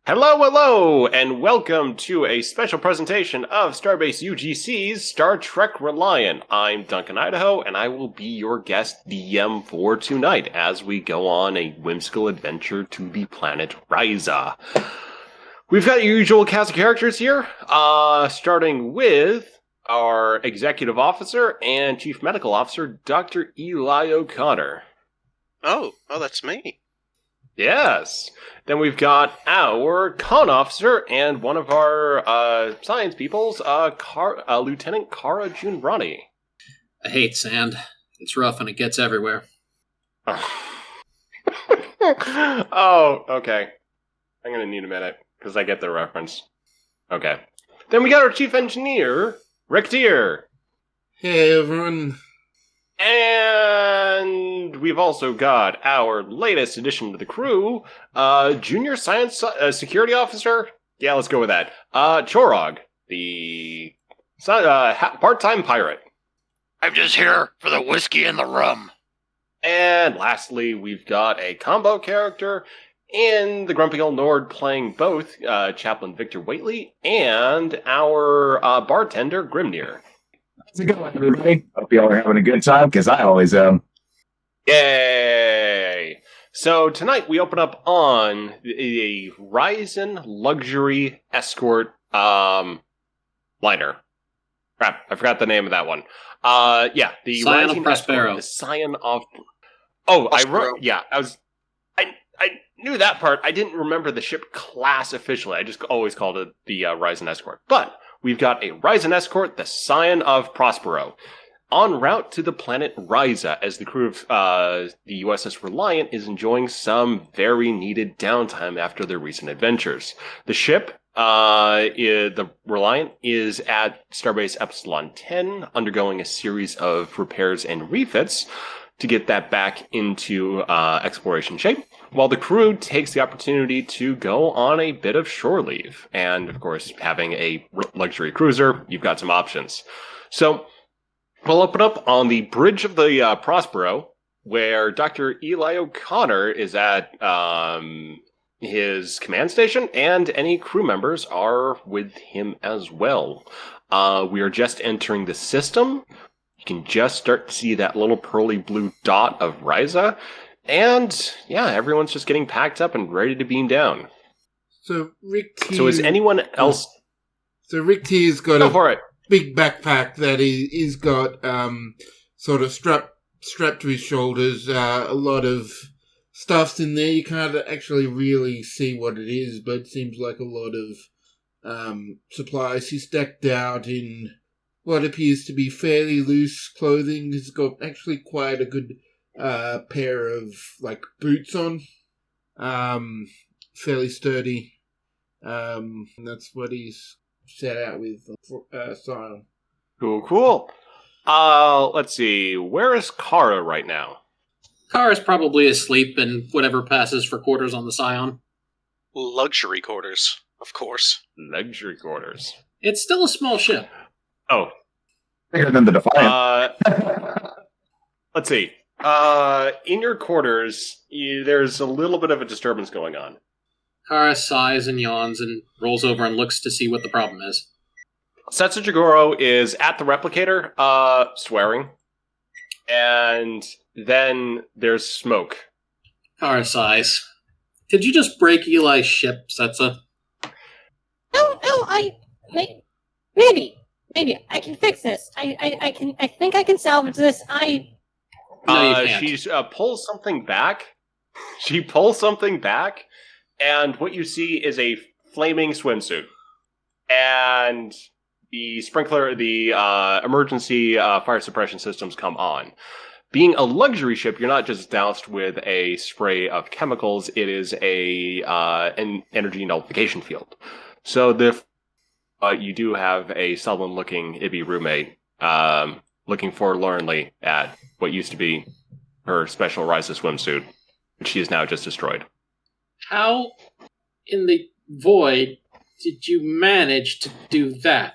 Hello, hello, and welcome to a special presentation of Starbase UGC's Star Trek Reliant. I'm Duncan Idaho, and I will be your guest DM for tonight as we go on a whimsical adventure to the planet Risa. We've got your usual cast of characters here, starting with our Executive Officer and Chief Medical Officer, Dr. Eli O'Connor. Oh, that's me. Yes. Then we've got our con officer and one of our science peoples, Lieutenant Kara Junrani. I hate sand. It's rough and it gets everywhere. Oh, okay. I'm going to need a minute because I get the reference. Okay. Then we got our chief engineer, Rick Deere. Hey, everyone. And we've also got our latest addition to the crew, Junior Science Security Officer. Yeah, let's go with that. Chorog, the part-time pirate. I'm just here for the whiskey and the rum. And lastly, we've got a combo character in the Grumpy Old Nord playing both Chaplain Victor Waitley and our bartender, Grimnir. How's it going, everybody? Hope y'all are having a good time, because I always am. Yay! So tonight we open up on a Risian luxury escort liner. Crap, I forgot the name of that one. The Scion of Risian Prospero. escort, the Scion of... Oh, Prospero. I knew that part. I didn't remember the ship class officially. I just always called it the Risian escort. But we've got a Risian escort, the Scion of Prospero, en route to the planet Risa as the crew of the USS Reliant is enjoying some very needed downtime after their recent adventures. The ship, the Reliant, is at Starbase Epsilon 10, undergoing a series of repairs and refits to get that back into exploration shape, while the crew takes the opportunity to go on a bit of shore leave. And, of course, having a luxury cruiser, you've got some options. So, we'll open up on the bridge of the Prospero, where Dr. Eli O'Connor is at his command station, and any crew members are with him as well. We are just entering the system. You can just start to see that little pearly blue dot of Risa. And, yeah, everyone's just getting packed up and ready to beam down. So Rick T. So is anyone else... So Rick T's got Go for it. big backpack that he's got sort of strapped to his shoulders. A lot of stuff's in there. You can't actually really see what it is, but it seems like a lot of supplies. He's decked out in what appears to be fairly loose clothing. He's got actually quite a good pair of boots on, fairly sturdy. And that's what he's set out with Scion. Cool. Let's see. Where is Kara right now? Kara's probably asleep in whatever passes for quarters on the Scion. Luxury quarters, of course. Luxury quarters. It's still a small ship. Oh. Bigger than the Defiant. Let's see. In your quarters, there's a little bit of a disturbance going on. Kara sighs and yawns and rolls over and looks to see what the problem is. Setsujigoro is at the replicator, swearing. And then there's smoke. Kara sighs. Did you just break Eli's ship, Setsa? No, maybe I can fix this. I think I can salvage this. No, you can't. She pulls something back. She pulls something back, and what you see is a flaming swimsuit. And the emergency fire suppression systems come on. Being a luxury ship, you're not just doused with a spray of chemicals, it is an energy nullification field. So you do have a sullen-looking Ibby roommate looking forlornly at what used to be her special Risa swimsuit, which she is now just destroyed. How in the void did you manage to do that?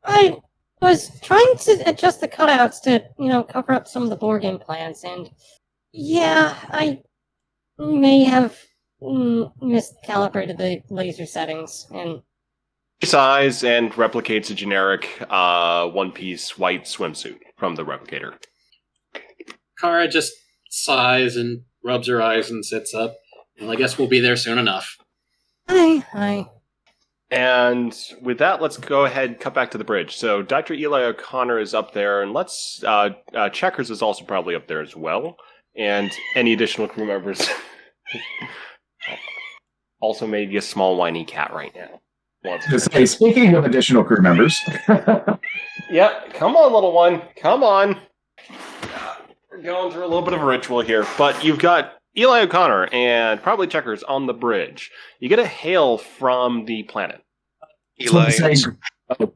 I was trying to adjust the cutouts to, cover up some of the board game plans, and yeah, I may have miscalibrated the laser settings, and Size and replicates a generic one-piece white swimsuit from the replicator. Kara just sighs and rubs her eyes and sits up. Well, I guess we'll be there soon enough. hi. And with that, let's go ahead and cut back to the bridge. So Dr. Eli O'Connor is up there, and let's Checkers is also probably up there as well. And any additional crew members. Also maybe a small whiny cat right now. Hey, speaking of additional crew members. Yep, come on, little one. Come on. We're going through a little bit of a ritual here, but you've got Eli O'Connor and probably Checkers on the bridge. You get a hail from the planet. Eli.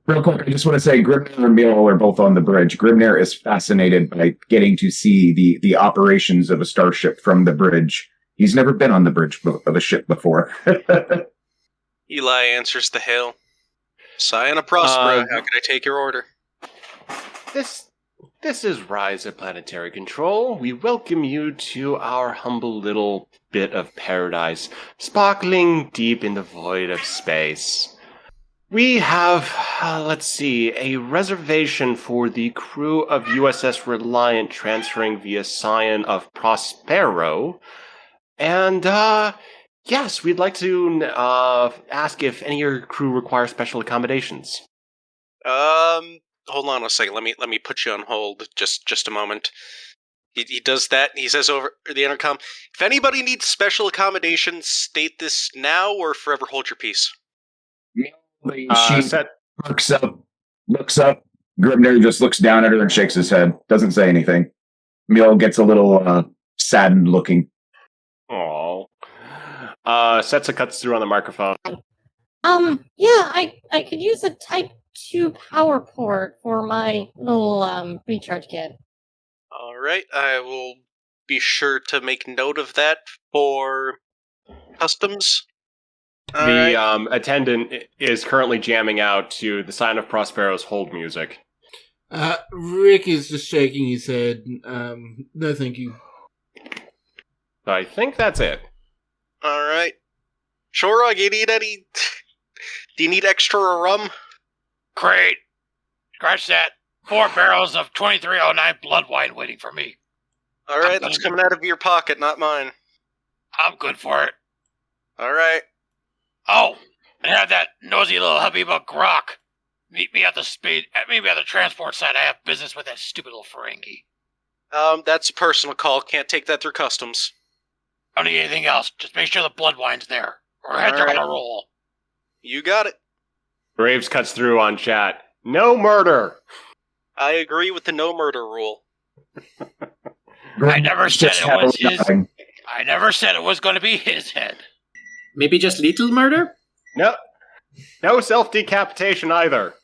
Real quick, I just want to say Grimnir and Meal are both on the bridge. Grimnir is fascinated by getting to see the operations of a starship from the bridge. He's never been on the bridge of a ship before. Eli answers the hail. Scion Prospero, how can I take your order? This is Risa Planetary Control. We welcome you to our humble little bit of paradise, sparkling deep in the void of space. We have, a reservation for the crew of USS Reliant transferring via Scion of Prospero. And, yes, we'd like to ask if any of your crew require special accommodations. Hold on a second. Let me put you on hold just a moment. He does that, and he says over the intercom, if anybody needs special accommodations, state this now or forever hold your peace. She looks up. Grimnir just looks down at her and shakes his head. Doesn't say anything. Meal gets a little saddened looking. Aww. Setsa cuts through on the microphone. I could use a Type 2 power port for my little recharge kit. All right, I will be sure to make note of that for customs. The attendant is currently jamming out to the Sign of Prospero's hold music. Rick is just shaking his head. No, thank you. I think that's it. All right. Shorog, you need any... Do you need extra rum? Great. Scratch that. 4 barrels of 2309 blood wine waiting for me. All right, that's coming out of your pocket, not mine. I'm good for it. All right. Oh, and have that nosy little hubbybug Grok meet me at the transport site. I have business with that stupid little Ferengi. That's a personal call. Can't take that through customs. Don't need anything else. Just make sure the blood wine's there. Or heads are gonna roll. You got it. Graves cuts through on chat. No murder! I agree with the no murder rule. I never said it was his. I never said it was going to be his head. Maybe just little murder? No self-decapitation either.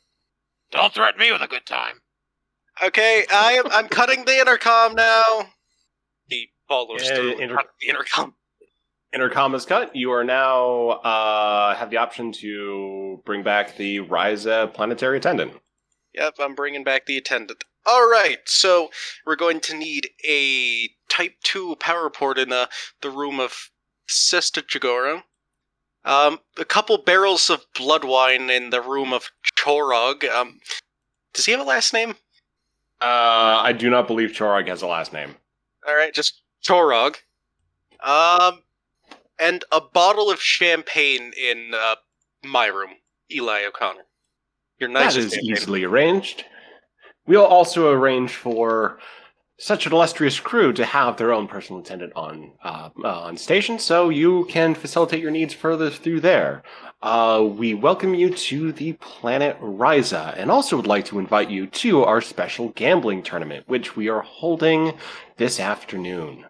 Don't threaten me with a good time. Okay, I'm cutting the intercom now. He follows through Inter- cut the intercom. Intercom is cut. You are now have the option to bring back the Risa planetary attendant. Yep, I'm bringing back the attendant. All right, so we're going to need a Type 2 power port in the room of Sister Jagoro. A couple barrels of blood wine in the room of Chorog. Does he have a last name? I do not believe Chorog has a last name. All right, just Chorog. And a bottle of champagne in my room, Eli O'Connor. Your That nicest is champagne. easily arranged. We'll also arrange for such an illustrious crew to have their own personal attendant on station, so you can facilitate your needs further through there. We welcome you to the planet Risa, and also would like to invite you to our special gambling tournament, which we are holding this afternoon.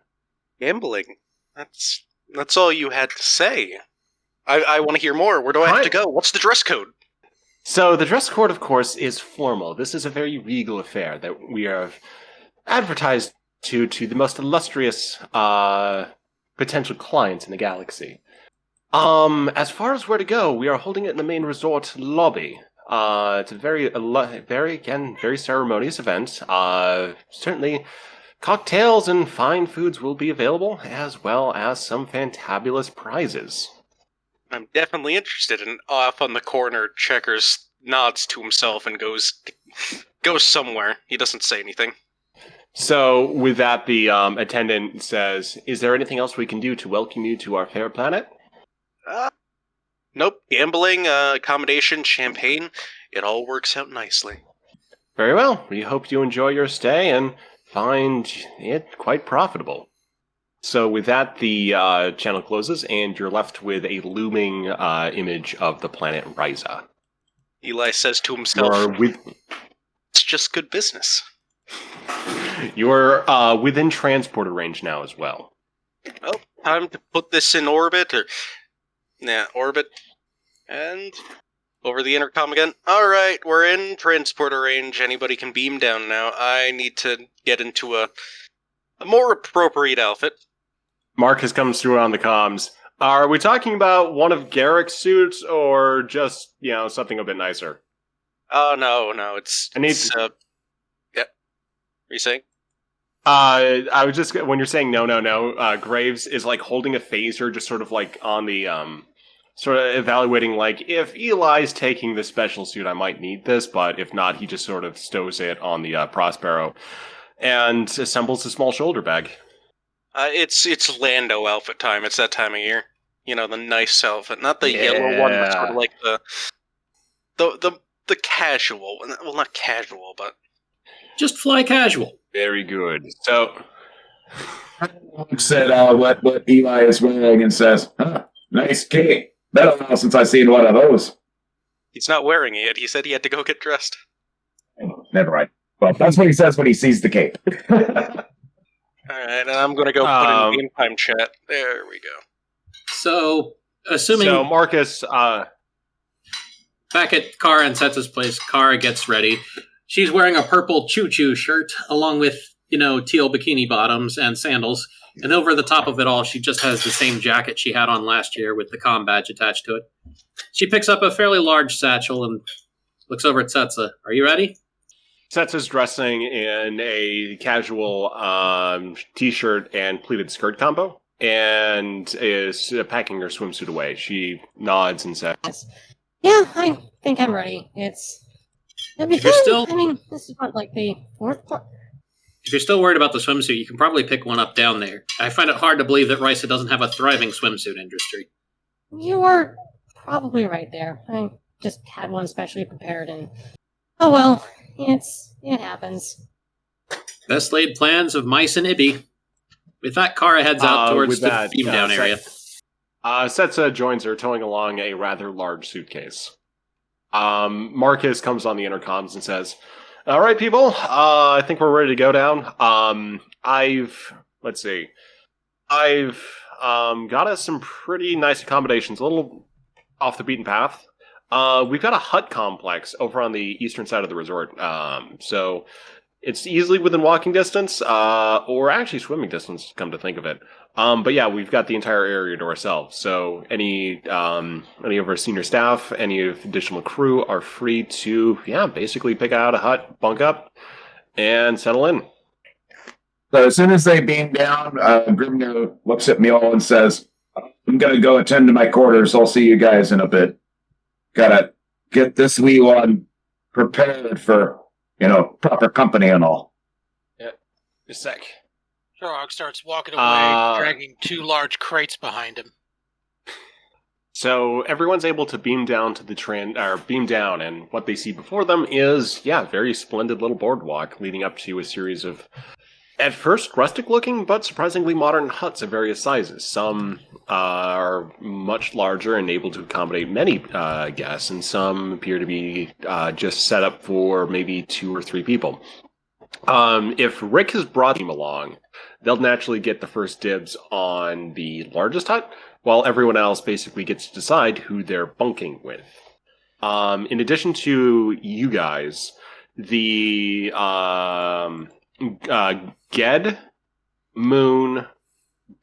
Gambling. That's all you had to say. I want to hear more. Where do I have to go? What's the dress code? So the dress code, of course, is formal. This is a very regal affair that we have advertised to the most illustrious potential clients in the galaxy. As far as where to go, we are holding it in the main resort lobby. It's a very ceremonious event. Certainly cocktails and fine foods will be available, as well as some fantabulous prizes. I'm definitely interested. And off on the corner, Checkers nods to himself and goes somewhere. He doesn't say anything. So, with that, the attendant says, "Is there anything else we can do to welcome you to our fair planet?" Nope. Gambling, accommodation, champagne, it all works out nicely. Very well. We hope you enjoy your stay and find it quite profitable. So with that, the channel closes, and you're left with a looming image of the planet Risa. Eli says to himself, it's just good business. You're within transporter range now as well. Oh, time to put this in orbit, orbit. And over the intercom again. Alright, we're in transporter range. Anybody can beam down now. I need to get into a more appropriate outfit. Marcus comes through on the comms. Are we talking about one of Garrick's suits, or just, something a bit nicer? Oh, no, it's... Yeah. What are you saying? I was just, when you're saying no, Graves is, holding a phaser, just sort of, on the, sort of evaluating, if Eli's taking this special suit, I might need this, but if not, he just sort of stows it on the Prospero and assembles a small shoulder bag. It's Lando outfit time. It's that time of year. The nice outfit, not the yellow one, but sort of like the casual. Well, not casual, but Just fly casual. Very good. So, Looks at what Eli is wearing and says, nice cape. Been a while since I've seen one of those. he's not wearing it yet. He said he had to go get dressed. Oh, never mind. Well, that's what he says when he sees the cape. Alright, and I'm going to go put in game time chat. There we go. So, assuming... So, Marcus... Back at Kara and Setsa's place, Kara gets ready. She's wearing a purple choo-choo shirt, along with, teal bikini bottoms and sandals. And over the top of it all, she just has the same jacket she had on last year with the comm badge attached to it. She picks up a fairly large satchel and looks over at Setsa. Are you ready? Setsa's dressing in a casual t-shirt and pleated skirt combo, and is packing her swimsuit away. She nods and says, Yeah, I think I'm ready. It'll be If you're fun. still- I mean, this is what, the fourth part? If you're still worried about the swimsuit, you can probably pick one up down there. I find it hard to believe that Risa doesn't have a thriving swimsuit industry. You are probably right there. I just had one specially prepared, and oh well, it happens. Best laid plans of mice and Ibby. With that, Kara heads out towards with the that, beam down area. Setsa joins her, towing along a rather large suitcase. Marcus comes on the intercoms and says, "All right, people, I think we're ready to go down. I've got us some pretty nice accommodations, a little off the beaten path. We've got a hut complex over on the eastern side of the resort, so it's easily within walking distance, or actually swimming distance, come to think of it. But yeah, we've got the entire area to ourselves, so any of our senior staff, any of additional crew are free to, basically pick out a hut, bunk up, and settle in." So as soon as they beam down, Grimner looks at me all and says, I'm going to go attend to my quarters. I'll see you guys in a bit. Gotta get this wee one prepared for, proper company and all. A sec. Turok starts walking away, dragging 2 large crates behind him. So everyone's able to beam down to the beam down, and what they see before them is, very splendid little boardwalk leading up to a series of, at first, rustic-looking but surprisingly modern huts of various sizes. Some are much larger and able to accommodate many guests, and some appear to be just set up for maybe 2 or 3 people. If Rick has brought him along, they'll naturally get the first dibs on the largest hut, while everyone else basically gets to decide who they're bunking with. In addition to you guys, the Ged, Moon,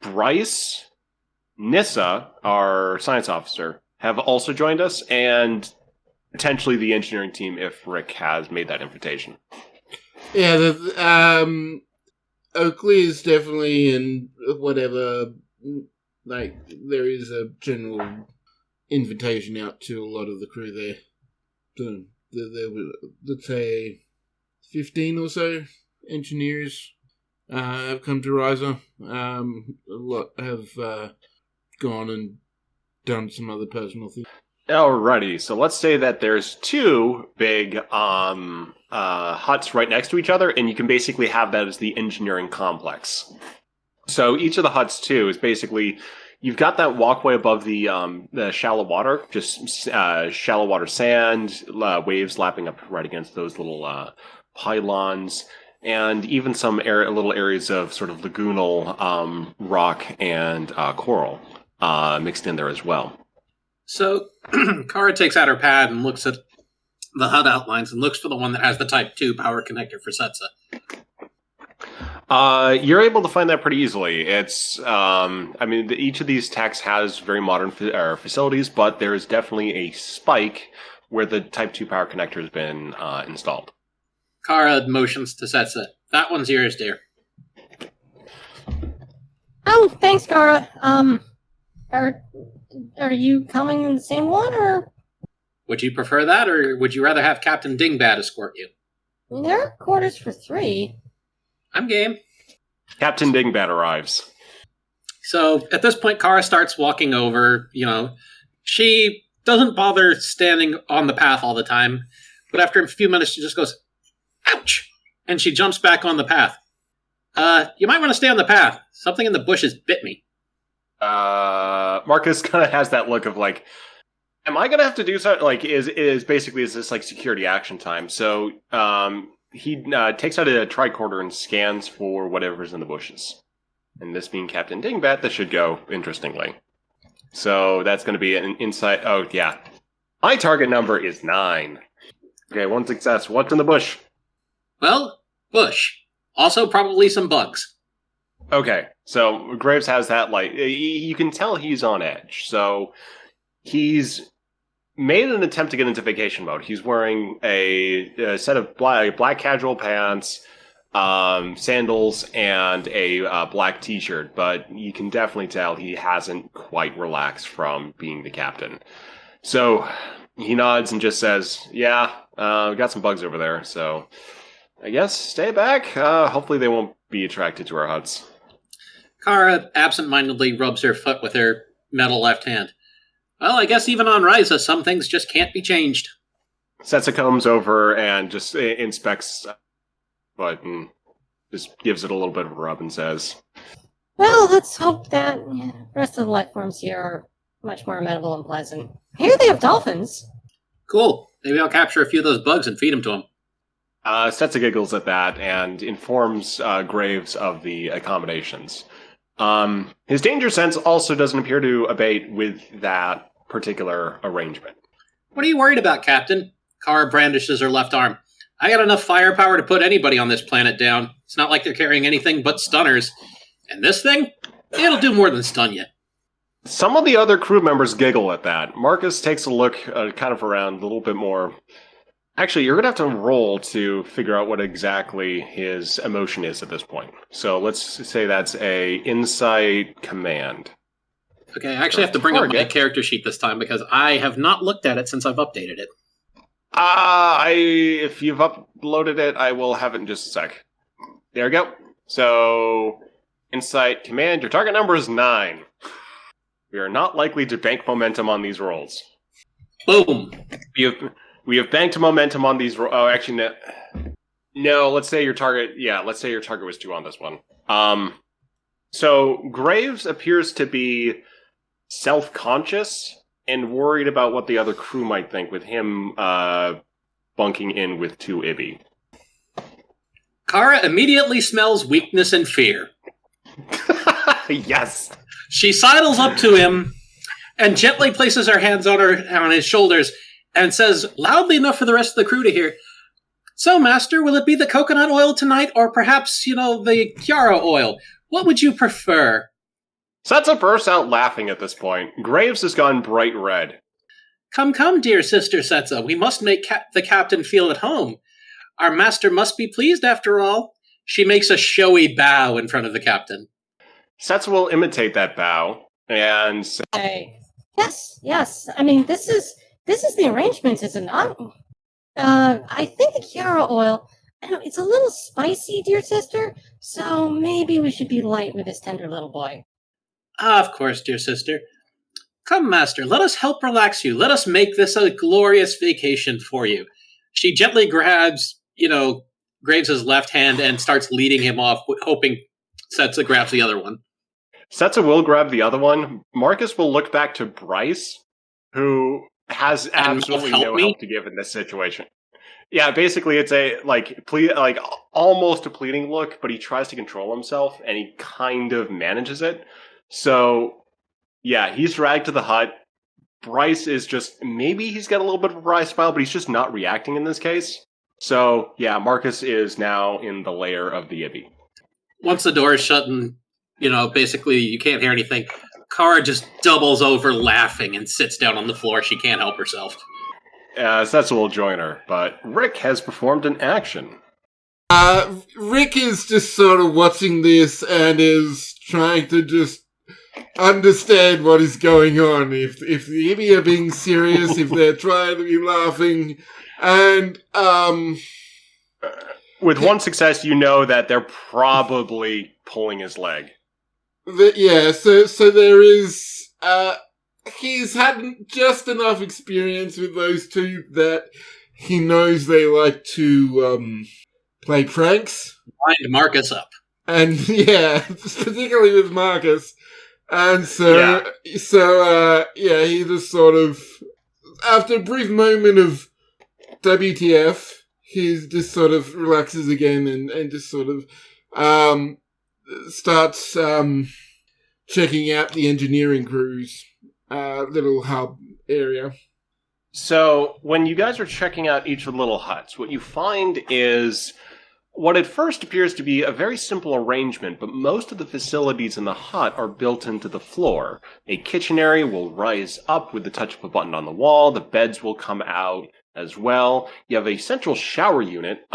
Bryce, Nissa, our science officer, have also joined us, and potentially the engineering team if Rick has made that invitation. Yeah, Oakley is definitely in whatever, like, there is a general invitation out to a lot of the crew there. So, there were, let's say, 15 or so engineers have come to Risa. A lot have gone and done some other personal things. Alrighty, so let's say that there's two big huts right next to each other, and you can basically have that as the engineering complex. So each of the huts, too, is basically, you've got that walkway above the shallow water, just shallow water sand, waves lapping up right against those little pylons, and even some little areas of sort of lagoonal rock and coral mixed in there as well. So Kara takes out her pad and looks at the HUD outlines and looks for the one that has the Type 2 power connector for Setsa. You're able to find that pretty easily. It's, each of these techs has very modern facilities, but there is definitely a spike where the Type 2 power connector has been installed. Kara motions to Setsa. That one's yours, dear. Oh, thanks, Kara. Are you coming in the same one, or? Would you prefer that, or would you rather have Captain Dingbat escort you? There are quarters for 3. I'm game. Captain Dingbat arrives. So at this point, Kara starts walking over. She doesn't bother standing on the path all the time, but after a few minutes, she just goes, "Ouch!" and she jumps back on the path. You might want to stay on the path. Something in the bushes bit me. Marcus kind of has that look of like, am I going to have to do something? Like, is this like security action time? So, he takes out a tricorder and scans for whatever's in the bushes. And this being Captain Dingbat, this should go interestingly. So that's going to be an insight. Oh, yeah. My target number is 9. Okay, 1 success. What's in the bush? Well, bush. Also probably some bugs. Okay, so Graves has that light. You can tell he's on edge. So he's made an attempt to get into vacation mode. He's wearing a set of black casual pants, sandals, and a black t-shirt. But you can definitely tell he hasn't quite relaxed from being the captain. So he nods and just says, yeah, we got some bugs over there. So I guess stay back. Hopefully they won't be attracted to our huts. Kara absentmindedly rubs her foot with her metal left hand. Well, I guess even on Risa, some things just can't be changed. Setsa comes over and just inspects but and just gives it a little bit of a rub and says, Well, let's hope that the rest of the life forms here are much more amenable and pleasant. I hear they have dolphins. Cool. Maybe I'll capture a few of those bugs and feed them to them. Setsa giggles at that and informs Graves of the accommodations. His danger sense also doesn't appear to abate with that particular arrangement. What are you worried about, Captain? Kara brandishes her left arm. I got enough firepower to put anybody on this planet down. It's not like they're carrying anything but stunners. And this thing? It'll do more than stun you. Some of the other crew members giggle at that. Marcus takes a look kind of around a little bit more. Actually, you're going to have to roll to figure out what exactly his emotion is at this point. So let's say that's a insight command. Okay, I actually have to bring up my character sheet this time because I have not looked at it since I've updated it. If you've uploaded it, I will have it in just a sec. There we go. So, insight command, your target number is 9. We are not likely to bank momentum on these rolls. Boom. We have banked momentum on these. Oh, actually, no. Let's say your target. Yeah, let's say your target was 2 on this one. So Graves appears to be self-conscious and worried about what the other crew might think with him bunking in with 2 Ibby. Kara immediately smells weakness and fear. Yes. She sidles up to him and gently places her hands on his shoulders and says loudly enough for the rest of the crew to hear, "So, Master, will it be the coconut oil tonight, or perhaps, the Chiara oil? What would you prefer?" Setsa bursts out laughing at this point. Graves has gone bright red. Come, dear sister Setsa, we must make the captain feel at home. Our master must be pleased, after all. She makes a showy bow in front of the captain. Setsa will imitate that bow and say, Hey. Yes. I mean, this is the arrangement, is it not? I think the Chiara oil, I know, it's a little spicy, dear sister, so maybe we should be light with this tender little boy. Of course, dear sister. Come, master, let us help relax you. Let us make this a glorious vacation for you. She gently grabs, Graves' left hand and starts leading him off, hoping Setsa grabs the other one. Setsa will grab the other one. Marcus will look back to Bryce, who has absolutely no help to give in this situation. Yeah, basically it's a almost a pleading look, but he tries to control himself and he kind of manages it. So yeah, he's dragged to the hut. Bryce is just, maybe he's got a little bit of a wry smile, but he's just not reacting in this case. So yeah, Marcus is now in the lair of the Ibby. Once the door is shut and, basically you can't hear anything, Kara just doubles over laughing and sits down on the floor. She can't help herself. Setsa will join her, but Rick has performed an action. Rick is just sort of watching this and is trying to just understand what is going on. If the Ibby are being serious, if they're trying to be laughing, and with one success, you know that they're probably pulling his leg. So there is, he's had just enough experience with those two that he knows they like to, play pranks. Wind Marcus up. And, yeah, particularly with Marcus. And so, he just sort of, after a brief moment of WTF, he just sort of relaxes again and just sort of, starts checking out the engineering crew's little hub area. So when you guys are checking out each of the little huts, what you find is what at first appears to be a very simple arrangement, but most of the facilities in the hut are built into the floor. A kitchen area will rise up with the touch of a button on the wall. The beds will come out as well. You have a central shower unit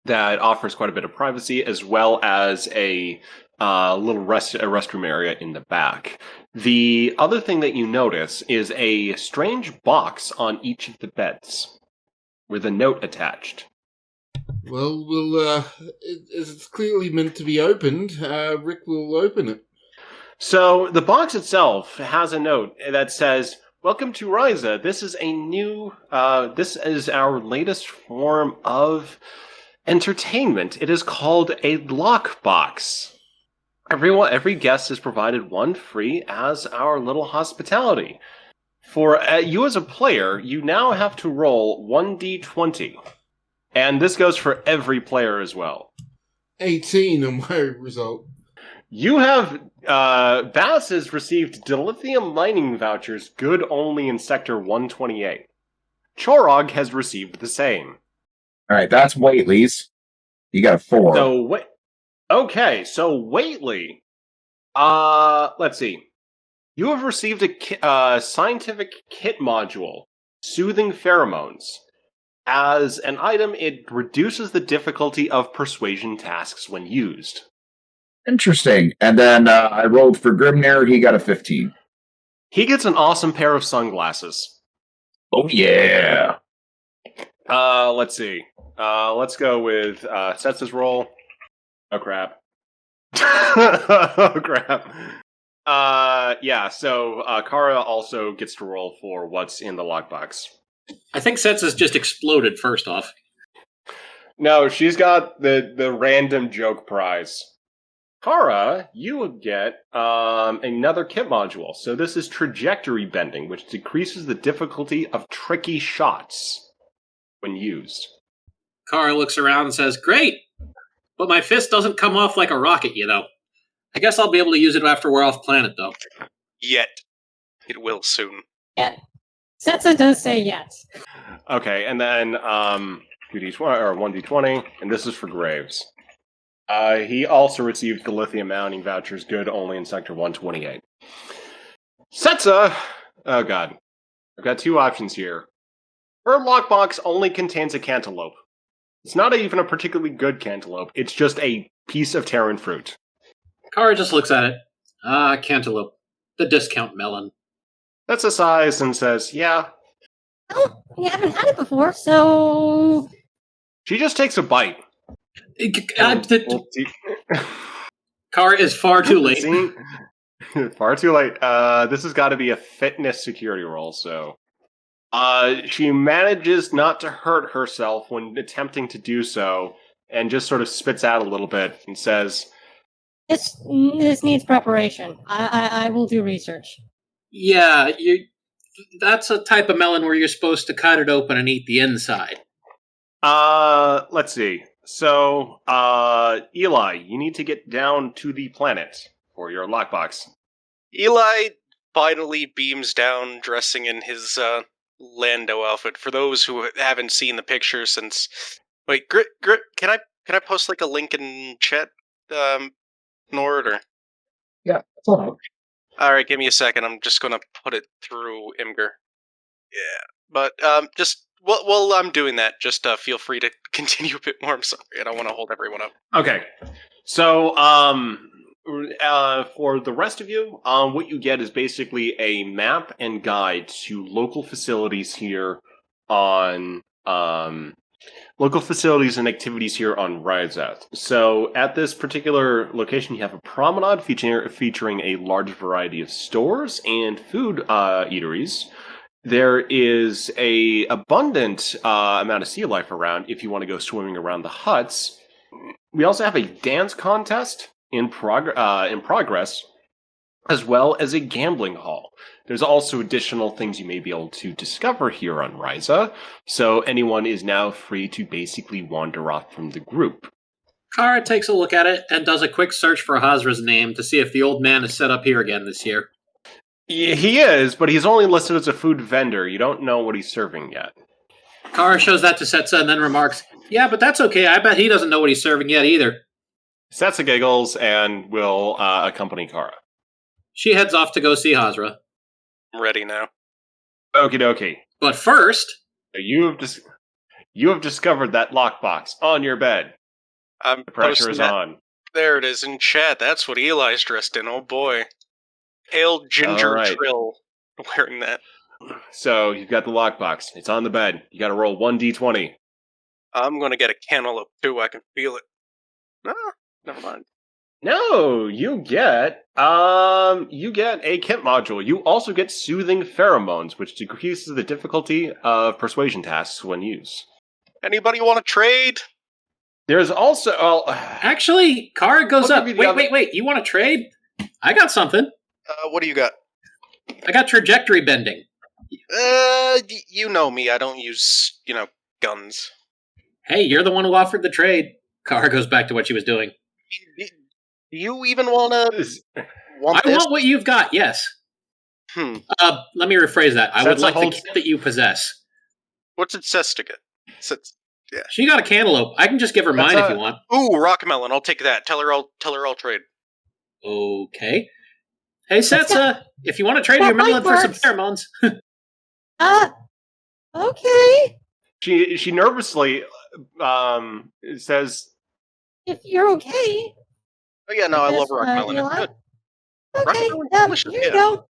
that offers quite a bit of privacy, as well as a little restroom area in the back. The other thing that you notice is a strange box on each of the beds with a note attached. Well, it's clearly meant to be opened. Rick will open it. So the box itself has a note that says, "Welcome to Risa. This is this is our latest form of entertainment. It is called a lockbox. Every guest is provided one free as our little hospitality. For you as a player, you now have to roll 1d20. And this goes for every player as well. 18 on my result. You have, Bass has received dilithium mining vouchers, good only in Sector 128. Chorog has received the same. All right, that's Waitley's. You got a 4. So Waitley, let's see. You have received a scientific kit module, Soothing Pheromones. As an item, it reduces the difficulty of persuasion tasks when used. Interesting. And then I rolled for Grimnir. He got a 15. He gets an awesome pair of sunglasses. Oh, yeah. Let's see. Let's go with Setsa's roll. Oh, crap. Oh, crap. So Kara also gets to roll for what's in the lockbox. I think Setsa's just exploded first off. No, she's got the random joke prize. Kara, you will get another kit module. So this is trajectory bending, which decreases the difficulty of tricky shots when used. Kara looks around and says, "Great, but my fist doesn't come off like a rocket, I guess I'll be able to use it after we're off planet, though." Yet. It will soon. Yeah. Setsa does say yes. Okay, and then 2d20 or 1d20, and this is for Graves. He also received the lithium mounting vouchers, good only in Sector 128. Setsa! Oh god. I've got two options here. Her lockbox only contains a cantaloupe. It's not even a particularly good cantaloupe. It's just a piece of Terran fruit. Kara just looks at it. Ah, cantaloupe. The discount melon. That's a size and says, yeah. Oh, we haven't had it before, so She just takes a bite. Kara is far too late. Far too late. This has got to be a fitness security roll, so... she manages not to hurt herself when attempting to do so, and just sort of spits out a little bit and says, this needs preparation. I will do research. Yeah, that's a type of melon where you're supposed to cut it open and eat the inside. Let's see. So, Eli, you need to get down to the planet for your lockbox. Eli finally beams down, dressing in his Lando outfit. For those who haven't seen the picture since, wait, Grit, can I post like a link in chat, Nord, or? Yeah, that's all. All right, give me a second. I'm just gonna put it through Imgur. Yeah, but just while I'm doing that, just feel free to continue a bit more. I'm sorry, I don't want to hold everyone up. Okay. So, for the rest of you, what you get is basically a map and guide to local facilities here on, local facilities and activities here on Risa. So, at this particular location, you have a promenade featuring a large variety of stores and food eateries. There is a abundant amount of sea life around if you want to go swimming around the huts. We also have a dance contest in progress, as well as a gambling hall. There's also additional things you may be able to discover here on Risa, so anyone is now free to basically wander off from the group. Kara takes a look at it and does a quick search for Hazra's name to see if the old man is set up here again this year. He is, but he's only listed as a food vendor. You don't know what he's serving yet. Kara shows that to Setsa and then remarks, yeah, but that's okay. I bet he doesn't know what he's serving yet either. Setsa giggles and will accompany Kara. She heads off to go see Hazra. I'm ready now. Okie dokie. But first... You have discovered that lockbox on your bed. I'm The pressure posting is that. on. There it is in chat. That's what Eli's dressed in. Oh boy. Pale ginger All right. Trill wearing that. So, you've got the lockbox. It's on the bed. You gotta roll 1d20. I'm gonna get a cantaloupe too. I can feel it. No, never mind. No, you get a kit module. You also get soothing pheromones, which decreases the difficulty of persuasion tasks when used. Anybody want to trade? There's also Actually, Kara goes I'll up. give you the Wait. You want to trade? I got something. What do you got? I got trajectory bending. You know me. I don't use, guns. Hey, you're the one who offered the trade. Kara goes back to what she was doing. Do you even want this? I want what you've got, yes. Hmm. Let me rephrase that. I would Setsa like the holds- kit that you possess. What's it says to get? She got a cantaloupe. I can just give her mine if you want. Ooh, rockmelon. I'll take that. Tell her I'll trade. Okay. Hey, Setsa, if you want to trade your melon for some pheromones. Okay. she nervously says, If you're okay. Oh yeah, no, I love Yes, rockmelon. Eli? It's good. Okay, Rockmelon's delicious, here you yeah. go.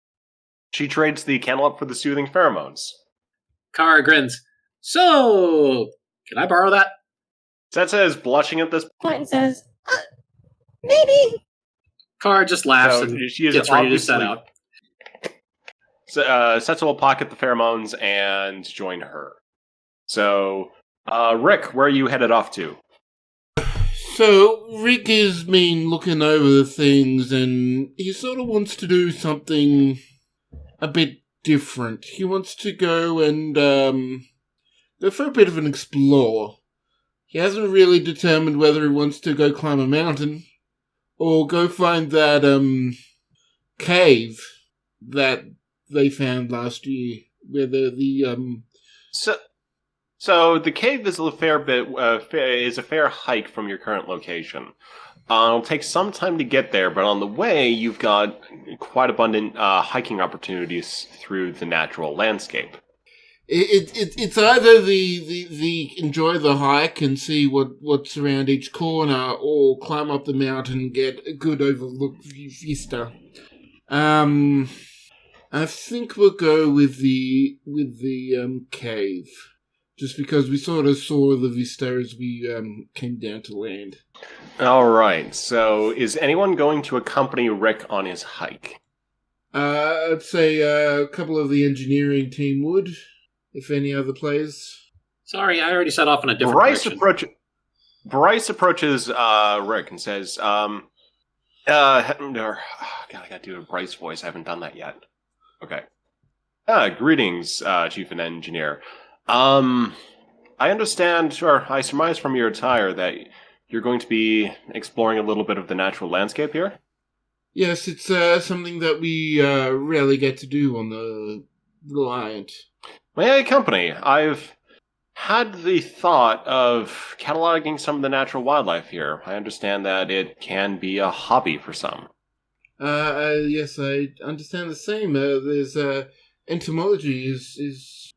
she trades the cantaloupe for the soothing pheromones. Kara grins. So, can I borrow that? Setsa is blushing at this Point and says, maybe. Kara just laughs So and she is gets ready to set obviously- out. Setsa will pocket the pheromones and join her. So, Rick, where are you headed off to? So, Rick has been looking over the things and he sort of wants to do something a bit different. He wants to go and go for a bit of an explore. He hasn't really determined whether he wants to go climb a mountain or go find that cave that they found last year, where the So the cave is a fair hike from your current location. It'll take some time to get there, but on the way you've got quite abundant hiking opportunities through the natural landscape. It's either the enjoy the hike and see what's around each corner, or climb up the mountain and get a good overlook vista. I think we'll go with the cave, just because we sort of saw the vista as we came down to land. All right. So, is anyone going to accompany Rick on his hike? I'd say a couple of the engineering team would, if any other players. Sorry, I already set off in a different direction. Bryce approaches Rick and says, God, I gotta do a Bryce voice. I haven't done that yet. Okay. Greetings, Chief and Engineer. I understand, or I surmise from your attire that you're going to be exploring a little bit of the natural landscape here? Yes, it's something that we rarely get to do on the Reliant. May I accompany? I've had the thought of cataloging some of the natural wildlife here. I understand that it can be a hobby for some. Yes, I understand the same. There's entomology is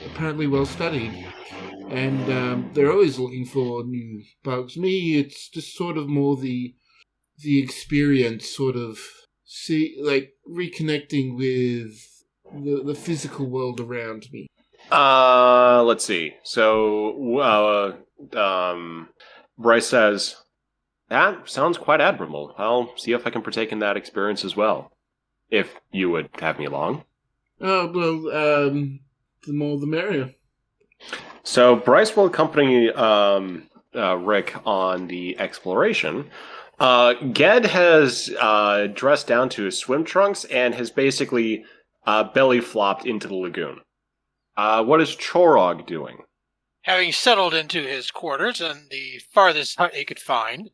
apparently well studied, and they're always looking for new bugs. Me, it's just sort of more the experience, sort of reconnecting with the physical world around me. Let's see. So, Bryce says, that sounds quite admirable. I'll see if I can partake in that experience as well. If you would have me along. Oh, well, the more the merrier. So Bryce will accompany Rick on the exploration. Ged has dressed down to his swim trunks and has basically belly flopped into the lagoon. What is Chorog doing? Having settled into his quarters in the farthest hut he could find,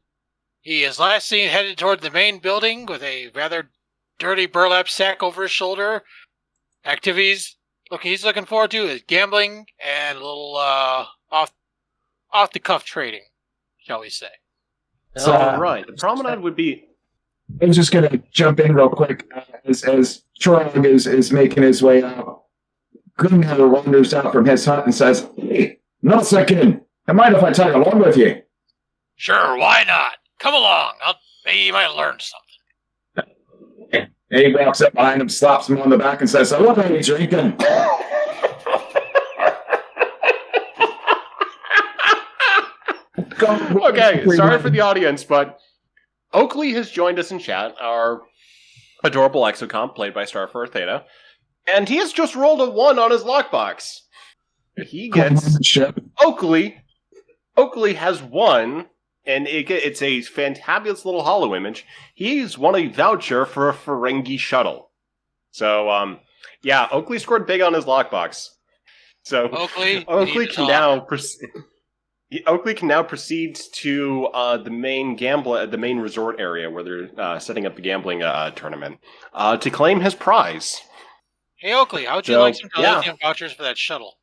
he is last seen headed toward the main building with a rather dirty burlap sack over his shoulder. Activities he's looking forward to is gambling and a little off-the-cuff trading, shall we say. So, right. The promenade would be... I'm just going to jump in real quick as Chorog is making his way out. Grimhair wanders out from his hut and says, "Hey, not a second. I mind if I tag along with you?" Sure, why not? Come along. Maybe you might learn something. And he walks up behind him, slaps him on the back, and says, "So what are you drinking?" Okay, sorry for the audience, but Oakley has joined us in chat, our adorable exocomp played by Starfur Theta, and he has just rolled a 1 on his lockbox. He gets... Oakley has won, and it's a fantabulous little hollow image. He's won a voucher for a Ferengi shuttle. So, yeah, Oakley scored big on his lockbox. So Oakley can now proceed to the main resort area where they're setting up the gambling tournament to claim his prize. Hey Oakley, how would you like some lithium vouchers for that shuttle?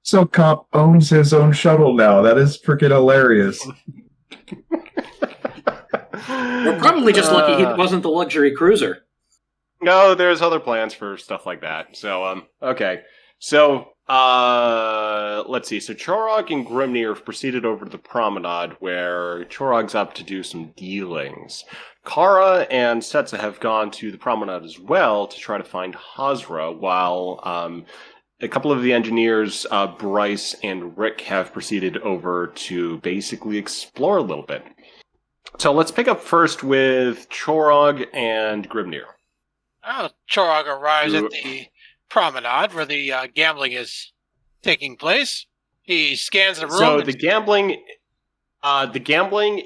So Cop owns his own shuttle now. That is freaking hilarious. We're probably just lucky he wasn't the luxury cruiser. No, there's other plans for stuff like that. So, okay. So, let's see. So Chorog and Grimnir have proceeded over to the promenade where Chorog's up to do some dealings. Kara and Setsa have gone to the promenade as well to try to find Hazra, while a couple of the engineers, Bryce and Rick, have proceeded over to basically explore a little bit. So let's pick up first with Chorog and Grimnir. Chorog arrives at the promenade where the gambling is taking place. He scans the room. So the gambling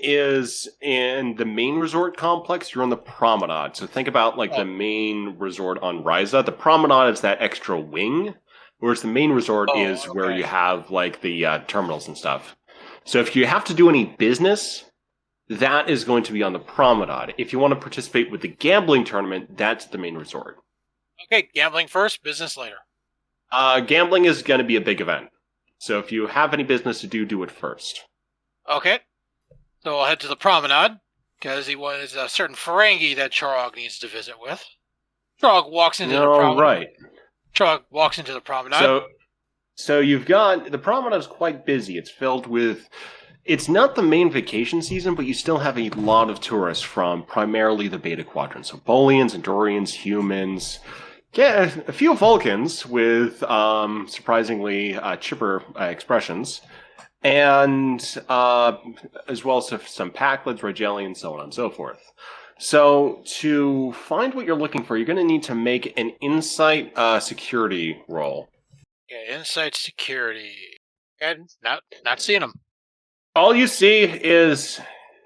is in the main resort complex. You're on the promenade. So think about the main resort on Risa. The promenade is that extra wing, whereas the main resort is where you have the terminals and stuff. So if you have to do any business, that is going to be on the promenade. If you want to participate with the gambling tournament, that's the main resort. Okay, gambling first, business later. Gambling is going to be a big event. So if you have any business to do it first. Okay. So we'll head to the promenade, because he was a certain Ferengi that Chorog needs to visit with. Trog walks into the No, promenade. right. Trog walks into the promenade. So you've got the promenade is quite busy. It's filled with. It's not the main vacation season, but you still have a lot of tourists from primarily the Beta Quadrant. So Bolians, Endorians, humans, yeah, a few Vulcans with surprisingly chipper expressions, and as well as some Packlids, Rigelians, so on and so forth. So to find what you're looking for, you're going to need to make an insight security roll. Yeah, insight security. And not seeing them. All you see is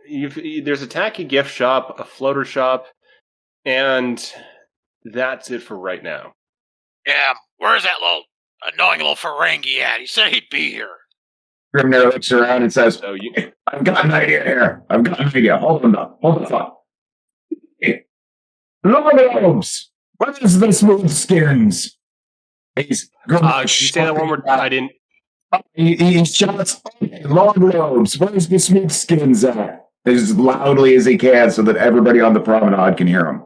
there's a tacky gift shop, a floater shop, and that's it for right now. Yeah, where's that little annoying little Ferengi at? He said he'd be here. Grimnir looks around and says, So you, I've got an idea here. Hold on up. Hold on. Lobes! What is the smooth skins? He's you say that one more time. I didn't. He shouts, long lobes, where's the smooth skins at? As loudly as he can so that everybody on the promenade can hear him.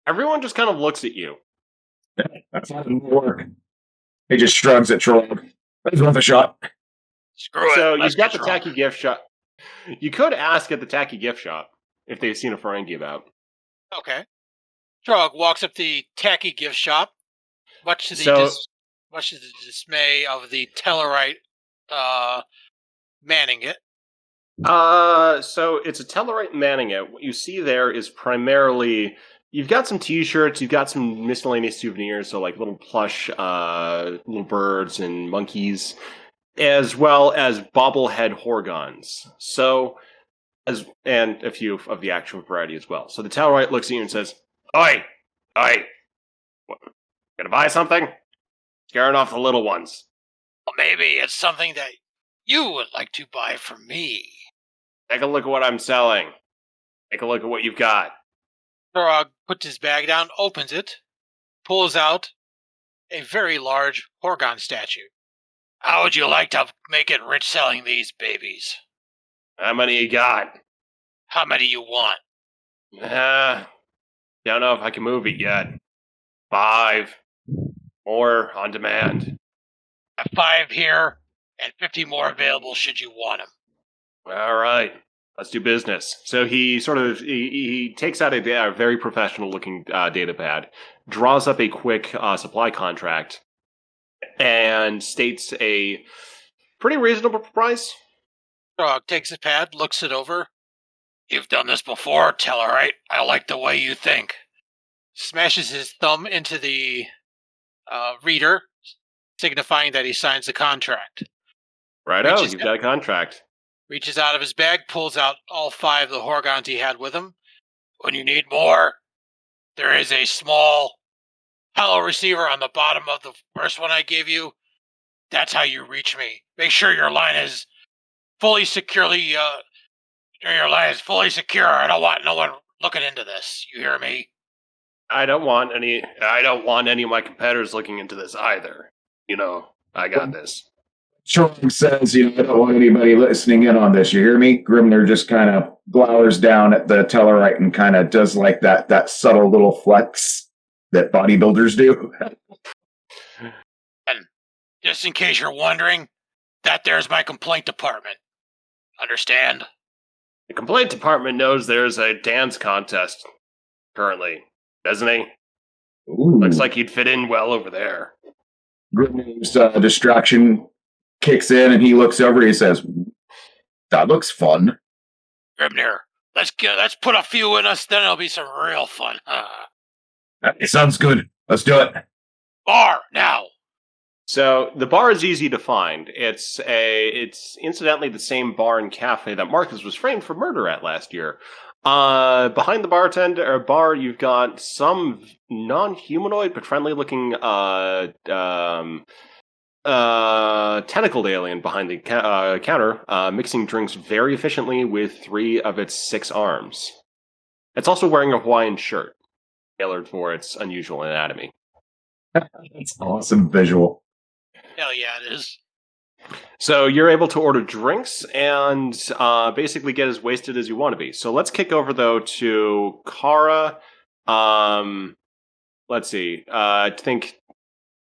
Everyone just kind of looks at you. That's not going to work. He just shrugs at Trog. That's worth a shot. Screw it. So let's you've got get the drunk. tacky gift shop. You could ask at the tacky gift shop if they've seen a Ferengi about. Okay. Trog walks up the tacky gift shop, much to the dismay of the Tellarite manning it. So it's a Tellarite manning it. What you see there is primarily you've got some T-shirts, you've got some miscellaneous souvenirs, so like little plush, little birds and monkeys, as well as bobblehead Horgons. So, and a few of the actual variety as well. So the Tellarite looks at you and says, "Oi, what, gonna buy something? Scaring off the little ones." Well, maybe it's something that you would like to buy from me. Take a look at what I'm selling. Take a look at what you've got. Trog puts his bag down, opens it, pulls out a very large Horgon statue. How would you like to make it rich selling these babies? How many you got? How many you want? Don't know if I can move it yet. 5. More on demand. 5 here, and 50 more available should you want them. All right. Let's do business. So he sort of he takes out a very professional looking data pad, draws up a quick supply contract, and states a pretty reasonable price. Trog takes the pad, looks it over. You've done this before, Tellarite. I like the way you think. Smashes his thumb into the reader, signifying that he signs the contract. Righto, you've got a contract. Reaches out of his bag, pulls out all 5 of the Horgons he had with him. When you need more, there is a small hello receiver on the bottom of the first one I gave you. That's how you reach me. Make sure your line is fully securely. Your line is fully secure. I don't want no one looking into this. You hear me? I don't want any of my competitors looking into this either. You know, I got this. Trog says, I don't want anybody listening in on this. You hear me? Grimnir just kind of glowers down at the Tellarite and kind of does like that subtle little flex that bodybuilders do. And just in case you're wondering, that there's my complaint department. Understand? The complaint department knows there's a dance contest currently, doesn't he? Ooh. Looks like he'd fit in well over there. Grimnir's distraction kicks in and he looks over and he says, that looks fun. Grimnir, let's put a few in us, then it'll be some real fun. It sounds good. Let's do it. Bar, now! So the bar is easy to find. It's incidentally the same bar and cafe that Marcus was framed for murder at last year. Behind the bar, you've got some non-humanoid but friendly-looking tentacled alien behind the counter, mixing drinks very efficiently with 3 of its 6 arms. It's also wearing a Hawaiian shirt, tailored for its unusual anatomy. That's awesome visual. Hell yeah, it is. So you're able to order drinks and basically get as wasted as you want to be. So let's kick over, though, to Kara, let's see. I think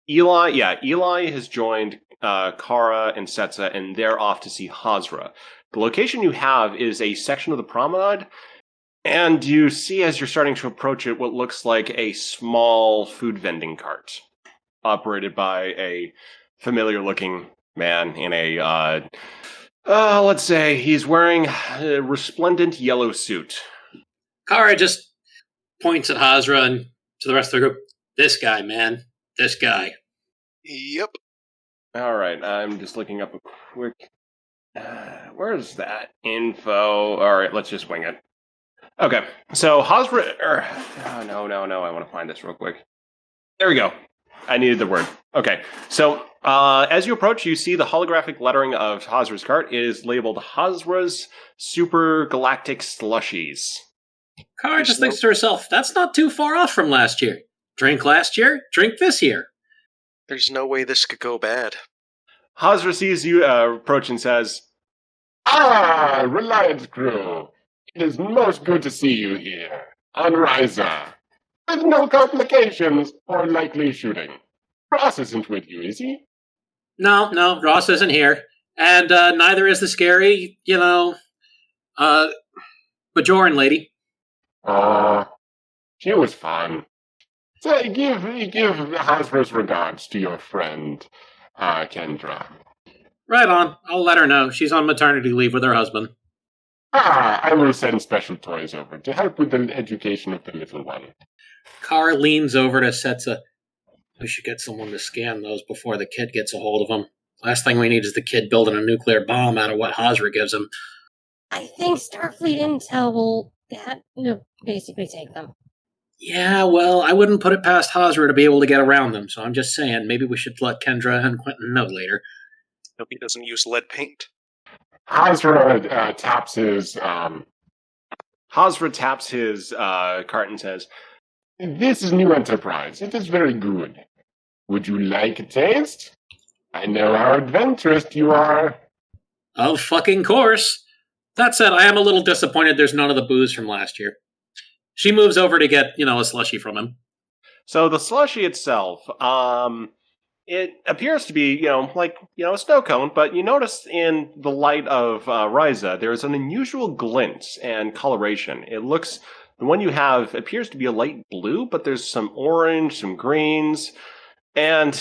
Eli. Yeah, Eli has joined Kara and Setsa, and they're off to see Hazra. The location you have is a section of the promenade, and you see as you're starting to approach it what looks like a small food vending cart, operated by a familiar-looking man in a, let's say he's wearing a resplendent yellow suit. Kara just points at Hazra and to the rest of the group. This guy, man. This guy. Yep. All right, I'm just looking up a quick... where's that info? All right, let's just wing it. Okay, so Hazra... no, I want to find this real quick. There we go. I needed the word. Okay, so as you approach, you see the holographic lettering of Hazra's cart is labeled Hazra's Super Galactic Slushies. Kara just thinks to herself, that's not too far off from last year. Drink last year, drink this year. There's no way this could go bad. Hazra sees you approach and says, Ah, Reliant crew. It is most good to see you here, on Risa. With no complications or likely shooting. Ross isn't with you, is he? No, Ross isn't here. And neither is the scary, Bajoran lady. Oh, she was fun. So give Hasbro's regards to your friend, Kendra. Right on. I'll let her know. She's on maternity leave with her husband. I will send special toys over to help with the education of the little one. Kara leans over to Setsa. We should get someone to scan those before the kid gets a hold of them. Last thing we need is the kid building a nuclear bomb out of what Hazra gives him. I think Starfleet Intel will basically take them. Yeah, well, I wouldn't put it past Hazra to be able to get around them, so I'm just saying, maybe we should let Kendra and Quentin know later. Hope he doesn't use lead paint. Hazra taps his cart and says, This is new enterprise. It is very good. Would you like a taste? I know how adventurous you are. Of fucking course. That said, I am a little disappointed there's none of the booze from last year. She moves over to get, a slushie from him. So the slushie itself, it appears to be, a snow cone, but you notice in the light of Risa, there's an unusual glint and coloration. The one you have appears to be a light blue, but there's some orange, some greens, and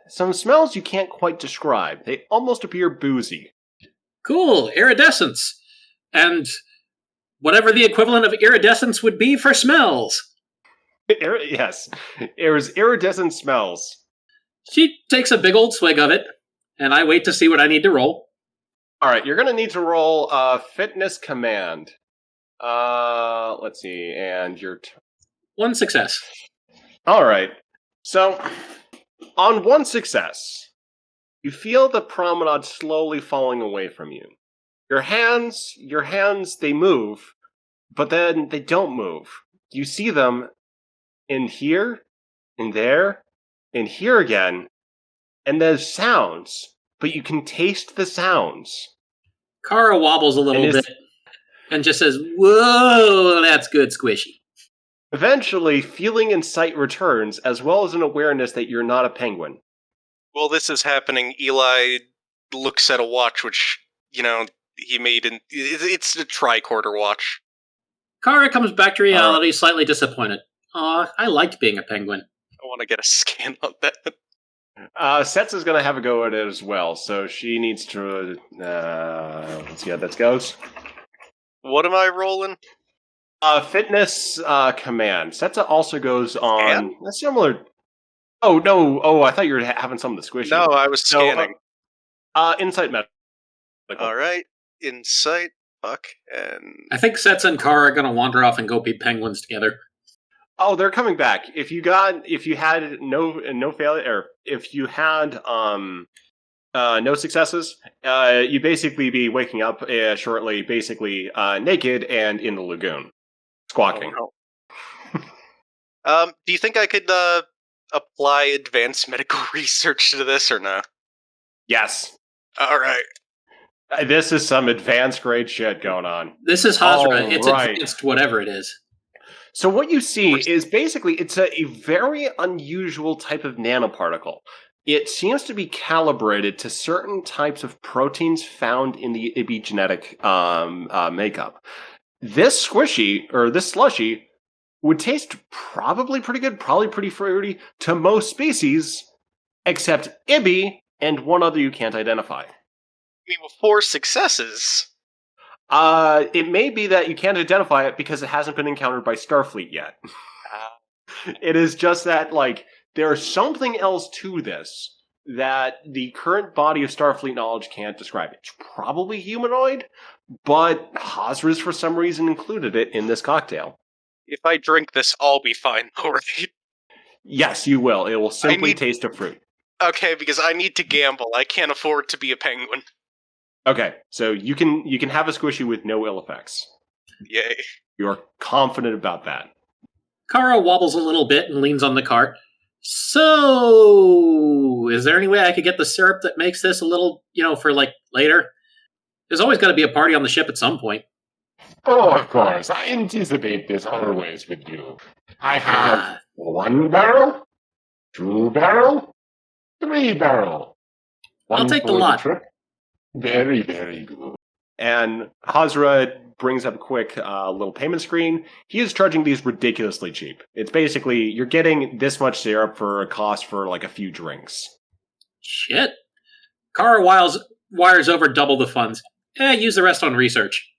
some smells you can't quite describe. They almost appear boozy. Cool, iridescence. And whatever the equivalent of iridescence would be for smells. Yes, there's iridescent smells. She takes a big old swig of it, and I wait to see what I need to roll. All right, you're going to need to roll a fitness command. Let's see, and your... One success. All right, so on one success, you feel the promenade slowly falling away from you. Your hands, they move, but then they don't move. You see them in here, in there, in here again, and there's sounds, but you can taste the sounds. Kara wobbles a little bit and just says, whoa, that's good, squishy. Eventually, feeling and sight returns, as well as an awareness that you're not a penguin. While this is happening, Eli looks at a watch, which, he made it's a tricorder watch. Kara comes back to reality, slightly disappointed. Aw, I liked being a penguin. I want to get a scan on that. Sets is going to have a go at it as well, so she needs to... let's see how that goes. What am I rolling? Fitness command. Setsa also goes on a similar... Oh, no. Oh, I thought you were having some of the squishy. No, I was scanning. Insight medical. All right. Insight. Fuck. And I think Setsa and Kara are going to wander off and go be penguins together. Oh, they're coming back. If you had no failure, or if you had no successes, you basically be waking up shortly, basically naked and in the lagoon, squawking. Oh, no. Do you think I could apply advanced medical research to this or no? Yes. All right. This is some advanced grade shit going on. This is Hazra. Oh, it's right. advanced whatever it is. So what you see is basically it's a very unusual type of nanoparticle. It seems to be calibrated to certain types of proteins found in the epigenetic makeup. This squishy, or this slushy, would taste probably pretty good, probably pretty fruity to most species, except Ibby and one other you can't identify. I mean, with 4 successes. It may be that you can't identify it because it hasn't been encountered by Starfleet yet. It is just that, like, there's something else to this that the current body of Starfleet knowledge can't describe. It's probably humanoid, but Hazra's for some reason included it in this cocktail. If I drink this, I'll be fine, alright? Yes, you will. It will simply taste of fruit. Okay, because I need to gamble. I can't afford to be a penguin. Okay, so you can have a squishy with no ill effects. Yay. You're confident about that. Kara wobbles a little bit and leans on the cart. So, is there any way I could get the syrup that makes this a little, for, like, later? There's always got to be a party on the ship at some point. Oh, of course. I anticipate this always with you. I have 1 barrel, 2 barrel, 3 barrel. I'll take the for lot. Trip. Very, very good. And Hazra brings up a quick little payment screen. He is charging these ridiculously cheap. It's basically, you're getting this much syrup for a cost for like a few drinks. Shit. Kara wires over double the funds. Use the rest on research.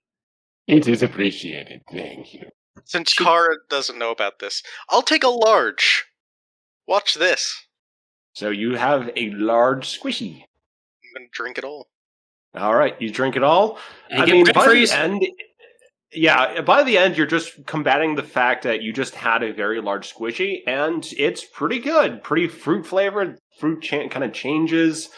It is appreciated. Thank you. Since Kara doesn't know about this, I'll take a large. Watch this. So you have a large squishy. I'm going to drink it all. All right, you drink it all. And I get mean, red by freeze. the end, by the end, you're just combating the fact that you just had a very large squishy, and it's pretty good, pretty fruit flavored. Fruit kind of changes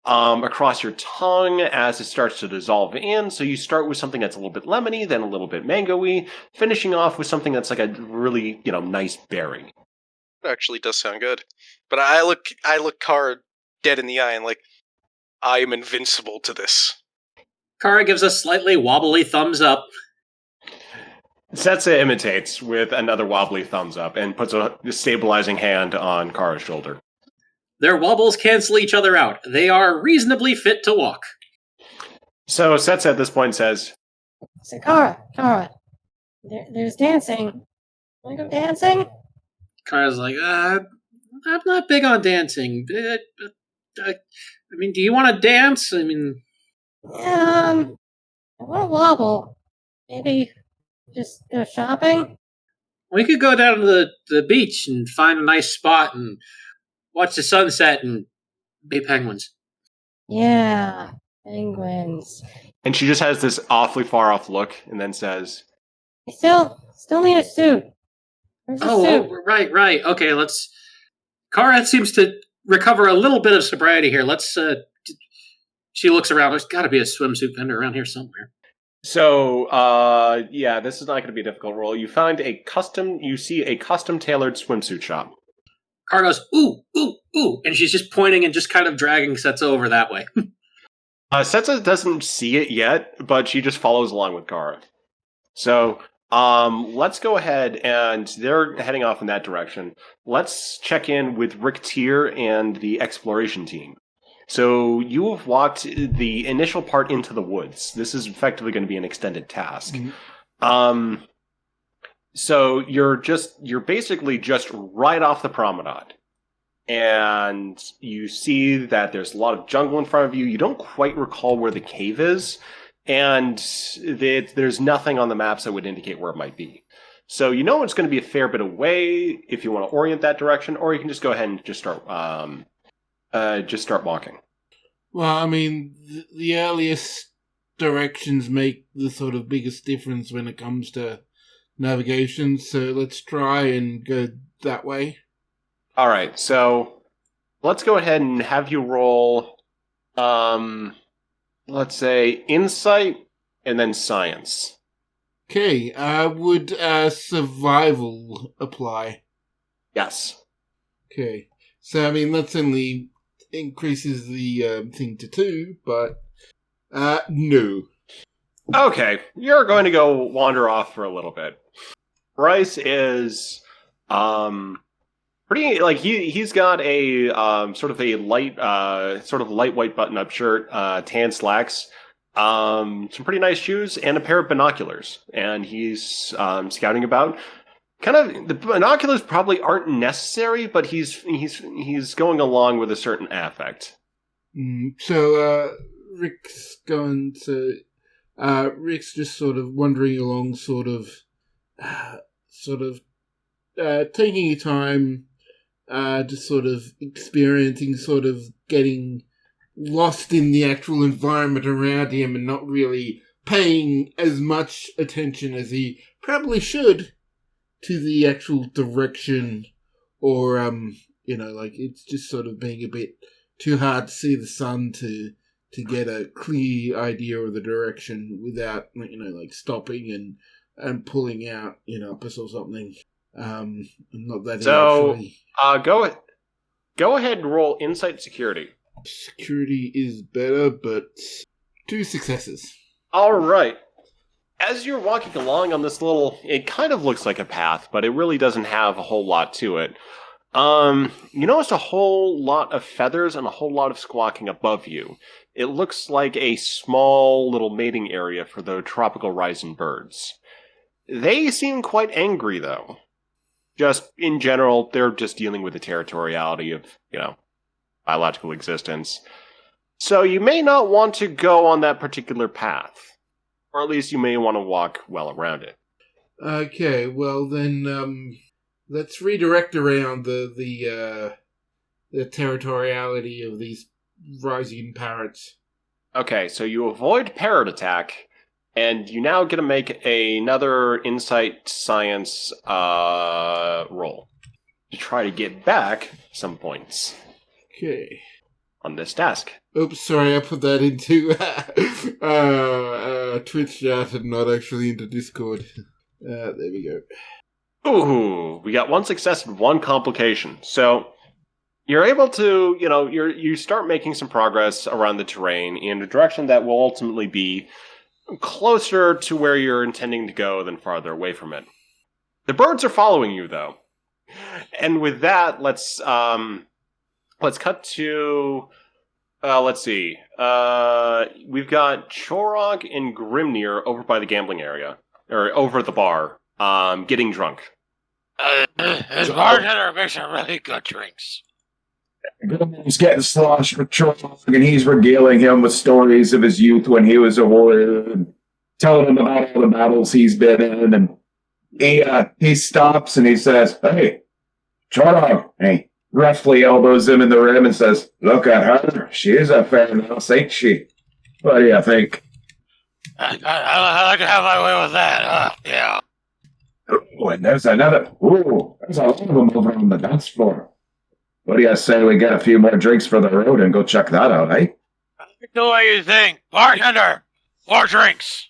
across your tongue as it starts to dissolve in. So you start with something that's a little bit lemony, then a little bit mango-y, finishing off with something that's like a really nice berry. It actually does sound good. But I look Kara dead in the eye and like, I am invincible to this. Kara gives a slightly wobbly thumbs up. Setsa imitates with another wobbly thumbs up and puts a stabilizing hand on Kara's shoulder. Their wobbles cancel each other out. They are reasonably fit to walk. So Setsa at this point says, So Kara, there's dancing. Wanna go dancing? Kara's like, I'm not big on dancing. I mean, do you want to dance? I mean... I want to wobble. Maybe just go shopping? We could go down to the beach and find a nice spot and watch the sunset and be penguins. Yeah, penguins. and she just has this awfully far off look and then says, I still need a suit. Where's the suit? Right. Okay, let's... Kara seems to recover a little bit of sobriety here. Let's, She looks around. There's got to be a swimsuit vendor around here somewhere. So, this is not going to be a difficult role. You see a custom tailored swimsuit shop. Kara goes, ooh, and she's just pointing and just kind of dragging Setsa over that way. Setsa doesn't see it yet, but she just follows along with Kara. So, let's go ahead, and they're heading off in that direction. Let's check in with Rick Tier and the exploration team. So, you have walked the initial part into the woods. This is effectively going to be an extended task. Mm-hmm. So, you're basically just right off the promenade. And you see that there's a lot of jungle in front of you. You don't quite recall where the cave is. And there's nothing on the maps that would indicate where it might be. So you know it's going to be a fair bit away if you want to orient that direction, or you can just go ahead and just start walking. Well, I mean, the earliest directions make the sort of biggest difference when it comes to navigation. So let's try and go that way. All right, so let's go ahead and have you roll, let's say, insight and then science. Okay, would survival apply? Yes. Okay, so I mean, that's only increases the thing to 2, but no. Okay, you're going to go wander off for a little bit. Bryce is pretty like he's got a sort of a light light white button up shirt, tan slacks, some pretty nice shoes, and a pair of binoculars. And he's scouting about. Kind of the binoculars probably aren't necessary, but he's going along with a certain affect. So Rick's going to Rick's just sort of wandering along, sort of taking your time, just sort of experiencing, sort of getting lost in the actual environment around him and not really paying as much attention as he probably should to the actual direction, or like it's just sort of being a bit too hard to see the sun to get a clear idea of the direction without like stopping and pulling out pus or something. Not that So actually. go ahead and roll insight security. Security is better, but 2 successes. All right. As you're walking along on this it kind of looks like a path, but it really doesn't have a whole lot to it. You notice a whole lot of feathers and a whole lot of squawking above you. It looks like a small little mating area for the tropical Risian birds. They seem quite angry, though. Just, in general, they're just dealing with the territoriality of, biological existence. So you may not want to go on that particular path. Or at least you may want to walk well around it. Okay, well then, let's redirect around the territoriality of these Risian parrots. Okay, so you avoid parrot attack, and you now get to make another insight science roll to try to get back some points. Okay. On this task. Oops, sorry, I put that into Twitch chat and not actually into Discord. There we go. Ooh, we got 1 success and 1 complication. So you're able to, you start making some progress around the terrain in a direction that will ultimately be closer to where you're intending to go than farther away from it. The birds are following you, though. And with that, let's cut to... let's see. We've got Chorog and Grimnir over by the gambling area. Or over at the bar. Getting drunk. His bartender makes some really good drinks. He's getting sloshed with Chorog, and he's regaling him with stories of his youth when he was a warrior, and telling him about all the battles he's been in. And he stops and he says, "Hey, Chorog," and he roughly elbows him in the rib and says, "Look at her. She is a fair mouse, ain't she? What do you think?" I like to have my way with that. Yeah. Oh, and there's another. Ooh, there's a lot of them over on the dance floor. What do you say we get a few more drinks for the road and go check that out, eh? The way you think. Bartender, more drinks.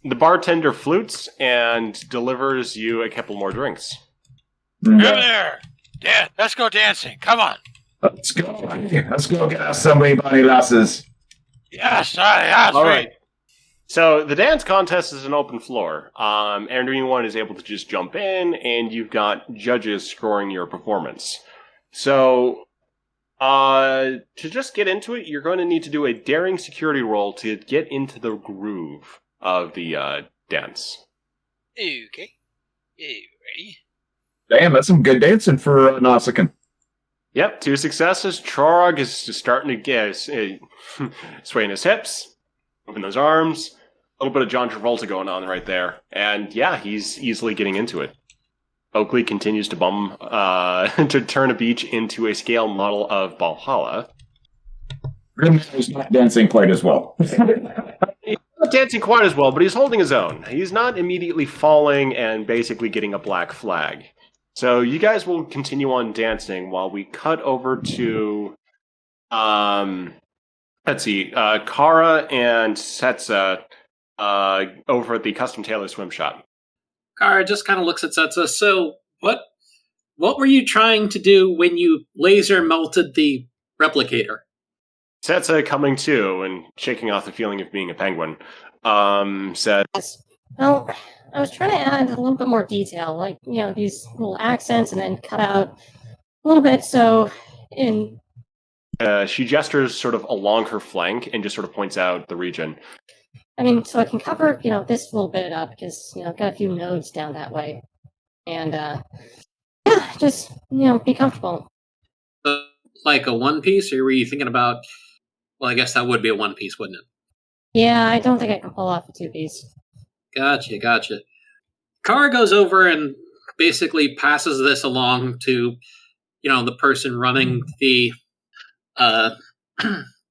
The bartender flutes and delivers you a couple more drinks. Come there. Yeah, let's go dancing. Come on. Let's go. Let's go get us some wee bunny lasses. Yes, All right. So the dance contest is an open floor. Anyone is able to just jump in, and you've got judges scoring your performance. So to just get into it, you're going to need to do a daring security roll to get into the groove of the dance. Okay. You ready? Damn, that's some good dancing for Nausicaan. Yep, 2 successes. Chorog is just starting to get swaying his hips, moving those arms. A little bit of John Travolta going on right there. And yeah, he's easily getting into it. Oakley continues to to turn a beach into a scale model of Valhalla. Grimnir's not dancing quite as well. He's not dancing quite as well, but he's holding his own. He's not immediately falling and basically getting a black flag. So you guys will continue on dancing while we cut over to, let's see, Kara and Setsa over at the Custom Tailor Swim Shop. Kara just kind of looks at Setsa. So, what were you trying to do when you laser melted the replicator? Setsa, coming to and shaking off the feeling of being a penguin, said, Yes. Well, I was trying to add a little bit more detail, like, these little accents and then cut out a little bit so in. She gestures sort of along her flank and just sort of points out the region. I mean, so I can cover, this little bit up because, I've got a few nodes down that way. And, yeah, just, be comfortable. Like a one piece, or were you thinking about? Well, I guess that would be a one piece, wouldn't it? Yeah, I don't think I can pull off a two-piece. Gotcha. Kara goes over and basically passes this along to, the person running the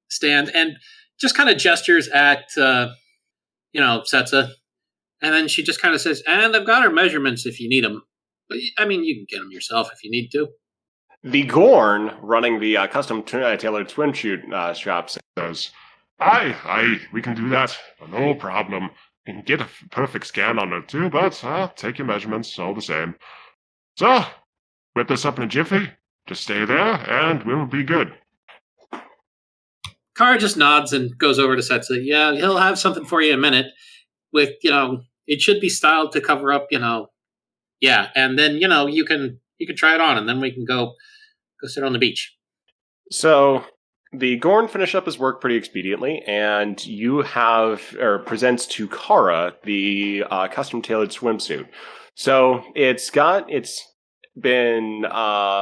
stand, and just kind of gestures at, Setsa. And then she just kind of says, and I've got her measurements if you need them. But, I mean, you can get them yourself if you need to. The Gorn running the custom tailored swimsuit shop Says, aye, we can do that. No problem. You can get a perfect scan on it too, but I'll take your measurements all the same. So, whip this up in a jiffy. Just stay there, and we'll be good. Kara just nods and goes over to Setsa. Yeah, he'll have something for you in a minute. With, it should be styled to cover up, Yeah, and then, you can try it on, and then we can go sit on the beach. So the Gorn finish up his work pretty expediently, and you presents to Kara the custom tailored swimsuit. So it's been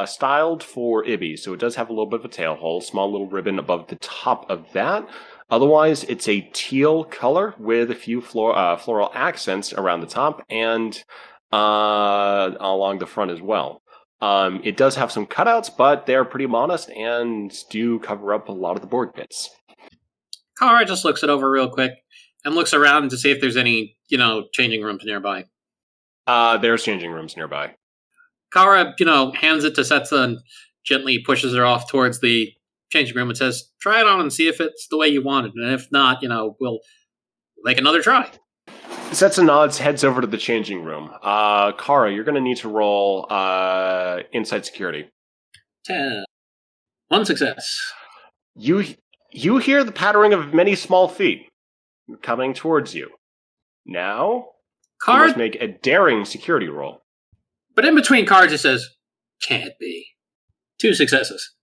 styled for Ibby, so it does have a little bit of a tail hole, small little ribbon above the top of that. Otherwise, it's a teal color with a few floral accents around the top and along the front as well. It does have some cutouts, but they're pretty modest and do cover up a lot of the board bits. Kara just looks it over real quick and looks around to see if there's any, changing rooms nearby. There's changing rooms nearby. Kara, hands it to Setsa and gently pushes her off towards the changing room and says, try it on and see if it's the way you want it. And if not, we'll make another try. Setsa nods, heads over to the changing room. Kara, you're going to need to roll inside security. 10. 1 success. You hear the pattering of many small feet coming towards you. Now, you must make a daring security roll. But in between, Kara just says, can't be. 2 successes.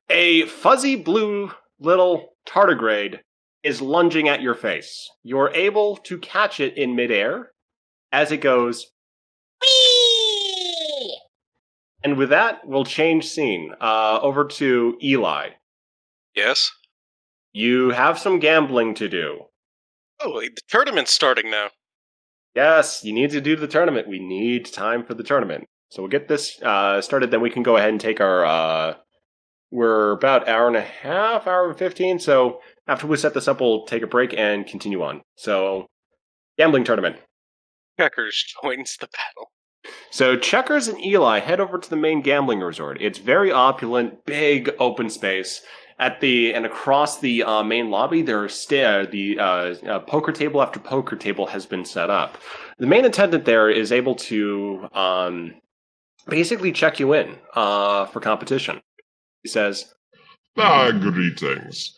A fuzzy blue little tardigrade is lunging at your face. You're able to catch it in midair as it goes, whee! And with that, we'll change scene. Over to Eli. Yes? You have some gambling to do. Oh, the tournament's starting now. Yes, you need to do the tournament. We need time for the tournament. So we'll get this started, then we can go ahead and take our... we're about hour and 15, so after we set this up, we'll take a break and continue on. So, gambling tournament. Checkers joins the battle. So, Checkers and Eli head over to the main gambling resort. It's very opulent, big, open space. And across the main lobby, there's the poker table after poker table has been set up. The main attendant there is able to basically check you in for competition. He says, greetings.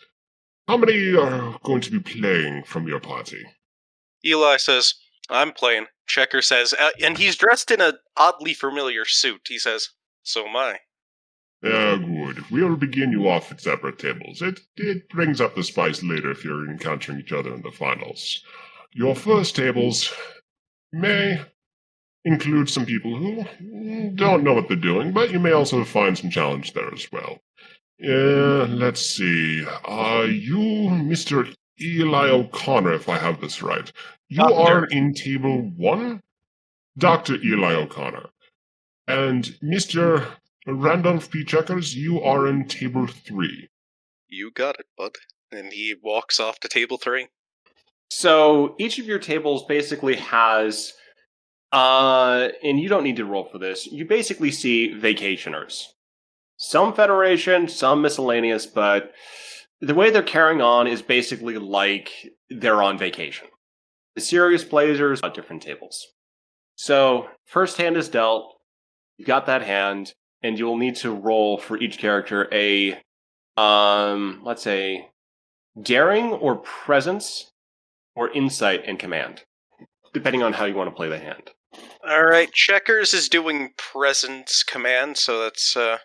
How many are going to be playing from your party? Eli says, I'm playing. Checker says, and he's dressed in an oddly familiar suit. He says, so am I. Good. We'll begin you off at separate tables. It brings up the spice later if you're encountering each other in the finals. Your first tables may include some people who don't know what they're doing, but you may also find some challenge there as well. Let's see. Are you Mr. Eli O'Connor, if I have this right? You are in table 1? Dr. Eli O'Connor. And Mr. Randolph P. Checkers, you are in table 3. You got it, bud. And he walks off to table 3. So each of your tables basically has, and you don't need to roll for this, you basically see vacationers. Some Federation, some miscellaneous, but the way they're carrying on is basically like they're on vacation. The serious players are at different tables. So, first hand is dealt, you got that hand, and you'll need to roll for each character a, let's say, daring or presence or insight and command. depending on how you want to play the hand. All right, Checkers is doing presence command, so that's, let's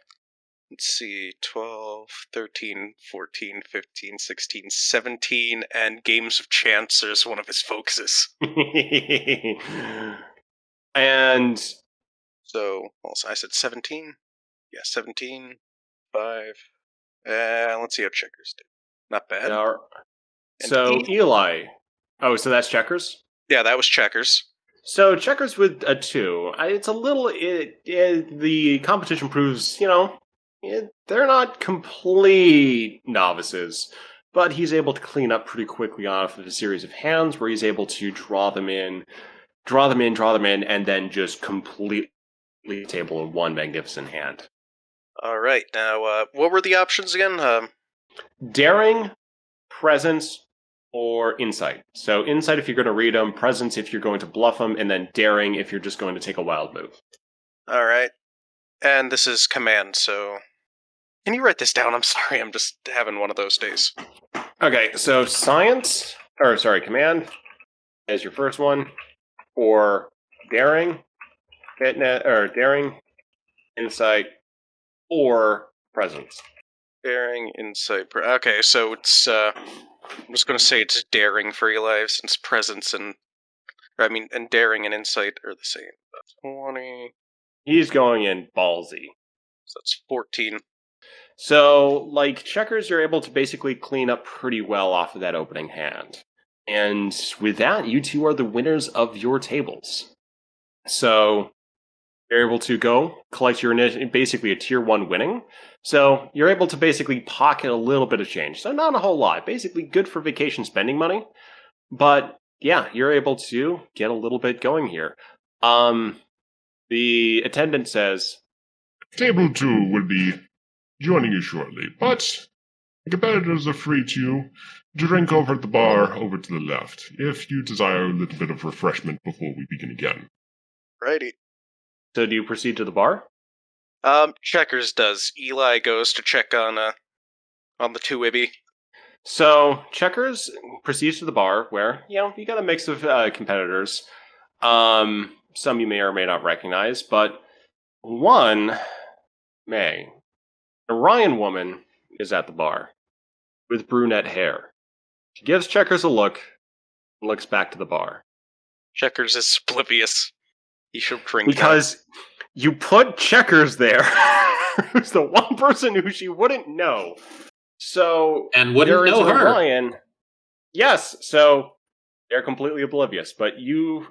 see, 12, 13, 14, 15, 16, 17, and Games of Chance is one of his focuses. And So, I said 17? Yeah, 17, 5. Let's see how Checkers do. Not bad. And so Eli. Oh, so that's Checkers? Yeah, that was Checkers. So Checkers with a 2. It's a little... the competition proves, they're not complete novices, but he's able to clean up pretty quickly off of a series of hands where he's able to draw them in, and then just completely table in one magnificent hand. All right, now, what were the options again? Daring, presence, or insight. So insight if you're going to read them, presence if you're going to bluff them, and then daring if you're just going to take a wild move. All right. And this is command, so... Can you write this down? I'm sorry, I'm just having one of those days. Okay, so command as your first one, or daring, daring, insight, or presence. Daring, insight... Okay, so it's, I'm just going to say it's daring for Eli, since presence and daring and insight are the same. That's 20. He's going in ballsy. So that's 14. So, like Checkers, you're able to basically clean up pretty well off of that opening hand. And with that, you two are the winners of your tables. So, you're able to go collect your basically a tier 1 winning. So, you're able to basically pocket a little bit of change. So, not a whole lot. Basically good for vacation spending money. But, yeah, you're able to get a little bit going here. The attendant says, Table 2 will be joining you shortly, but the competitors are free to drink over at the bar over to the left, if you desire a little bit of refreshment before we begin again. Righty. so do you proceed to the bar? Checkers does. Eli goes to check on the two Ibby. So Checkers proceeds to the bar where, you got a mix of competitors. Some you may or may not recognize, but one may. A Orion woman is at the bar with brunette hair. She gives Checkers a look and looks back to the bar. Checkers is oblivious. He should drink Because you put Checkers there, who's the one person who she wouldn't know. So And wouldn't there is know her. Orion. Yes, so they're completely oblivious, but you,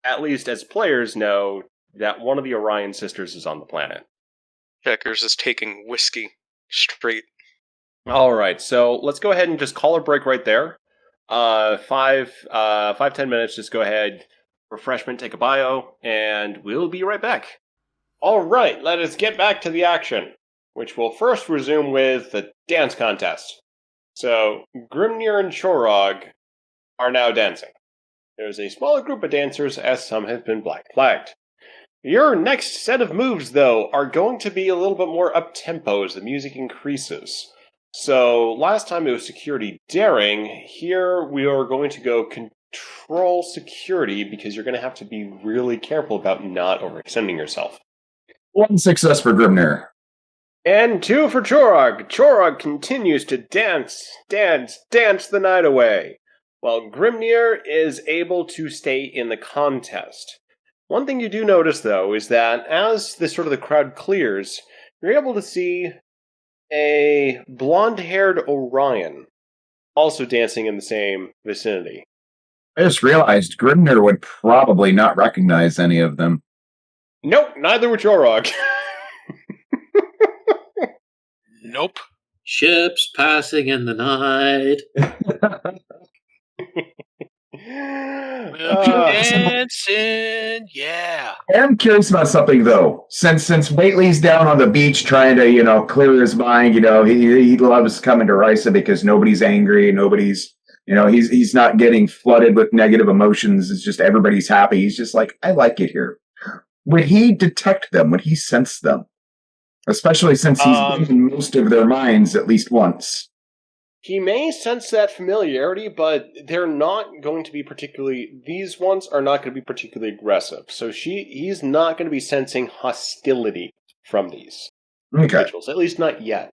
at least as players, know that one of the Orion sisters is on the planet. Checkers is taking whiskey straight. All right, so let's go ahead and just call a break right there. 5-10 minutes. Just go ahead, refreshment, take a bio, and we'll be right back. All right, let us get back to the action, which will first resume with the dance contest. So Grimnir and Chorog are now dancing. There's a smaller group of dancers, as some have been black flagged. Your next set of moves, though, are going to be a little bit more up-tempo as the music increases. So, last time it was security daring. Here we are going to go control security because you're going to have to be really careful about not overextending yourself. 1 success for Grimnir. And 2 for Chorog. Chorog continues to dance the night away, while Grimnir is able to stay in the contest. One thing you do notice, though, is that as the crowd clears, you're able to see a blonde-haired Orion also dancing in the same vicinity. I just realized Grimnir would probably not recognize any of them. Nope, neither would Chorog. Nope. Ships passing in the night. Dancing, yeah. I am curious about something though. Since Waitley's down on the beach trying to, clear his mind, he loves coming to Risa because nobody's angry, nobody's, he's not getting flooded with negative emotions. It's just everybody's happy. He's just like, I like it here. Would he detect them? Would he sense them? Especially since he's been in most of their minds at least once. He may sense that familiarity, but they're not going to be these ones are not going to be particularly aggressive. So he's not going to be sensing hostility from these individuals, at least not yet.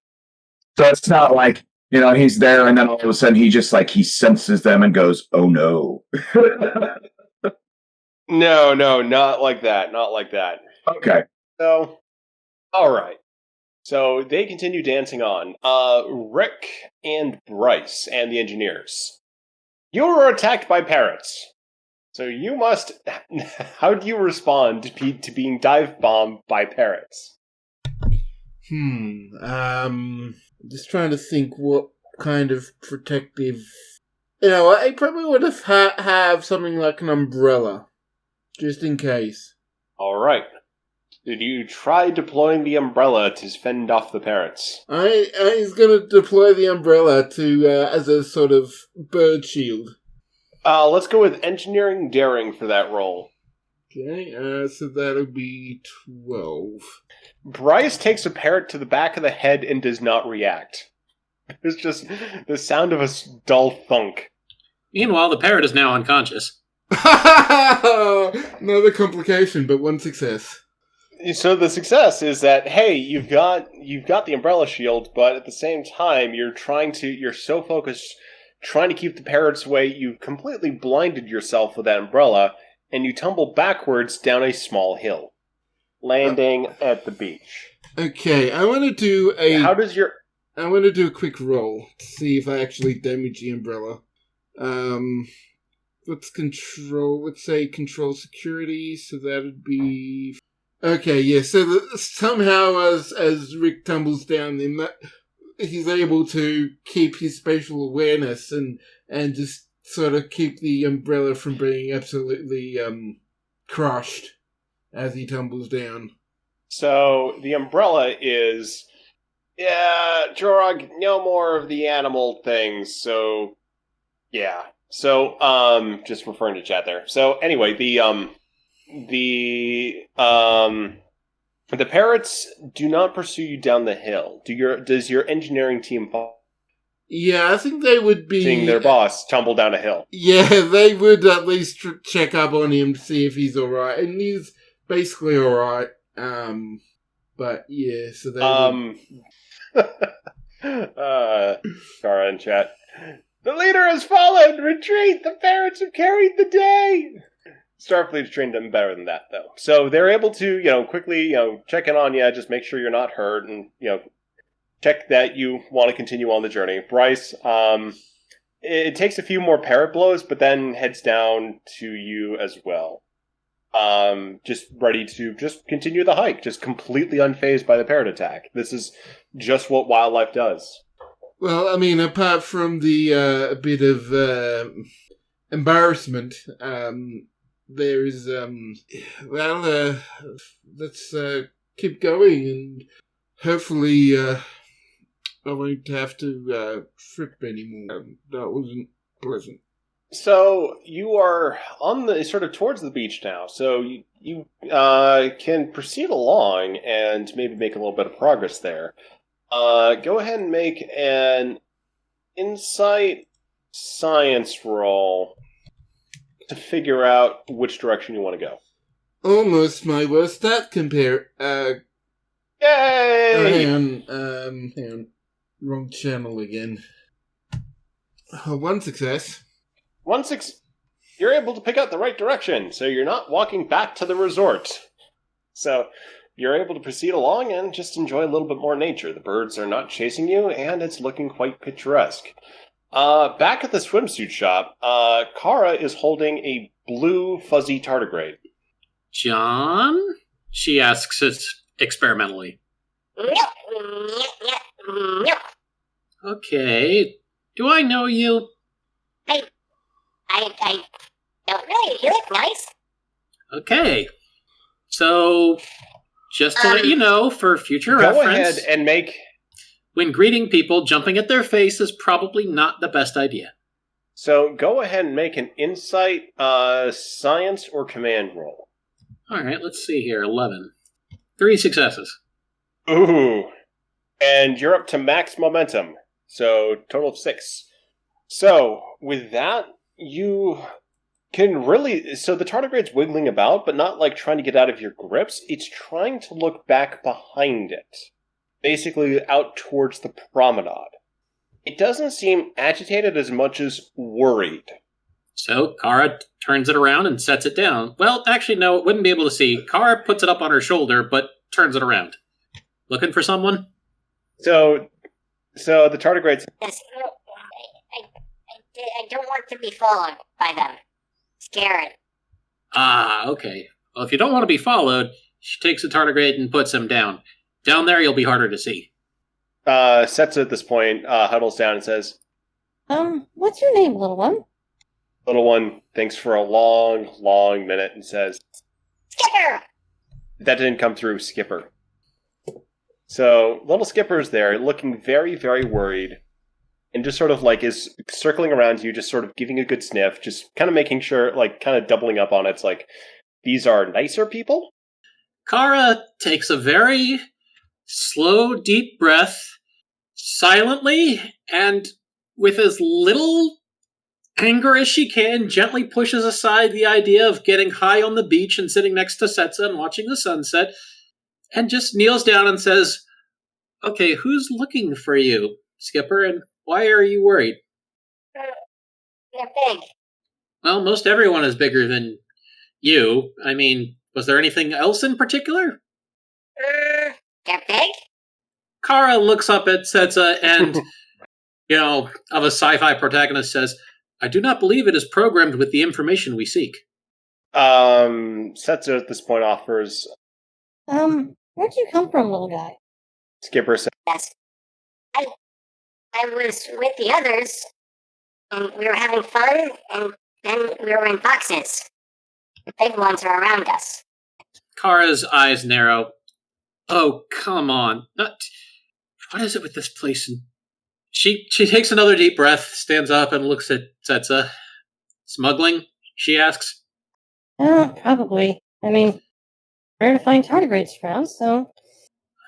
So it's not like, he's there and then all of a sudden he just he senses them and goes, oh no. No, not like that. Not like that. Okay. So, all right. So they continue dancing on. Rick and Bryce and the engineers. You were attacked by parrots. So you must... How do you respond to being dive bombed by parrots? Just trying to think what kind of protective... I probably would have something like an umbrella. Just in case. All right. Did you try deploying the umbrella to fend off the parrots? I was going to deploy the umbrella to as a sort of bird shield. Let's go with engineering daring for that roll. Okay, so that'll be 12. Bryce takes a parrot to the back of the head and does not react. There's just the sound of a dull thunk. Meanwhile, the parrot is now unconscious. Another complication, but one success. So the success is that, hey, you've got the umbrella shield, but at the same time, you're so focused trying to keep the parrots away, you've completely blinded yourself with that umbrella, and you tumble backwards down a small hill, landing at the beach. Okay, I want to do a... I want to do a quick roll to see if I actually damage the umbrella. Let's say control security, so that would be... Okay, yeah, so somehow as Rick tumbles down, he's able to keep his spatial awareness and just sort of keep the umbrella from being absolutely crushed as he tumbles down. So the umbrella is, Jorog, no more of the animal things, so, yeah. So, just referring to chat there. So, anyway, the parrots do not pursue you down the hill. Does your engineering team follow? Yeah, I think they would be... Seeing their boss tumble down a hill. Yeah, they would at least check up on him to see if he's alright. And he's basically alright. But, yeah, so they Kara in chat. The leader has fallen! Retreat! The parrots have carried the day! Starfleet's trained them better than that, though. So they're able to, quickly, check in on you, just make sure you're not hurt, and, check that you want to continue on the journey. Bryce, it takes a few more parrot blows, but then heads down to you as well. Just ready to just continue the hike, just completely unfazed by the parrot attack. This is just what wildlife does. Well, I mean, apart from the bit of embarrassment, there is, let's keep going, and hopefully I won't have to trip anymore. That wasn't pleasant. So you are on the sort of towards the beach now. So you can proceed along and maybe make a little bit of progress there. Go ahead and make an insight science roll to figure out which direction you want to go. Almost my worst stat compare. Yay! Hang on. Wrong channel again. One success. You're able to pick out the right direction, so you're not walking back to the resort. So you're able to proceed along and just enjoy a little bit more nature. The birds are not chasing you, and it's looking quite picturesque. Back at the swimsuit shop, Kara is holding a blue fuzzy tardigrade. John? She asks it experimentally. Okay. Do I know you? I don't know. You look nice. Okay. So, just to let you know, for future Go reference, ahead and make... when greeting people, jumping at their face is probably not the best idea. So go ahead and make an insight, science, or command roll. Alright, let's see here. 11. 3 successes. Ooh. And you're up to max momentum. So, total of 6. So, with that, you can really... So, the tardigrade's wiggling about, but not, like, trying to get out of your grips. It's trying to look back behind it. Basically, out towards the promenade. It doesn't seem agitated as much as worried. So Kara turns it around and sets it down. Well, actually, no, it wouldn't be able to see. Kara puts it up on her shoulder, but turns it around. Looking for someone? So the tardigrade... Yes, I don't want to be followed by them. Scared. Ah, okay. Well, if you don't want to be followed, she takes the tardigrade and puts him down. Down there, you'll be harder to see. Setsu at this point huddles down and says, What's your name, little one? Little one thinks for a long, long minute and says, Skipper! That didn't come through, Skipper. So, little Skipper's there, looking very, very worried, and just sort of like is circling around you, just sort of giving a good sniff, just kind of making sure, like, kind of doubling up on it. It's like, these are nicer people? Kara takes a very slow, deep breath, silently, and with as little anger as she can, gently pushes aside the idea of getting high on the beach and sitting next to Setsa and watching the sunset, and just kneels down and says, Okay, who's looking for you, Skipper, and why are you worried? They're big. Well, most everyone is bigger than you. I mean, was there anything else in particular? They're big? Kara looks up at Setsa and, of a sci-fi protagonist says, I do not believe it is programmed with the information we seek. Setsu at this point offers... Where'd you come from, little guy? Skipper says, Yes. I was with the others, and we were having fun, and then we were in boxes. The big ones are around us. Kara's eyes narrow. Oh, come on. What is it with this place? And she takes another deep breath, stands up, and looks at Setsa. Smuggling? She asks. Probably. I mean, rare to find tardigrades around, so...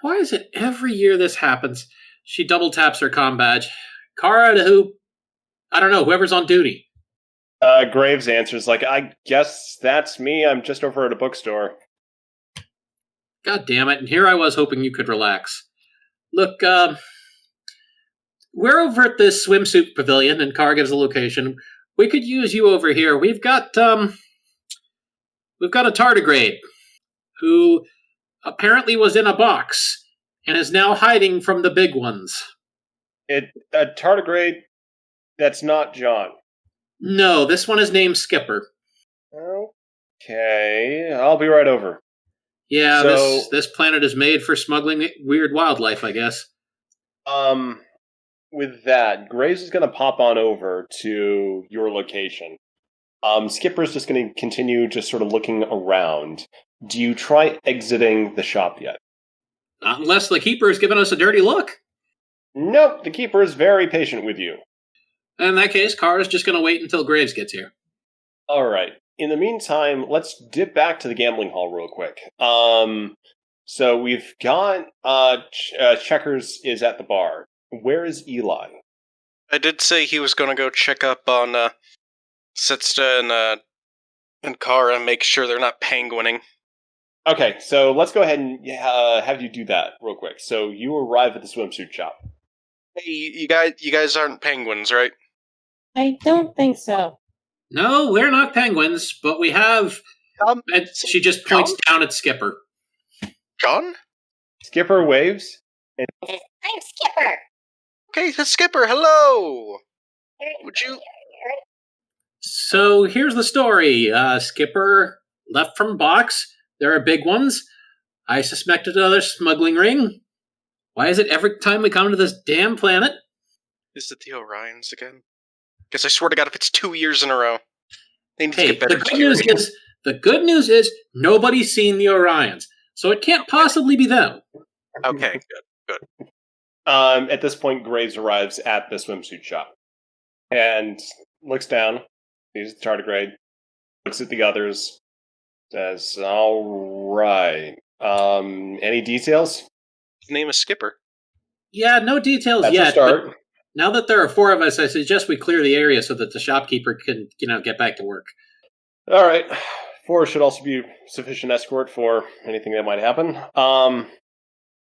Why is it every year this happens? She double taps her comm badge. Kara to who? I don't know, whoever's on duty. Graves answers, like, I guess that's me. I'm just over at a bookstore. God damn it, and here I was hoping you could relax. Look, we're over at this swimsuit pavilion, and Kara gives a location. We could use you over here. We've got a tardigrade who apparently was in a box and is now hiding from the big ones. A tardigrade that's not John. No, this one is named Skipper. Okay, I'll be right over. Yeah, So- this planet is made for smuggling weird wildlife, I guess. With that, Graves is going to pop on over to your location. Skipper's just going to continue just sort of looking around. Do you try exiting the shop yet? Not unless the keeper has given us a dirty look. Nope, the keeper is very patient with you. In that case, Kara's just going to wait until Graves gets here. Alright, in the meantime, let's dip back to the gambling hall real quick. So we've got, Checkers is at the bar. Where is Eli? I did say he was going to go check up on Setsta and Kara and make sure they're not penguining. Okay, so let's go ahead and have you do that real quick. So you arrive at the swimsuit shop. Hey, you guys aren't penguins, right? I don't think so. No, we're not penguins, but we have... And she just points down at Skipper. John? Skipper waves. I'm Skipper. Okay, that's Skipper, hello! Would you... So here's the story. Skipper left from box. There are big ones. I suspected another smuggling ring. Why is it every time we come to this damn planet? Is it the Orions again? Guess I swear to God if it's 2 years in a row. They need to Hey, get better. the good news is nobody's seen the Orions, so it can't possibly be them. Okay, good. At this point, Graves arrives at the swimsuit shop and looks down, sees the tardigrade, looks at the others, says, "All right. Any details?" His name is Skipper. Yeah, no details That's yet. a start. Now that there are 4 of us, I suggest we clear the area so that the shopkeeper can, get back to work. All right. 4 should also be sufficient escort for anything that might happen. All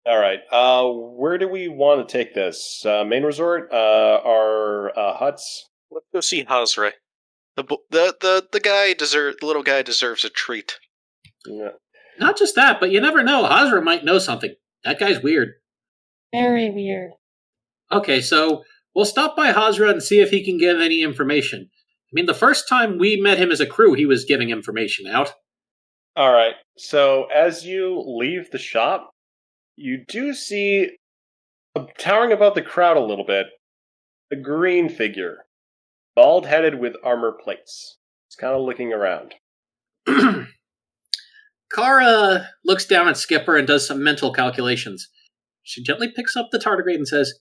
right. Where do we want to take this? Main resort? Our huts? Let's go see Hazra. The little guy deserves a treat. Yeah. Not just that, but you never know. Hazra might know something. That guy's weird. Very weird. Okay, so we'll stop by Hazra and see if he can give any information. I mean, the first time we met him as a crew, he was giving information out. All right. So as you leave the shop, you do see, towering above the crowd a little bit, a green figure, bald-headed with armor plates. He's kind of looking around. Kara looks down at Skipper and does some mental calculations. She gently picks up the tardigrade and says,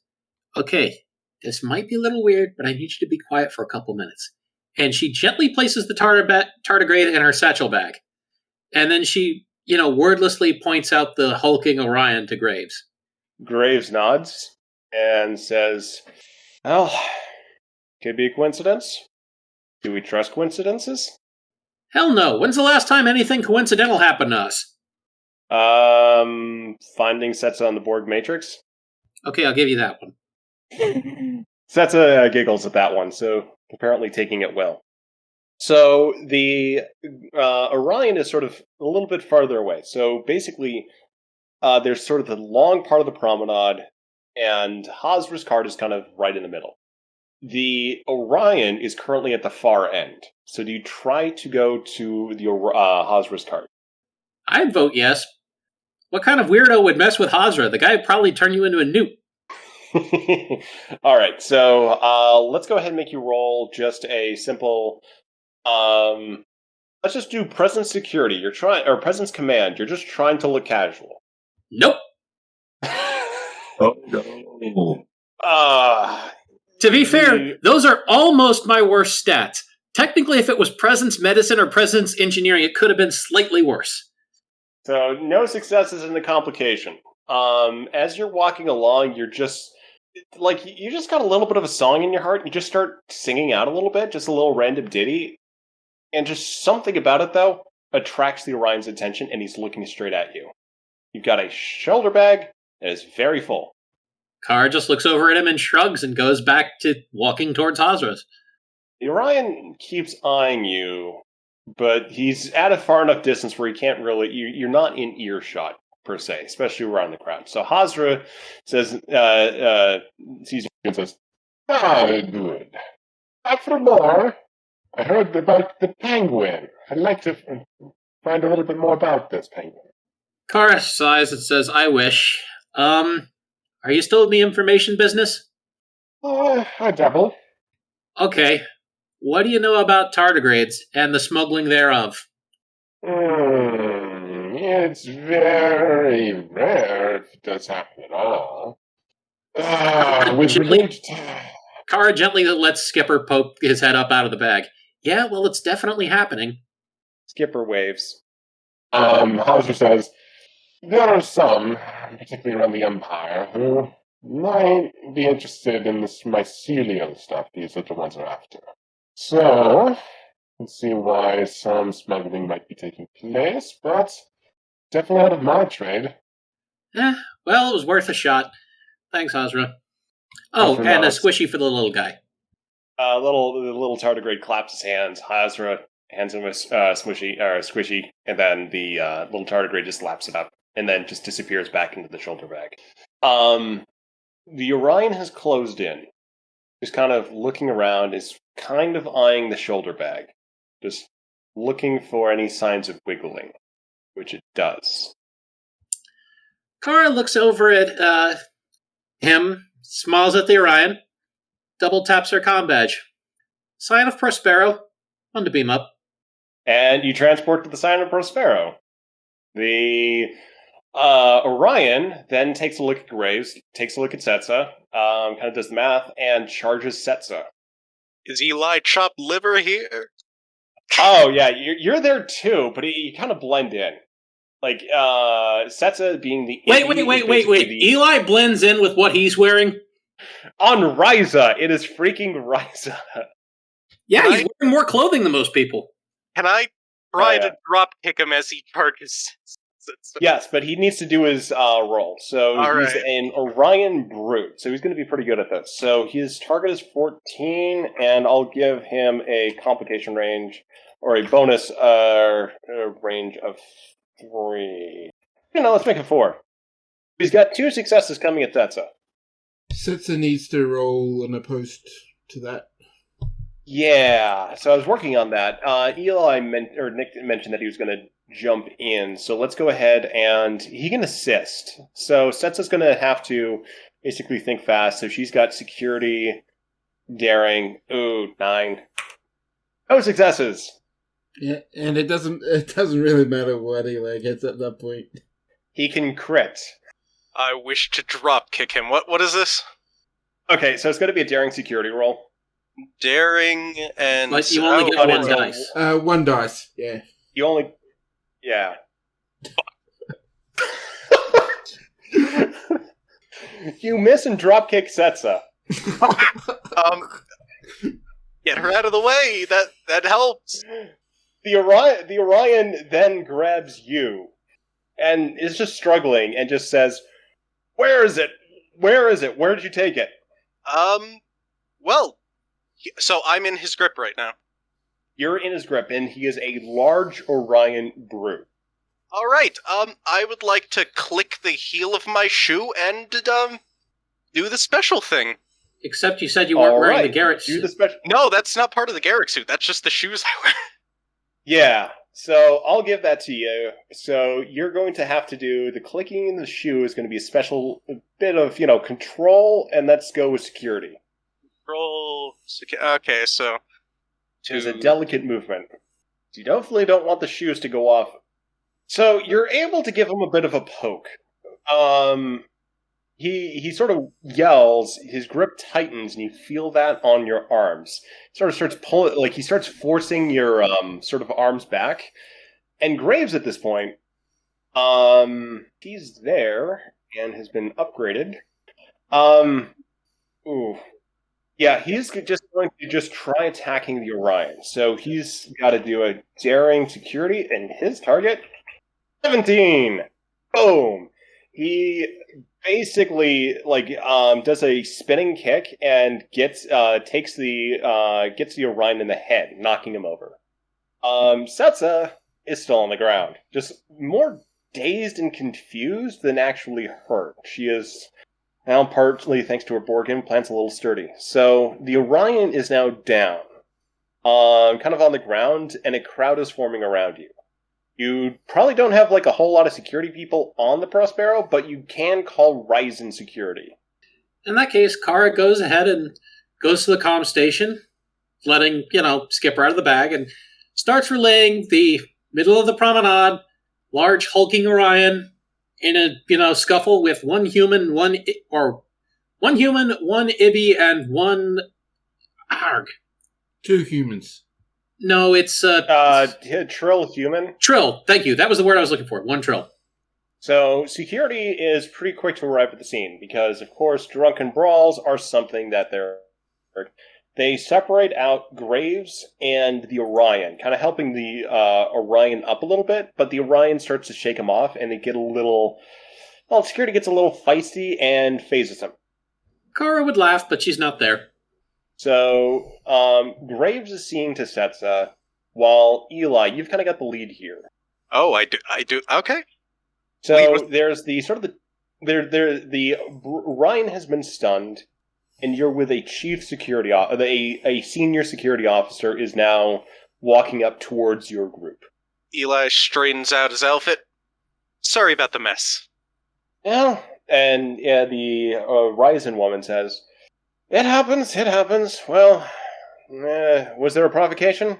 "Okay, this might be a little weird, but I need you to be quiet for a couple minutes." And she gently places the tardigrade in her satchel bag. And then she, wordlessly points out the hulking Orion to Graves. Graves nods and says, "Well, could be a coincidence. Do we trust coincidences?" Hell no. When's the last time anything coincidental happened to us? Finding Setsa on the Borg Matrix. Okay, I'll give you that one. Setsa giggles at that one, so apparently taking it well. So the Orion is sort of a little bit farther away. So basically, there's sort of the long part of the promenade, and Hazra's cart is kind of right in the middle. The Orion is currently at the far end. So do you try to go to the Hazra's cart? I'd vote yes. What kind of weirdo would mess with Hazra? The guy would probably turn you into a newt. All right, so let's go ahead and make you roll just a simple. Let's just do presence security. You're trying, or presence command. You're just trying to look casual. Nope. Oh no. To be fair, those are almost my worst stats. Technically, if it was presence medicine or presence engineering, it could have been slightly worse. So no successes in the complication. As you're walking along, you're just you just got a little bit of a song in your heart. You just start singing out a little bit, just a little random ditty, and just something about it though attracts the Orion's attention, and he's looking straight at you. You've got a shoulder bag that is very full. Kara just looks over at him and shrugs and goes back to walking towards Hazra's. The Orion keeps eyeing you, but he's at a far enough distance where he can't really. You're not in earshot per se, especially around the crowd. So Hazra says, sees you and says, Ah, good. After more, I heard about the penguin. I'd like to find a little bit more about this penguin. Kara sighs and says, "I wish. Are you still in the information business?" I dabble. Okay. What do you know about tardigrades and the smuggling thereof? It's very rare if it does happen at all. Kara gently lets Skipper poke his head up out of the bag. Yeah, well, it's definitely happening. Skipper waves. Hauser says, there are some, particularly around the Empire, who might be interested in this mycelial stuff these little ones are after. So, let's see why some smuggling might be taking place, but definitely out of my trade. Well, it was worth a shot. Thanks, Hazra. Oh, and a squishy for the little guy. The little tardigrade claps his hands. Hazra hands him a squishy, and then the little tardigrade just laps it up, and then just disappears back into the shoulder bag. The Orion has closed in. Just kind of looking around, is kind of eyeing the shoulder bag. Just looking for any signs of wiggling, which it does. Kara looks over at him, smiles at the Orion, double taps her comm badge. Sign of Prospero. On to beam up. And you transport to the sign of Prospero. The Orion then takes a look at Graves, takes a look at Setsa, kind of does the math, and charges Setsa. Is Eli chopped liver here? Oh, yeah, you're there too, but you kind of blend in. Like, Setsa being the... Wait. Eli blends in with what he's wearing? On Risa, it is freaking Risa. Yeah, Right. he's wearing more clothing than most people. Can I try Yeah. to drop kick him as he charges? Yes, but he needs to do his roll. So All he's right. an Orion Brute, so he's going to be pretty good at this. So his target is 14, and I'll give him a complication range, or a bonus range of 3. Let's make it 4. He's got 2 successes coming at Tetsa. Setzer needs to roll an opposed to that. Yeah, so I was working on that. Nick mentioned that he was going to jump in, so let's go ahead and he can assist. So Setsa's going to have to basically think fast. So she's got security, daring. Ooh, 9. No successes. Yeah, and it doesn't really matter what he gets at that point. He can crit. I wish to drop kick him. What is this? Okay, so it's going to be a daring security roll. Daring and But you only get one dice. 1 dice, yeah. You only, yeah. You miss and drop kick Setsa. Get her out of the way. That helps. The Orion then grabs you and is just struggling and just says, "Where is it? Where is it? Where did you take it?" Well, so I'm in his grip right now. You're in his grip, and he is a large Orion brute. All right. I would like to click the heel of my shoe and do the special thing. Except you said you weren't wearing the Garrett Do suit. the special. No, that's not part of the Garrick suit. That's just the shoes I wear. Yeah, so I'll give that to you. So you're going to have to do the clicking in the shoe is going to be a special bit of, control, and let's go with security. Roll. Okay, so It's a delicate movement. You definitely don't want the shoes to go off. So you're able to give him a bit of a poke. He sort of yells, his grip tightens, and you feel that on your arms. Sort of starts pulling, he starts forcing your sort of arms back. And Graves at this point, he's there and has been upgraded. Yeah, he's just going to just try attacking the Orion. So he's got to do a daring security, and his target, 17. Boom. He basically does a spinning kick and gets the Orion in the head, knocking him over. Setsa is still on the ground, just more dazed and confused than actually hurt. She is now, partly thanks to her Borg implants, a little sturdy. So the Orion is now down, kind of on the ground, and a crowd is forming around you. You probably don't have a whole lot of security people on the Prospero, but you can call Risian security. In that case, Kara goes ahead and goes to the comm station, letting, Skipper out of the bag, and starts relaying the middle of the promenade, large hulking Orion in a, scuffle with one human, one Ibby, and one Arg. 2 humans. No, it's Trill human. Trill. Thank you. That was the word I was looking for. One Trill. So security is pretty quick to arrive at the scene because, of course, drunken brawls are something that they separate out Graves and the Orion, kind of helping the Orion up a little bit, but the Orion starts to shake him off, and they get security gets a little feisty and phases him. Kara would laugh, but she's not there. So, Graves is seeing to Setsa, while Eli, you've kind of got the lead here. Oh, I do. Okay. So there's the sort of the Orion has been stunned, and you're with a chief security, a senior security officer is now walking up towards your group. Eli straightens out his outfit. Sorry about the mess. Yeah, and the Risian woman says, It happens. Well, was there a provocation?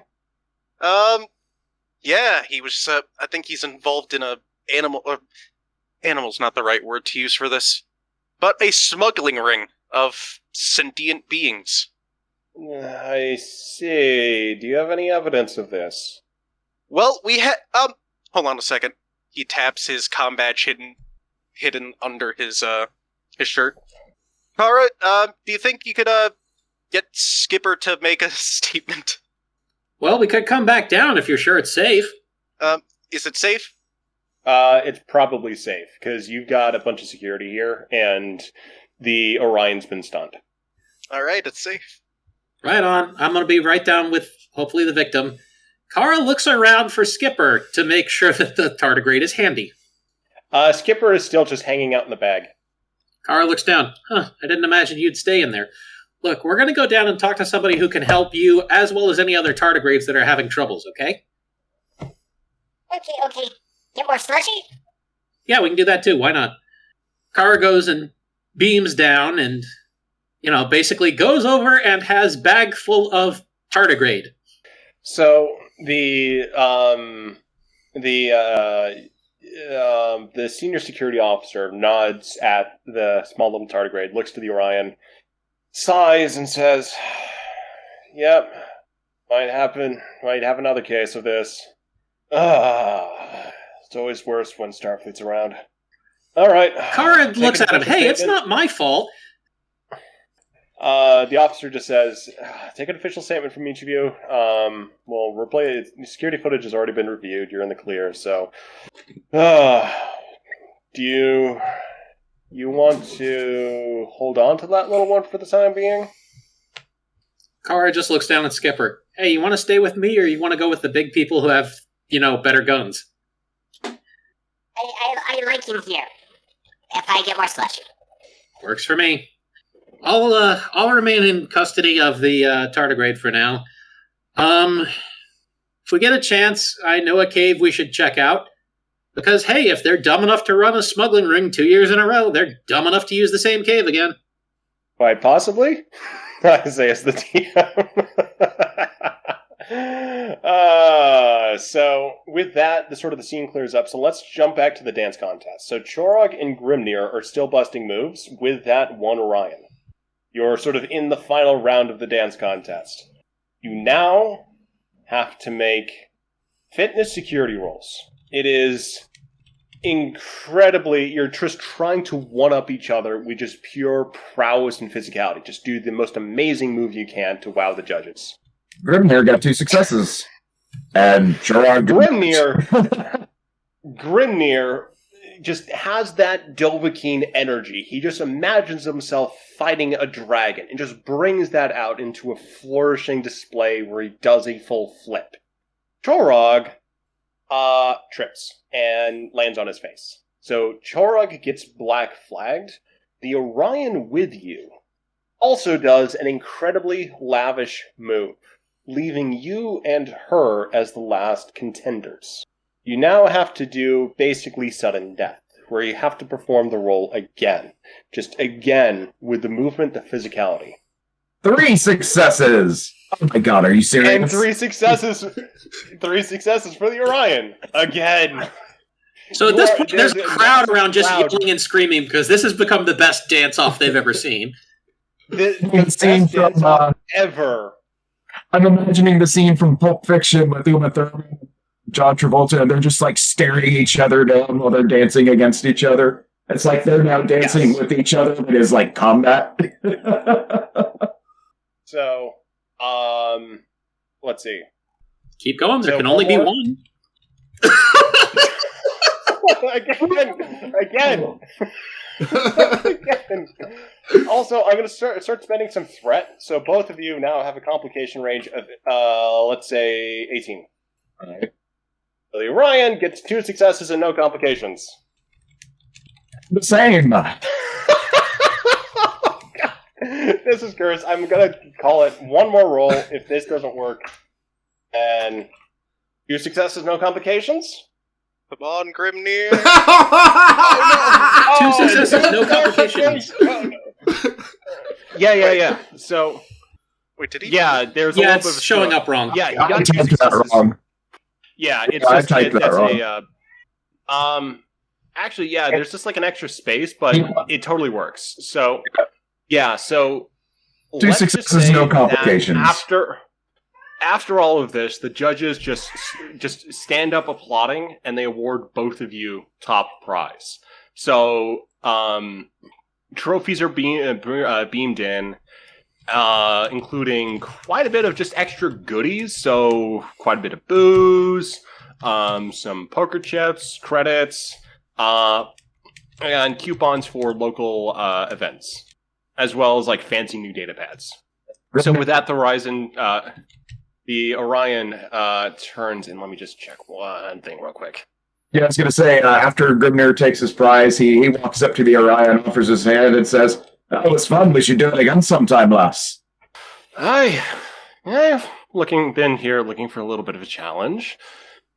Yeah, he was, I think he's involved in animal's not the right word to use for this, but a smuggling ring of sentient beings. I see. Do you have any evidence of this? Well, we had, hold on a second. He taps his comm badge hidden under his shirt. Kara, do you think you could get Skipper to make a statement? Well, we could come back down if you're sure it's safe. Is it safe? It's probably safe, because you've got a bunch of security here, and the Orion's been stunned. Alright, it's safe. Right on. I'm going to be right down with, hopefully, the victim. Kara looks around for Skipper to make sure that the tardigrade is handy. Skipper is still just hanging out in the bag. Kara looks down. I didn't imagine you'd stay in there. Look, we're going to go down and talk to somebody who can help you, as well as any other tardigrades that are having troubles, okay? Okay. Get more slushy? Yeah, we can do that too. Why not? Kara goes and beams down and, basically goes over and has bag full of tardigrade. So the senior security officer nods at the small little tardigrade, looks to the Orion, sighs, and says, "Yep, might happen. Might have another case of this. It's always worse when Starfleet's around." All right. Kara looks at him. Hey, it's not my fault. The officer just says, "Take an official statement from each of you. We'll replay it. Security footage has already been reviewed. You're in the clear. So, do you want to hold on to that little one for the time being?" Kara just looks down at Skipper. Hey, you want to stay with me, or you want to go with the big people who have, better guns? I like him here. If I get more slushy. Works for me. I'll remain in custody of the tardigrade for now. If we get a chance, I know a cave we should check out. Because, hey, if they're dumb enough to run a smuggling ring 2 years in a row, they're dumb enough to use the same cave again. Quite possibly. I say it's the TM. So with that, the scene clears up. So let's jump back to the dance contest. So Chorog and Grimnir are still busting moves with that one Orion. You're sort of in the final round of the dance contest. You now have to make fitness security rolls. It is incredibly, you're just trying to one-up each other with just pure prowess and physicality. Just do the most amazing move you can to wow the judges. Grimnir got 2 successes. And Gerard Grimnir just has that Dovahkiin energy. He just imagines himself fighting a dragon and just brings that out into a flourishing display where he does a full flip. Chorog trips and lands on his face. So Chorog gets black flagged. The Orion with you also does an incredibly lavish move, leaving you and her as the last contenders. You now have to do basically sudden death, where you have to perform the roll again. Just again, with the movement, the physicality. 3 successes! Oh my god, are you serious? And 3 successes! 3 successes for the Orion! Again! So at this point, there's a crowd around just yelling and screaming because this has become the best dance-off they've ever seen. The best dance-off ever. I'm imagining the scene from Pulp Fiction with Uma Thurman, John Travolta, and they're just like staring each other down while they're dancing against each other. It's like they're now dancing with each other, but it's like combat. So, let's see. Keep going, there can only be one. Again. Also, I'm going to start spending some threat, so both of you now have a complication range of, let's say, 18. Alright. So the Orion gets 2 successes and no complications. The same. This is cursed. I'm going to call it one more roll if this doesn't work. And 2 successes, no complications? Come on, Grimnir. Two successes, no complications. Yeah. So, wait, did he? yeah, there's a Yeah, little bit it's of showing up wrong. Yeah, you I got 2 typed that successes. wrong. Yeah, it's I just typed that that's wrong. actually, yeah, there's just like an extra space, but it totally works. So, yeah, so 2 let's just successes, say no that complications. After all of this, the judges just stand up applauding, and they award both of you top prize. So, trophies are beamed in, including quite a bit of just extra goodies. So quite a bit of booze, some poker chips, credits, and coupons for local events, as well as like fancy new data pads. So with that, the Orion turns, and let me just check one thing real quick. Yeah, I was going to say, after Grimnir takes his prize, he walks up to the Orion, offers his hand, and says, "That was fun. We should do it again sometime, lass." Been here looking for a little bit of a challenge,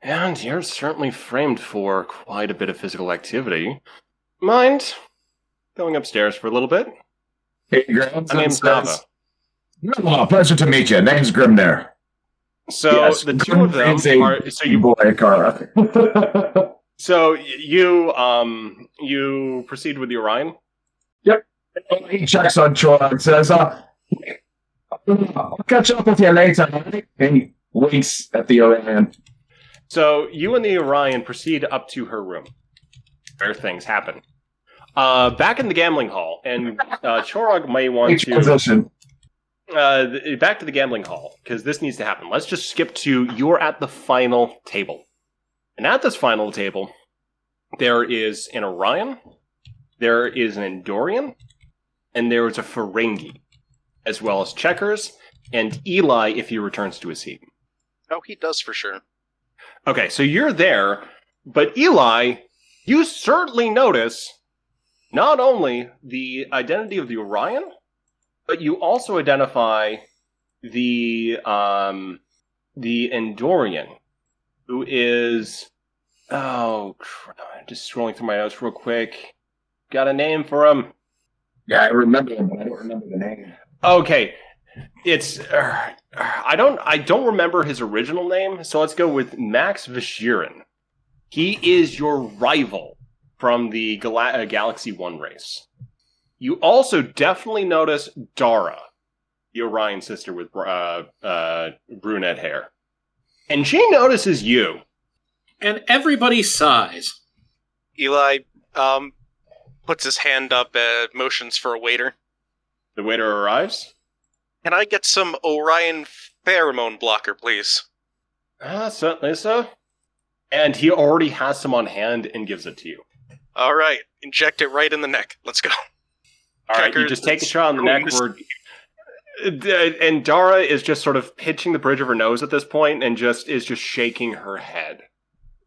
and you're certainly framed for quite a bit of physical activity. Mind going upstairs for a little bit? He grabs My name's Nava. "No, pleasure to meet you. Name's Grimnir." So Yes, the two of them Grimnir's a are. So you. boy, Kara. So you proceed with the Orion. He checks on Troy and says, "I'll catch up with you later." He winks at the Orion. So you and the Orion proceed up to her room, where things happen. Back in the gambling hall, and Chorog may want to Transition. back to the gambling hall because this needs to happen. Let's just skip to you're at the final table, and at this final table, there is an Orion, there is an Endorian, and there is a Ferengi, as well as checkers and Eli if he returns to his seat. Oh, he does for sure. Okay, so you're there, but Eli, you certainly notice not only the identity of the Orion, but you also identify the Endorian, who is just scrolling through my notes real quick. Got a name for him. Yeah, I remember him, but I don't remember the name. Okay, it's I don't remember his original name, so let's go with Max Vishirin. He is your rival from the Galaxy 1 race. You also definitely notice Dara, the Orion sister with brunette hair. And she notices you. And everybody sighs. Eli puts his hand up, motions for a waiter. The waiter arrives. Can I get some Orion pheromone blocker, please? Certainly, sir. And he already has some on hand and gives it to you. All right, inject it right in the neck. Let's go. All right, you just take a shot on the neck. And Dara is just sort of pinching the bridge of her nose at this point and is just shaking her head.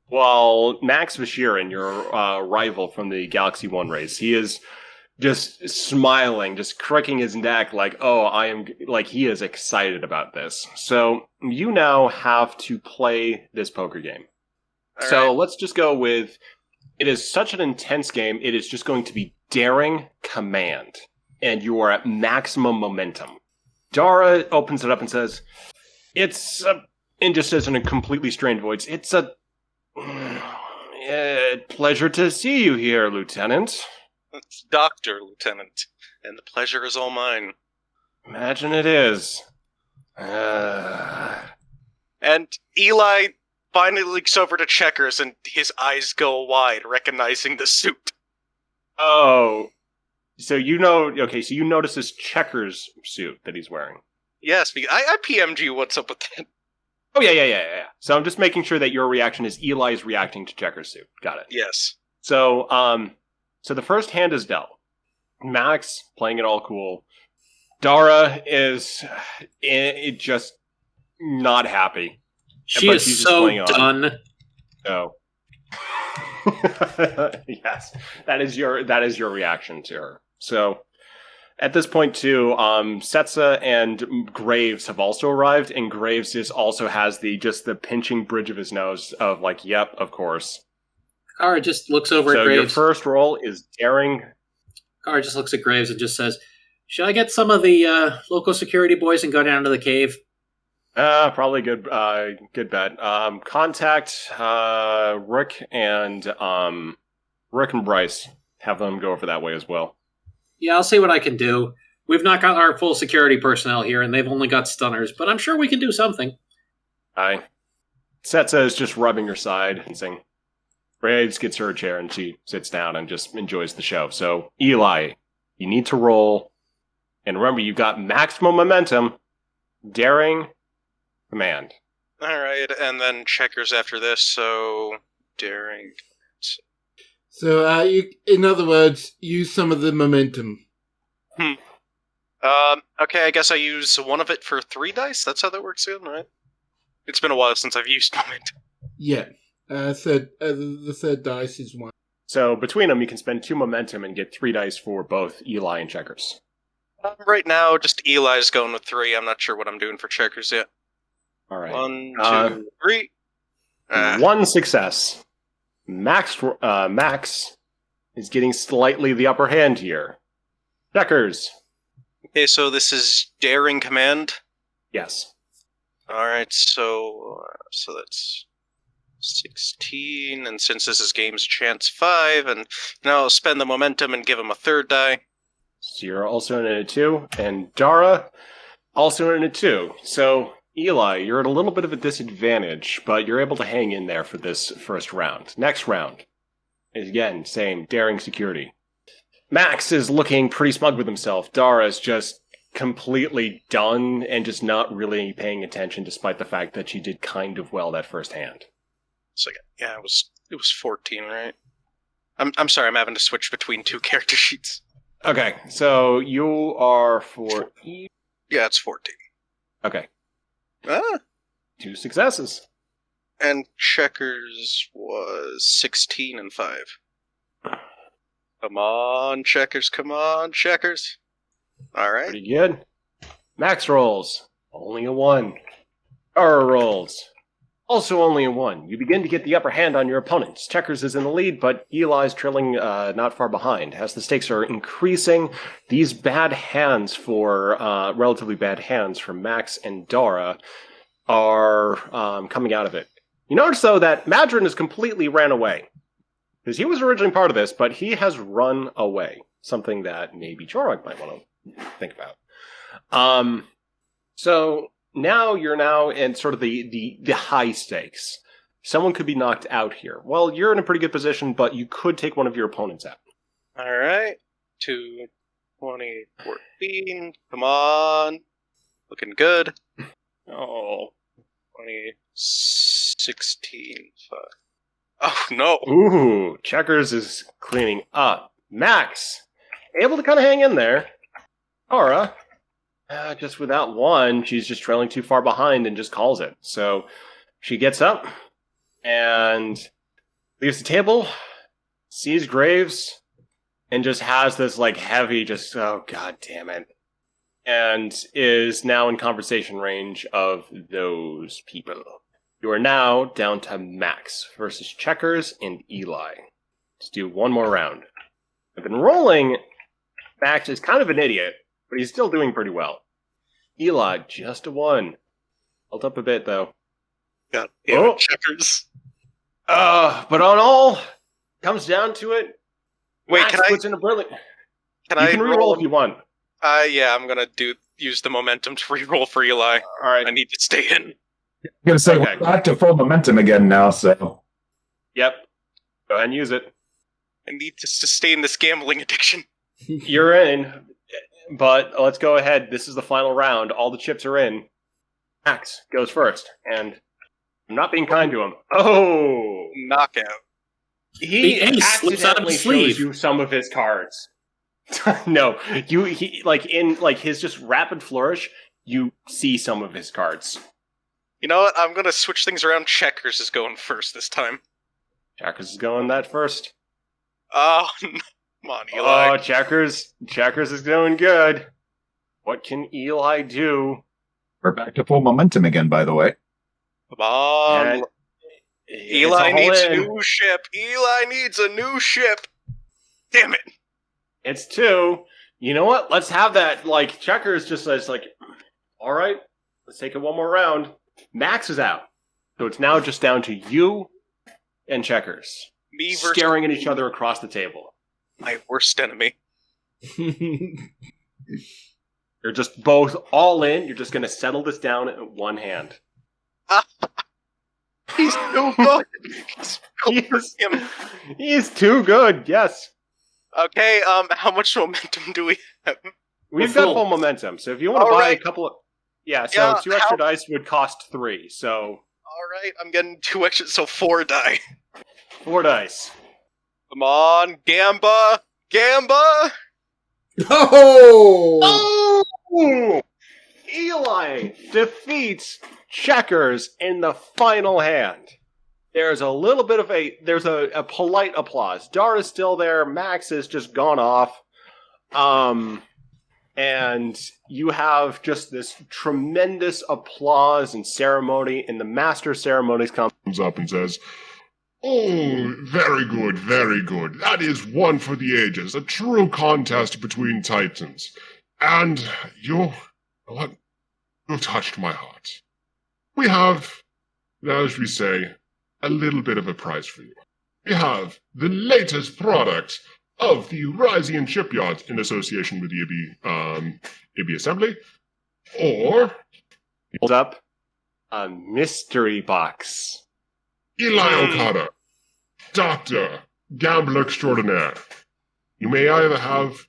While Max Vishirin, your rival from the Galaxy 1 race, he is just smiling, just crooking his neck like, he is excited about this. So you now have to play this poker game. So let's just go with, it is such an intense game, it is just going to be daring command. And you are at maximum momentum. Dara opens it up and says, and just says in a completely strained voice, "It's a pleasure to see you here, Lieutenant." It's Dr. Lieutenant, and the pleasure is all mine. Imagine it is. And Eli finally looks over to Checkers, and his eyes go wide, recognizing the suit. Oh, so you notice this Checkers suit that he's wearing. Yes, I PM'd you what's up with that. Oh, yeah. So I'm just making sure that your reaction is Eli's reacting to Checkers suit. Got it. Yes. So, so the first hand is dealt. Max playing it all cool. Dara is just not happy. She but is she's just so playing on. done. Oh. Yes, that is your reaction to her. So at this point too, Setsa and Graves have also arrived, and Graves also has the pinching bridge of his nose of like, yep, of course. Kara just looks over at So Graves. your first roll is daring. Kara just looks at Graves and just says, "Should I get some of the local security boys and go down to the cave?" Probably good bet. Contact Rick and Bryce. Have them go over that way as well. Yeah, I'll see what I can do. We've not got our full security personnel here, and they've only got stunners, but I'm sure we can do something. Aye. Setsa is just rubbing her side and saying, Graves gets her a chair and she sits down and just enjoys the show. So, Eli, You need to roll. And remember, you've got maximum momentum. Daring. Command. Alright, and then checkers after this, so daring. So, in other words, use some of the momentum. Okay, I guess I use one of it for 3 dice? That's how that works in, right? It's been a while since I've used momentum. Yeah. The third dice is 1. So between them, you can spend 2 momentum and get 3 dice for both Eli and checkers. Right now, just Eli's going with 3. I'm not sure what I'm doing for checkers yet. All right. 1, 2, 3. 1 success. Max is getting slightly the upper hand here. Checkers. Okay, so this is daring command. Yes. Alright, so that's 16, and since this is game's chance 5, and now I'll spend the momentum and give him a 3rd die. So you're also in a 2, and Dara also in a 2. So Eli, you're at a little bit of a disadvantage, but you're able to hang in there for this first round. Next round is again same daring security. Max is looking pretty smug with himself. Dara's just completely done and just not really paying attention, despite the fact that she did kind of well that first hand. So yeah, it was 14, right? I'm sorry, I'm having to switch between 2 character sheets. Okay, so you are for E. Yeah, it's 14. Okay, Ah, 2 successes. and checkers was 16 and 5. Come on, checkers, come on, checkers. Alright. Pretty good. Max rolls. Only a 1. Dara rolls. Also only a 1. You begin to get the upper hand on your opponents. Checkers is in the lead, but Eli's trailing not far behind. As the stakes are increasing, these bad hands for, relatively bad hands for Max and Dara are coming out of it. You notice, though, that Madron has completely ran away. Because he was originally part of this, but he has run away. Something that maybe Chorog might want to think about. So now you're now in sort of the high stakes. Someone could be knocked out here. Well, you're in a pretty good position, but you could take one of your opponents out. Alright. 2, 20, 14. Come on. Looking good. Oh. 20, 16, 5. Oh, no. Ooh, Checkers is cleaning up. Max, able to kind of hang in there. Aura, just without 1, she's just trailing too far behind and just calls it. So she gets up and leaves the table, sees Graves, and just has this like heavy, just, oh god damn it. And is now in conversation range of those people. You are now down to Max versus Checkers and Eli. Let's do one more round. I've been rolling. Max is kind of an idiot, but he's still doing pretty well. Eli, just a 1. Held up a bit, though. Got Oh. checkers. But on all, comes down to it. Wait, Max puts in a brilliant. can You I can reroll if you want. Yeah, I'm gonna use the momentum to reroll for Eli. All right. I need to stay in. I'm gonna say Okay. we're back to full momentum again now, so Yep. Go ahead and use it. I need to sustain this gambling addiction. You're in, but let's go ahead. This is the final round. All the chips are in. Max goes first, and I'm not being kind to him. Oh! Knockout. He The ace slips out of accidentally his sleeve. shows you some of his cards. No, he like in like his just rapid flourish, you see some of his cards. You know what? I'm gonna switch things around. Checkers is going first this time. Checkers is going that first. Oh, come on, Eli. Oh, Checkers is doing good. What can Eli do? we're back to full momentum again, by the way. Come on. And Eli it's needs all a in. new ship. Eli needs a new ship. Damn it. It's 2. You know what? Let's have that. Like Checkers just says, like, all right, let's take it one more round. Max is out, so it's now just down to you and Checkers Me versus staring at each other across the table. my worst enemy. You're just both all in. You're just going to settle this down in one hand. He's too good. He is too good. Yes. Okay, how much momentum do we have? We've We're got full. full momentum, so if you want to All buy a right. couple of... Yeah, so Yeah, 2 extra dice would cost 3, so Alright, I'm getting 2 extra, so 4 die. 4 dice. Come on, Gamba! Gamba! Oh! Oh! Eli defeats Checkers in the final hand. There's a little bit of a polite applause. Dara's still there. Max has just gone off. And you have just this tremendous applause and ceremony, and the master of ceremonies comes Up and says, "Oh, very good, very good. That is one for the ages, a true contest between titans. And you've touched my heart. We have, as we say, a little bit of a prize for you. We have the latest product of the Risian shipyard in association with the IB Assembly, or holds up a mystery box. Eli Okada, Doctor, Gambler Extraordinaire. You may either have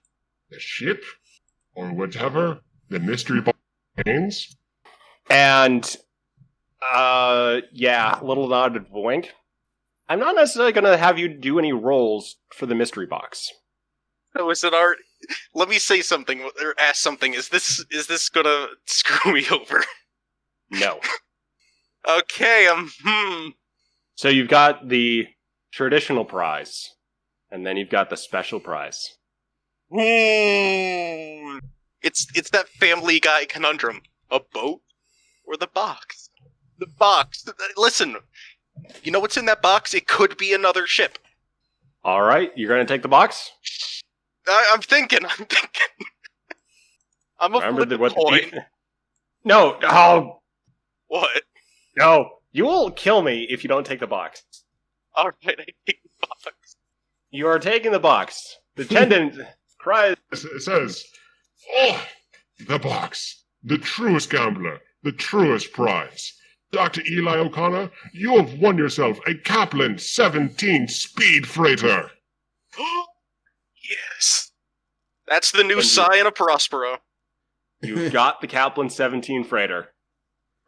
the ship, or whatever the mystery box contains." And, yeah, little nod and wink. I'm not necessarily going to have you do any rolls for the mystery box. Oh, is it art? Let me say something, or ask something. Is this gonna screw me over? No. Okay, So you've got the traditional prize, and then you've got the special prize. It's that Family Guy conundrum. A boat or the box? The box. Listen, you know what's in that box? It could be another ship. All right, you're going to take the box? I'm thinking. I'm a Remember flip coin. No, oh, What? no. You will kill me if you don't take the box. Alright, I take the box. You are taking the box. The attendant cries. It says, "Oh, the box, the truest gambler, the truest prize. Dr. Eli O'Connor, you have won yourself a Kaplan 17 speed freighter." Yes. That's the new And you- Scion of Prospero. You've got the Kaplan 17 freighter,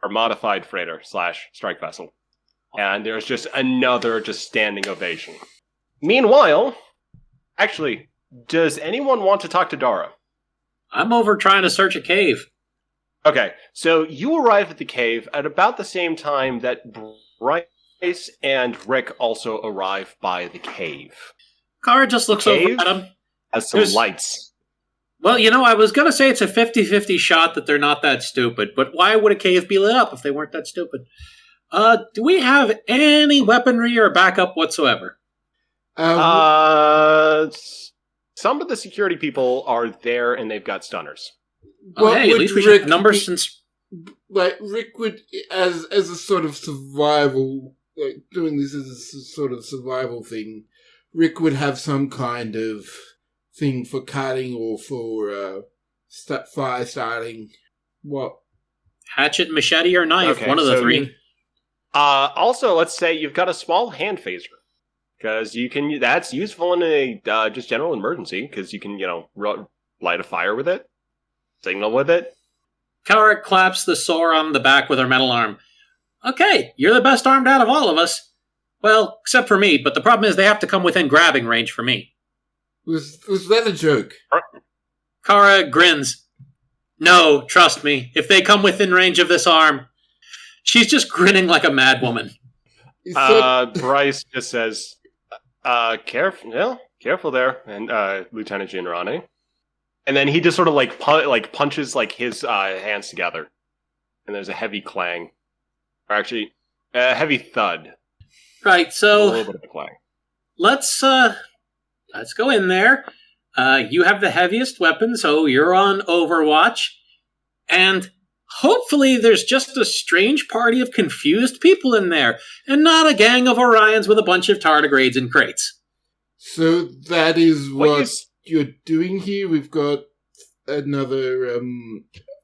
or modified freighter / strike vessel. And there's just another just standing ovation. Meanwhile, actually, does anyone want to talk to Dara? I'm over trying to search a cave. Okay, so you arrive at the cave at about the same time that Bryce and Rick also arrive by the cave. Kara just looks over Cave? at him. Has some There's- lights. Well, I was going to say it's a 50-50 shot that they're not that stupid, but why would a cave be lit up if they weren't that stupid? Do we have any weaponry or backup whatsoever? Some of the security people are there and they've got stunners. Oh, what hey, at would least we Rick have numbers be- since... Like, Rick would, as a sort of survival, like, doing this as a sort of survival thing, Rick would have some kind of thing for cutting or for fire starting. What? Hatchet, machete, or knife, Okay, one of the so three. Also, let's say you've got a small hand phaser. Because that's useful in a just general emergency, because you can, light a fire with it, signal with it. Kara claps the sore on the back with her metal arm. Okay, you're the best armed out of all of us. Well, except for me, but the problem is they have to come within grabbing range for me. Was that a joke? Kara grins. No, trust me, if they come within range of this arm... She's just grinning like a mad woman. Is that- Bryce just says, careful there, and Lieutenant Jinrane. And then he just sort of punches his hands together, and there's a heavy clang, or actually a heavy thud. Right, A so little bit of a clang. let's go in there. You have the heaviest weapon, so you're on Overwatch. And hopefully there's just a strange party of confused people in there, and not a gang of Orions with a bunch of tardigrades in crates. So that is What what you s- you're doing here? We've got another,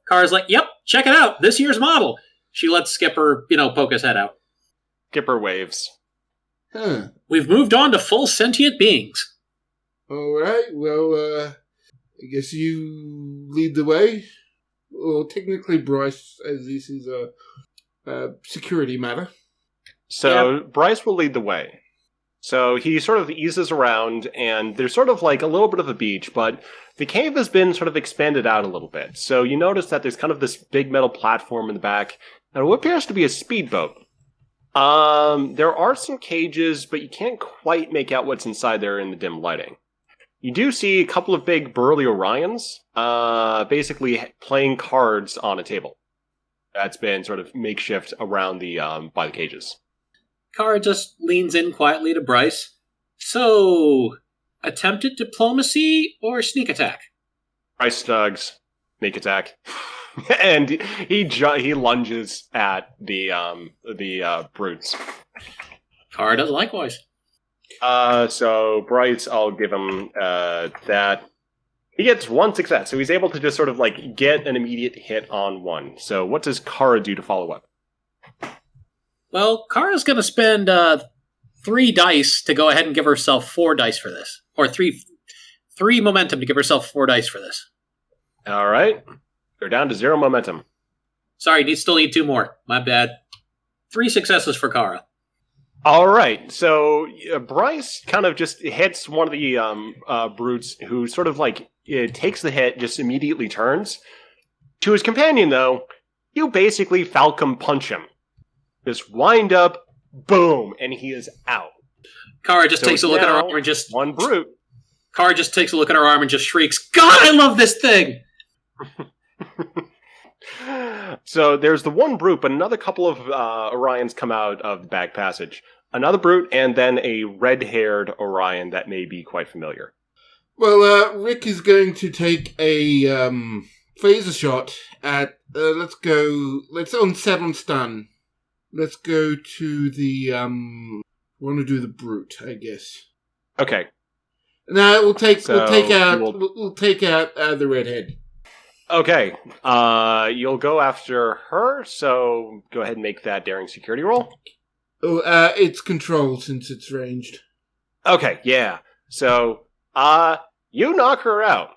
Kara's like, yep, check it out, this year's model. She lets Skipper, poke his head out. Skipper waves. huh. We've moved on to full sentient beings. All right. Well, I guess you lead the way. Well, technically, Bryce, as this is a security matter. So Bryce will lead the way. So he sort of eases around, and there's sort of like a little bit of a beach, but the cave has been sort of expanded out a little bit. So you notice that there's kind of this big metal platform in the back, and what appears to be a speedboat. There are some cages, but you can't quite make out what's inside there in the dim lighting. You do see a couple of big burly Orions, basically playing cards on a table. That's been sort of makeshift around the by the cages. Kara just leans in quietly to Bryce. So, attempted diplomacy or sneak attack? Bryce Stugs, make attack, and he lunges at the brutes. Kara does likewise. So Bryce, I'll give him that. He gets one success, so he's able to just sort of like get an immediate hit on one. So what does Kara do to follow up? Well, Kara's going to spend 3 dice to go ahead and give herself 4 dice for this. Or 3 momentum to give herself 4 dice for this. All right. They're down to 0 momentum. Sorry, still need 2 more. My bad. 3 successes for Kara. All right. So Bryce kind of just hits one of the brutes who sort of like takes the hit, just immediately turns. To his companion, though, you basically Falcon punch him. Just wind up, boom, and he is out. Kara just takes a look at her arm and just... One brute. Kara just takes a look at her arm and just shrieks, God, I love this thing! So there's the one brute, but another couple of Orions come out of the back passage. Another brute, and then a red-haired Orion that may be quite familiar. Well, Rick is going to take a phaser shot at... let's set on stun. Let's go to the... want to do the brute, I guess. Okay. No, we'll take So we'll take out the redhead. Okay. You'll go after her, so go ahead and make that daring security roll. Oh, it's control since it's ranged. Okay, yeah. So, you knock her out.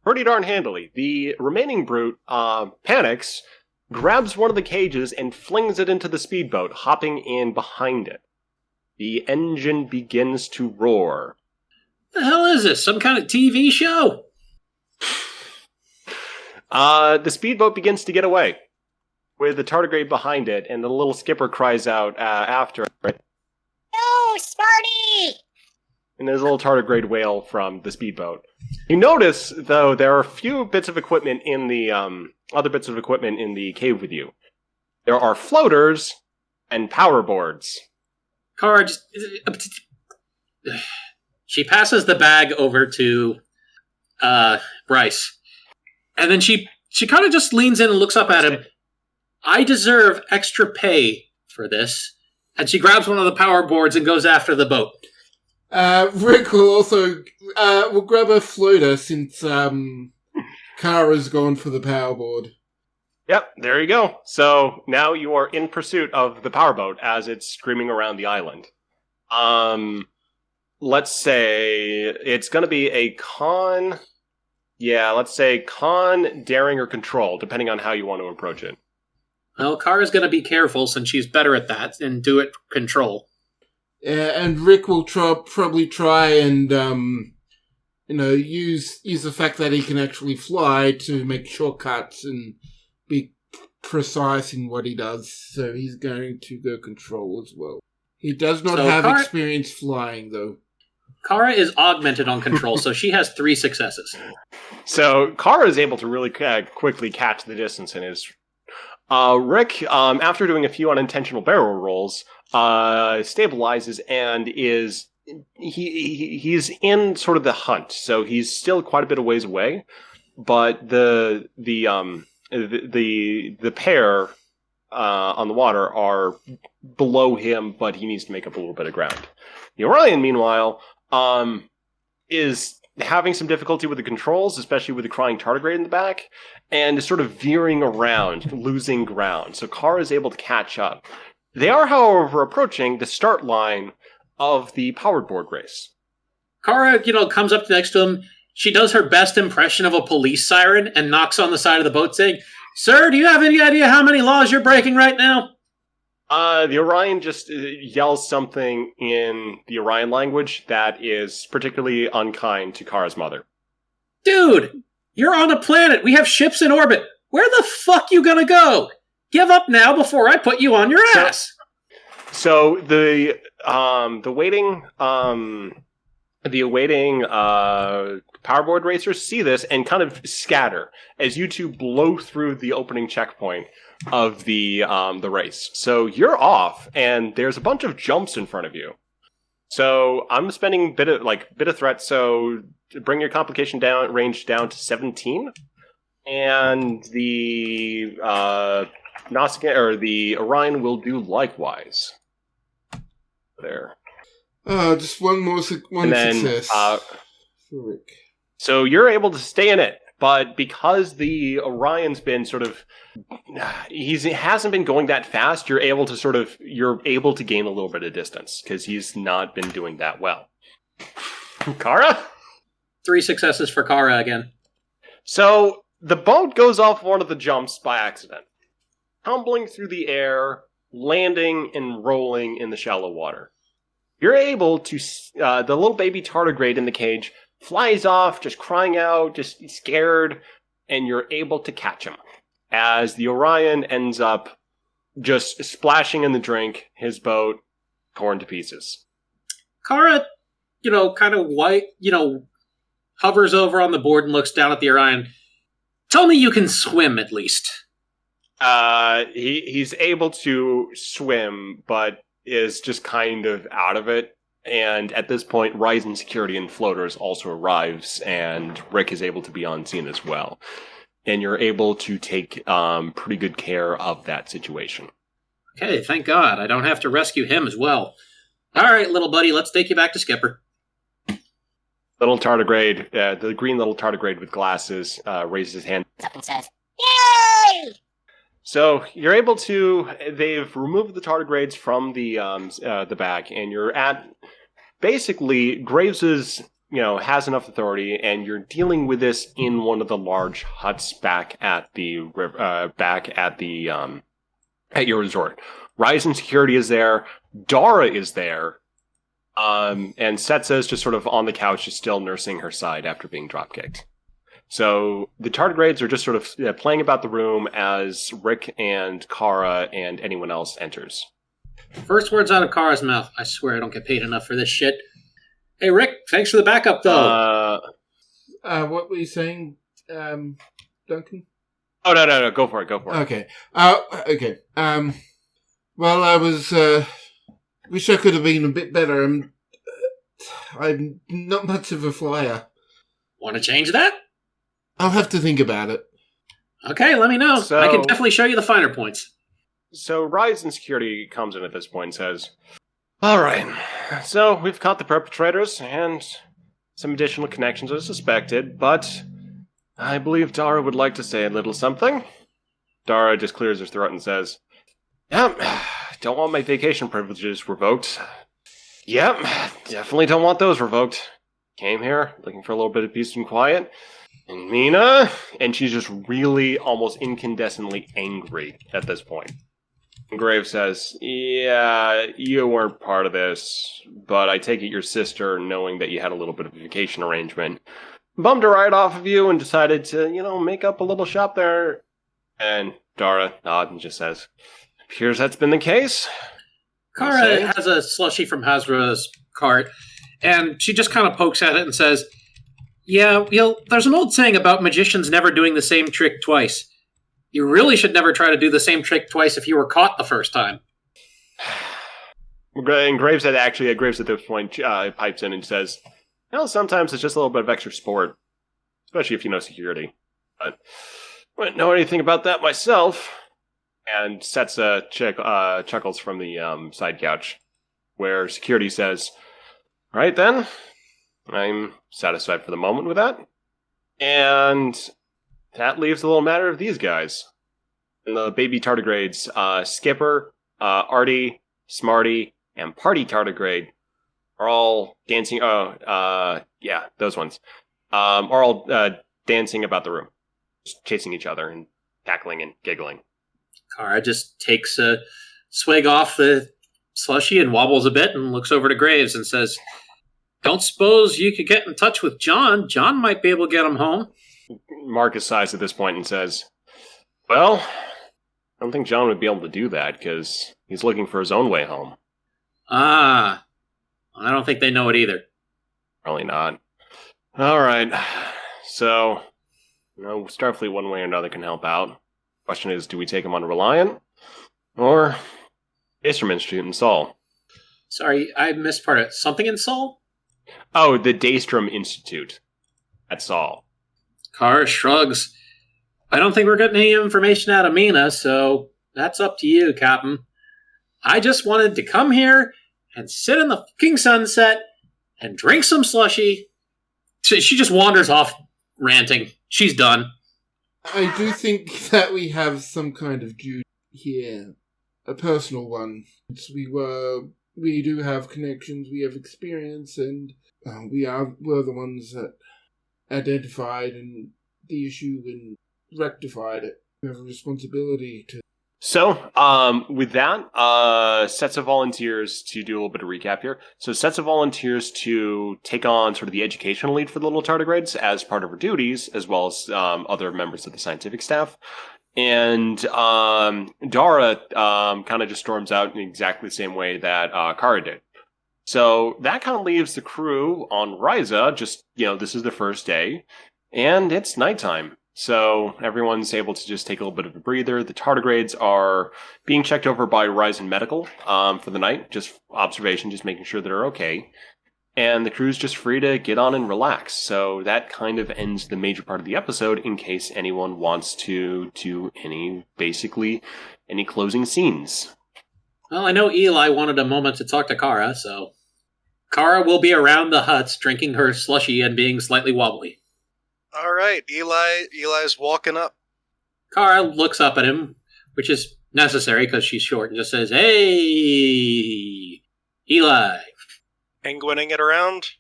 Pretty darn handily. The remaining brute, panics, grabs one of the cages and flings it into the speedboat, hopping in behind it. The engine begins to roar. The hell is this? Some kind of TV show? The speedboat begins to get away, with the tardigrade behind it, and the little skipper cries out after it. No, Smarty! And there's a little tardigrade wail from the speedboat. You notice, though, there are a few bits of equipment in the other bits of equipment in the cave with you. There are floaters and power boards. Kara just... She passes the bag over to Bryce. And then she kind of just leans in and looks up at him. I deserve extra pay for this. And she grabs one of the power boards and goes after the boat. Rick will also will grab a floater since Kara's gone for the power board. Yep, there you go. So now you are in pursuit of the powerboat as it's screaming around the island. Let's say it's going to be a con. Yeah, let's say con, daring, or control, depending on how you want to approach it. Well, Kara's going to be careful since she's better at that and do it control. And Rick will probably try and use the fact that he can actually fly to make shortcuts and be precise in what he does. So he's going to go control as well. He does not have experience flying, though. Kara is augmented on control, so she has 3 successes. So Kara is able to really quickly catch the distance and is... Rick, after doing a few unintentional barrel rolls, stabilizes and is... He's in sort of the hunt, so he's still quite a bit of ways away, but the pair on the water are below him, but he needs to make up a little bit of ground. The Orion, meanwhile, is having some difficulty with the controls, especially with the crying tardigrade in the back, and is sort of veering around, losing ground. So Kara is able to catch up. They are, however, approaching the start line of the powered board race. Kara, comes up next to him. She does her best impression of a police siren and knocks on the side of the boat saying, "Sir, do you have any idea how many laws you're breaking right now?" The Orion just yells something in the Orion language that is particularly unkind to Kara's mother. Dude, you're on a planet. We have ships in orbit. Where the fuck you gonna go? Give up now before I put you on your ass. So the awaiting powerboard racers see this and kind of scatter as you two blow through the opening checkpoint of the race. So you're off, and there's a bunch of jumps in front of you. So I'm spending bit of threat. So bring your complication range down to 17, and the the Orion will do likewise. There. Just one more success. So you're able to stay in it, but because the Orion's been he hasn't been going that fast, you're able to gain a little bit of distance because he's not been doing that well. Kara? 3 successes for Kara again. So the boat goes off one of the jumps by accident, tumbling through the air, landing and rolling in the shallow water. You're able to, the little baby tardigrade in the cage flies off, just crying out, just scared, and you're able to catch him. As the Orion ends up just splashing in the drink, his boat torn to pieces. Kara, kind of white, hovers over on the board and looks down at the Orion. Tell me you can swim at least. He's able to swim, but is just kind of out of it. And at this point, Risian security and floaters also arrives, and Rick is able to be on scene as well. And you're able to take pretty good care of that situation. Okay, thank God. I don't have to rescue him as well. All right, little buddy, let's take you back to Skipper. Little tardigrade, the green little tardigrade with glasses, raises his hand Up and says, "Yay!" So you're able to. They've removed the tardigrades from the back, and you're at basically Graves's. Has enough authority, and you're dealing with this in one of the large huts back at your resort. Risian security is there. Dara is there, and Setsa is just sort of on the couch, just still nursing her side after being dropkicked. So the tardigrades are just sort of playing about the room as Rick and Kara and anyone else enters. First words out of Kara's mouth. I swear I don't get paid enough for this shit. Hey, Rick, thanks for the backup, though. What were you saying, Duncan? Oh, no. Go for it. Okay. Okay. Well, I was, wish I could have been a bit better. I'm not much of a flyer. Want to change that? I'll have to think about it. Okay, let me know. I can definitely show you the finer points. So Risian security comes in at this point and says, "All right, so we've caught the perpetrators and some additional connections as suspected, but I believe Dara would like to say a little something." Dara just clears her throat and says, "Yep, don't want my vacation privileges revoked. Yep, definitely don't want those revoked. Came here looking for a little bit of peace and quiet. And Mina," and she's just really almost incandescently angry at this point. And Graves says, "Yeah, you weren't part of this, but I take it your sister, knowing that you had a little bit of a vacation arrangement, bummed her right off of you and decided to, make up a little shop there." And Dara nods and just says, "Appears that's been the case." Kara has a slushie from Hazra's cart, and she just kind of pokes at it and says, "Yeah, there's an old saying about magicians never doing the same trick twice. You really should never try to do the same trick twice if you were caught the first time." And Graves at this point pipes in and says, "Sometimes it's just a little bit of extra sport, especially if you know security. But I wouldn't know anything about that myself." And Setsa chuckles from the side couch, where security says, "Right then, I'm satisfied for the moment with that." And that leaves the little matter of these guys. And the baby tardigrades, Skipper, Artie, Smarty, and Party Tardigrade are all dancing. Yeah, those ones. Are all dancing about the room, just chasing each other and cackling and giggling. Kara just takes a swig off the slushy and wobbles a bit and looks over to Graves and says, "Don't suppose you could get in touch with John? John might be able to get him home." Marcus sighs at this point and says, "Well, I don't think John would be able to do that because he's looking for his own way home." Ah, I don't think they know it either. Probably not. All right. So, Starfleet one way or another can help out. Question is, do we take him on Reliant or Instrument Institute in Sol? Sorry, I missed part of it. Something in Sol? Oh, the Daystrom Institute at Sol. Kara shrugs. I don't think we're getting any information out of Mina, so that's up to you, Captain. I just wanted to come here and sit in the fucking sunset and drink some slushy. She just wanders off ranting. She's done. I do think that we have some kind of duty here, a personal one. We do have connections, we have experience, and we're the ones that identified and the issue and rectified it. We have a responsibility to. So, with that, sets of volunteers to do a little bit of recap here. So, sets of volunteers to take on sort of the educational lead for the little tardigrades as part of her duties, as well as other members of the scientific staff. And Dara kind of just storms out in exactly the same way that Kara did. So, that kind of leaves the crew on Risa. Just, this is the first day, and it's nighttime. So everyone's able to just take a little bit of a breather. The tardigrades are being checked over by Risian Medical for the night. Just observation, just making sure they're okay. And the crew's just free to get on and relax. So that kind of ends the major part of the episode in case anyone wants to do any closing scenes. Well, I know Eli wanted a moment to talk to Kara, so Kara will be around the huts drinking her slushy and being slightly wobbly. All right, Eli's walking up. Kara looks up at him, which is necessary because she's short, and just says, "Hey, Eli." Penguining it around?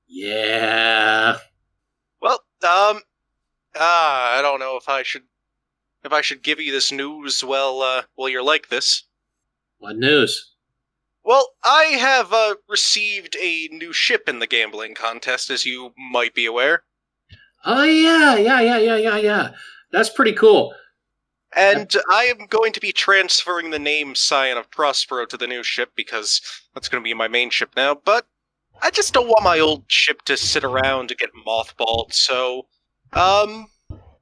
Yeah. Well, I don't know if I should give you this news while you're like this. What news? Well, I have received a new ship in the gambling contest, as you might be aware. Oh, yeah. That's pretty cool. And I am going to be transferring the name Scion of Prospero to the new ship, because that's going to be my main ship now, but I just don't want my old ship to sit around and get mothballed, so,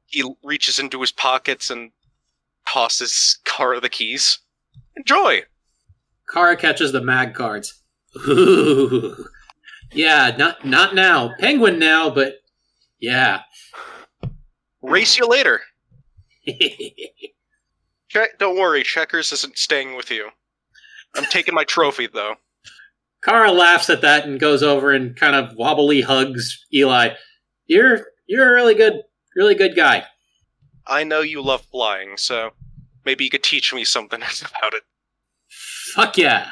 he reaches into his pockets and tosses Kara the keys. Enjoy! Kara catches the mag cards. Ooh. Yeah, not now. Penguin now, but yeah. Race you later. Don't worry, Checkers isn't staying with you. I'm taking my trophy, though. Kara laughs at that and goes over and kind of wobbly hugs Eli. You're a really good guy. I know you love flying, so maybe you could teach me something about it. Fuck yeah.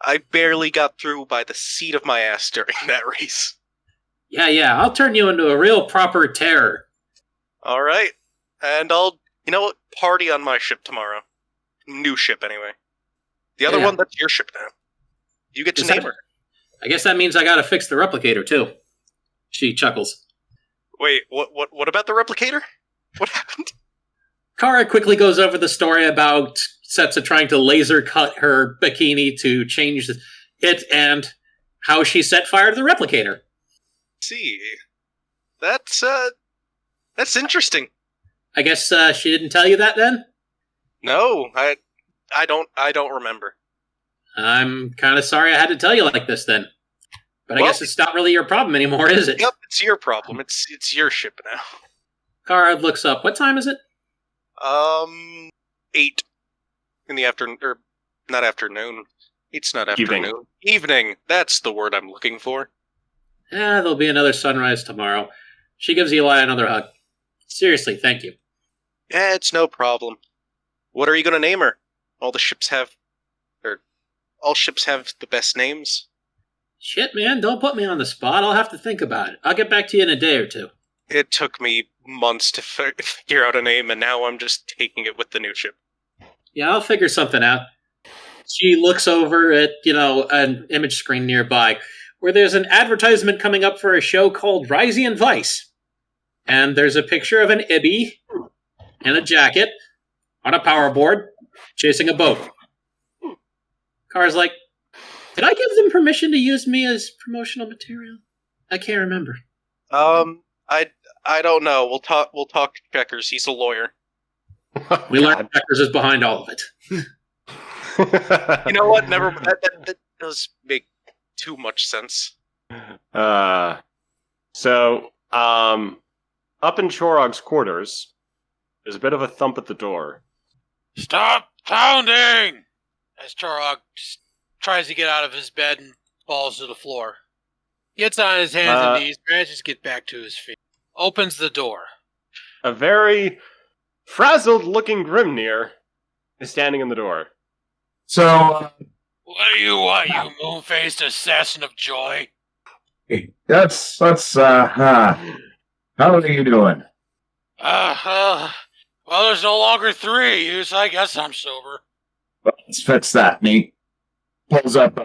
I barely got through by the seat of my ass during that race. Yeah, I'll turn you into a real proper terror. Alright, and I'll, party on my ship tomorrow. New ship, anyway. The other one, that's your ship now. You get to name her. I guess that means I gotta fix the replicator, too. She chuckles. Wait, what about the replicator? What happened? Kara quickly goes over the story about Setsa trying to laser cut her bikini to change it and how she set fire to the replicator. See, that's interesting. I guess she didn't tell you that then? No, I don't remember. I'm kind of sorry I had to tell you like this then. But I guess it's not really your problem anymore, is it? Yep, it's your problem. It's your ship now. Kara looks up. What time is it? 8 in the afternoon, or not afternoon. It's not afternoon. Evening. That's the word I'm looking for. There'll be another sunrise tomorrow. She gives Eli another hug. Seriously, thank you. Yeah, it's no problem. What are you going to name her? All ships have the best names. Shit, man, don't put me on the spot. I'll have to think about it. I'll get back to you in a day or two. It took me months to figure out a name, and now I'm just taking it with the new ship. Yeah, I'll figure something out. She looks over at, an image screen nearby where there's an advertisement coming up for a show called Risian Vice. And there's a picture of an Ibby in a jacket on a power board chasing a boat. Car's like, did I give them permission to use me as promotional material? I can't remember. I don't know. We'll talk to Checkers. He's a lawyer. We learned Checkers is behind all of it. You know what? Never. That does make too much sense. Up in Chorog's quarters, there's a bit of a thump at the door. Stop pounding! As Chorog tries to get out of his bed and falls to the floor. Gets on his hands and knees, manages to get back to his feet. Opens the door. A very frazzled-looking Grimnir is standing in the door. So, What do you want, you moon-faced assassin of joy? how are you doing? Well, there's no longer three of you, so I guess I'm sober. Let's fix that. And he pulls up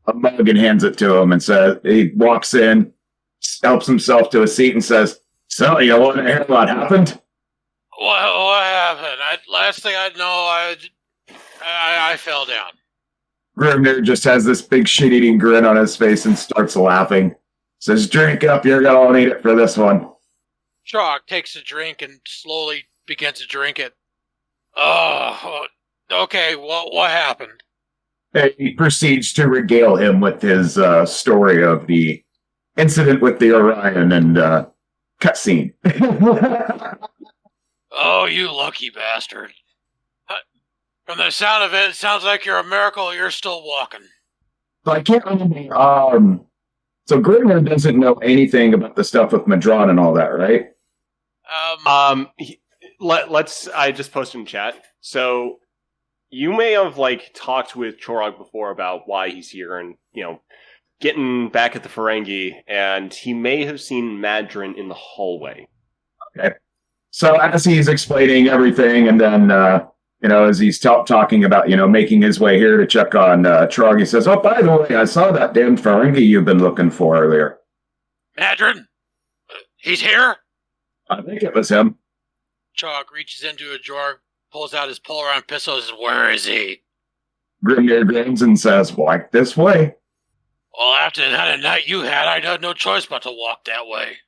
a mug and hands it to him and says, he walks in, helps himself to a seat and says, so, you want to hear what happened? What happened? Last thing I know, I fell down. Grimnir just has this big shit-eating grin on his face and starts laughing. Says, drink up, you're gonna need it for this one. Chorog takes a drink and slowly begins to drink it. Oh, okay, what happened? He proceeds to regale him with his story of the incident with the Orion and cutscene. Oh, you lucky bastard. From the sound of it, it sounds like you're a miracle you're still walking. So I can't remember. So Grimnir doesn't know anything about the stuff with Madron and all that, right? I just posted in chat. So you may have talked with Chorog before about why he's here and getting back at the Ferengi, and he may have seen Madron in the hallway. Okay. So as he's explaining everything, and then as he's talking about making his way here to check on Chorog, he says, "Oh, by the way, I saw that damn Ferengi you've been looking for earlier." Madron? He's here? I think it was him. Chorog reaches into a drawer, pulls out his Polaron pistol, and says, "Where is he?" Grimnir grins and says, "Walk this way." Well, after the kind of night you had, I had no choice but to walk that way.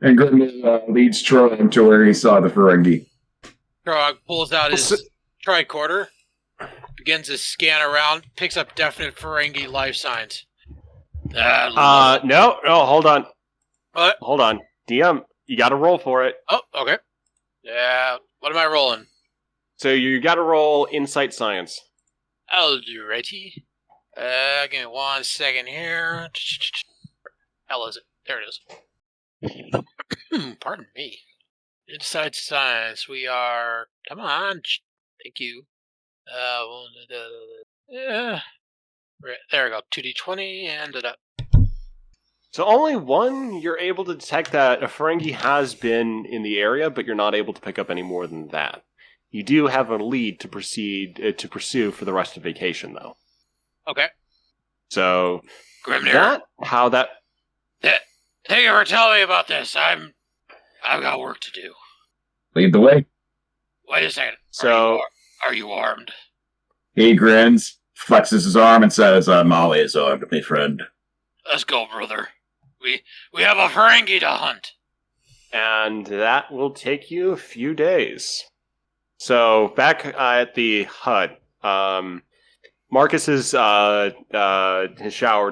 And Grimnir leads Chorog to where he saw the Ferengi. Chorog pulls out his tricorder, begins to scan around, picks up definite Ferengi life signs. No, hold on. What? Hold on. DM, you gotta roll for it. Oh, okay. Yeah, what am I rolling? So you gotta roll Insight Science. I'll do righty. Give me 1 second here. Hell is it? There it is. Pardon me. Inside science, we are... Come on. Thank you. There we go. 2d20 and... So only one, you're able to detect that a Ferengi has been in the area, but you're not able to pick up any more than that. You do have a lead to pursue for the rest of vacation, though. Okay. So, Grimnir. Thank you for telling me about this. I've got work to do. Lead the way. Wait a second. So, are you armed? He grins, flexes his arm, and says, "I'm always armed, my friend." Let's go, brother. We have a Ferengi to hunt. And that will take you a few days. So, back at the hut, Marcus has showered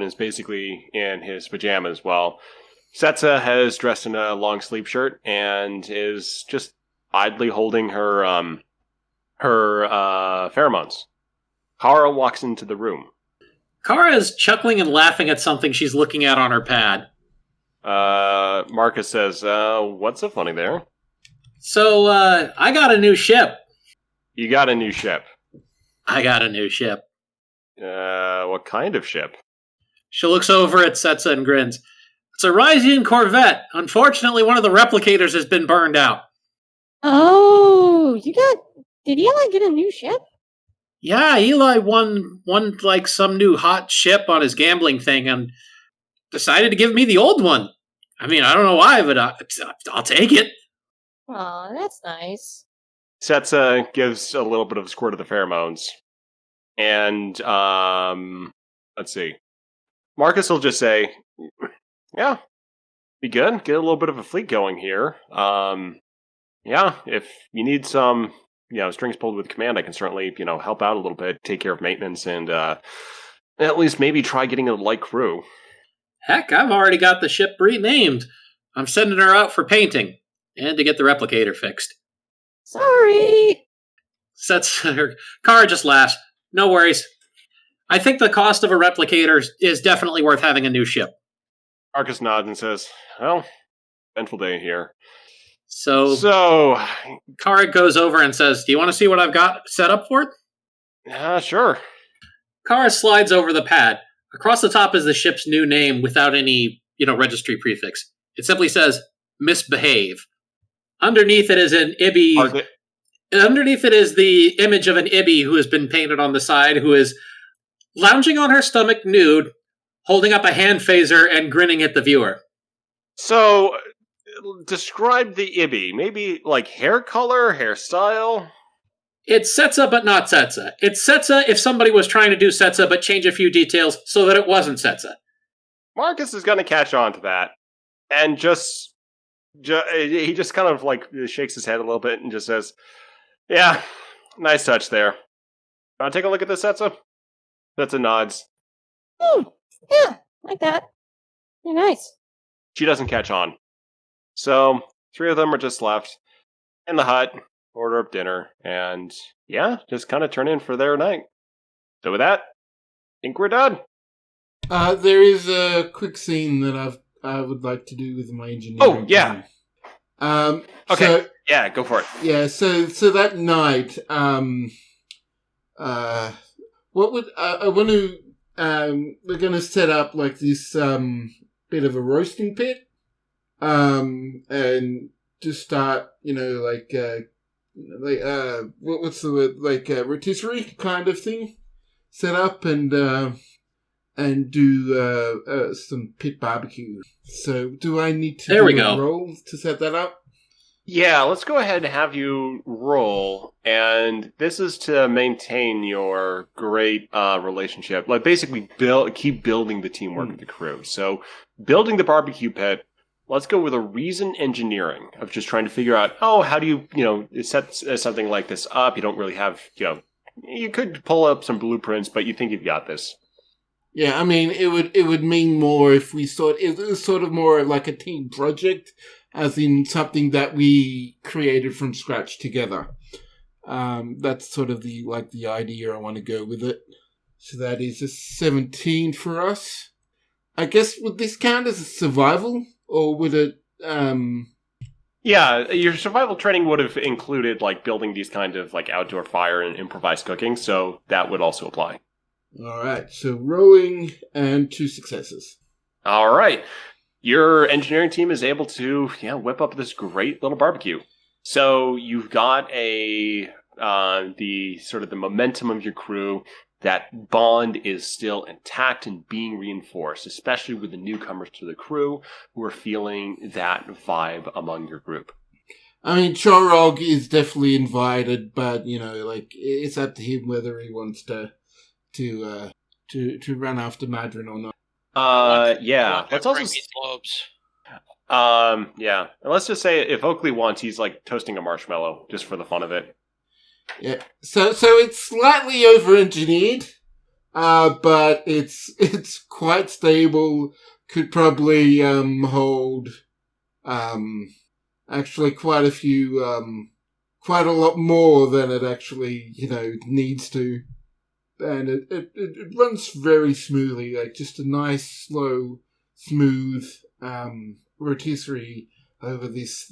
and is basically in his pajamas, while Setsa has dressed in a long sleeve shirt and is just idly holding her pheromones. Kara walks into the room. Kara is chuckling and laughing at something she's looking at on her pad. Marcus says, "What's so funny there?" So, I got a new ship. You got a new ship. I got a new ship. What kind of ship? She looks over at Setsa and grins. It's a Risian Corvette. Unfortunately, one of the replicators has been burned out. Oh, did Eli get a new ship? Yeah, Eli won like some new hot ship on his gambling thing and decided to give me the old one. I mean, I don't know why, but I'll take it. Aw, that's nice. Setsa gives a little bit of a squirt of the pheromones. And, let's see. Marcus will just say, yeah, be good. Get a little bit of a fleet going here. Yeah, if you need some, strings pulled with command, I can certainly, help out a little bit, take care of maintenance, and at least maybe try getting a light crew. Heck, I've already got the ship renamed. I'm sending her out for painting and to get the replicator fixed. Sorry. Her car just laughs. No worries. I think the cost of a replicator is definitely worth having a new ship. Marcus nods and says, well, eventful day here. So Kara goes over and says, do you want to see what I've got set up for it? Sure. Kara slides over the pad. Across the top is the ship's new name without any, registry prefix. It simply says, misbehave. Underneath it is an Ibby. Underneath it is the image of an Ibby who has been painted on the side, who is lounging on her stomach nude, holding up a hand phaser and grinning at the viewer. So, describe the Ibby. Maybe like hair color, hairstyle? It's Setsa, but not Setsa. It's Setsa if somebody was trying to do Setsa, but change a few details so that it wasn't Setsa. Marcus is going to catch on to that. And he just kind of like shakes his head a little bit and just says, yeah, nice touch there. Want to take a look at this, Setsa? Setsa nods. Yeah, like that. You're nice. She doesn't catch on. So, 3 of them are just left in the hut, order up dinner, and just kind of turn in for their night. So with that, I think we're done. There is a quick scene that I would like to do with my engineering. Oh, yeah. Okay. So, yeah, go for it. Yeah, so that night, what would I want to? We're going to set up like this bit of a roasting pit, and just start, what's the word? Like a rotisserie kind of thing, set up and do some pit barbecue. So, do I need to roll to set that up? Yeah, let's go ahead and have you roll, and this is to maintain your great relationship. Like, basically, keep building the teamwork of the crew. So, building the barbecue pit, let's go with a reason engineering of just trying to figure out, how do you, set something like this up? You don't really have, you could pull up some blueprints, but you think you've got this. Yeah, I mean, it would mean more if it was sort of more like a team project, as in something that we created from scratch together. That's sort of the idea I want to go with it. So that is a 17 for us. I guess, would this count as a survival, or would it? Yeah, your survival training would have included like building these kind of like outdoor fire and improvised cooking, so that would also apply. All right, so rolling and 2 successes. All right. Your engineering team is able to whip up this great little barbecue. So you've got the momentum of your crew. That bond is still intact and being reinforced, especially with the newcomers to the crew who are feeling that vibe among your group. I mean, Chorog is definitely invited, but it's up to him whether he wants to run after Madron or not. Yeah. Let's also globes. Yeah. And let's just say if Oakley wants, he's like toasting a marshmallow just for the fun of it. Yeah. So it's slightly over-engineered, but it's quite stable. Could probably hold actually quite a few quite a lot more than it actually needs to. And it runs very smoothly, like just a nice, slow, smooth rotisserie over this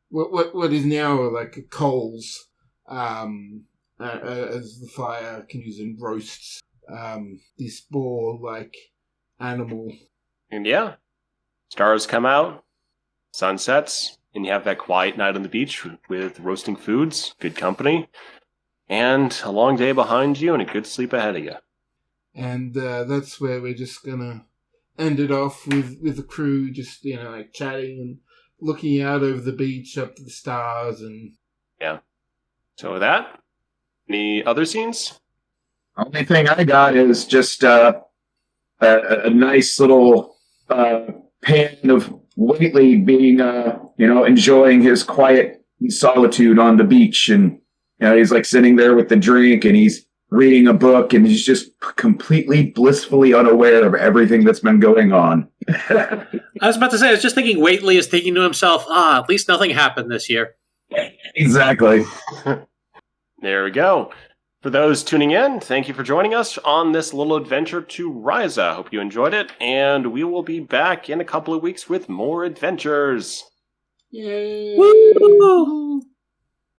what is now like a coals as the fire can use in roasts. this boar-like animal. And yeah, stars come out, sun sets, and you have that quiet night on the beach with roasting foods, good company, and a long day behind you and a good sleep ahead of you. And that's where we're just gonna end it off with the crew just, like chatting and looking out over the beach up to the stars and... Yeah. So with that, any other scenes? Only thing I got is just a nice little pan of Whately being, enjoying his quiet solitude on the beach. And, he's like sitting there with the drink and he's reading a book and he's just completely blissfully unaware of everything that's been going on. I was about to say, I was just thinking Whately is thinking to himself, at least nothing happened this year. Exactly. There we go. For those tuning in, thank you for joining us on this little adventure to Risa. Hope you enjoyed it, and we will be back in a couple of weeks with more adventures. Yay! Woo!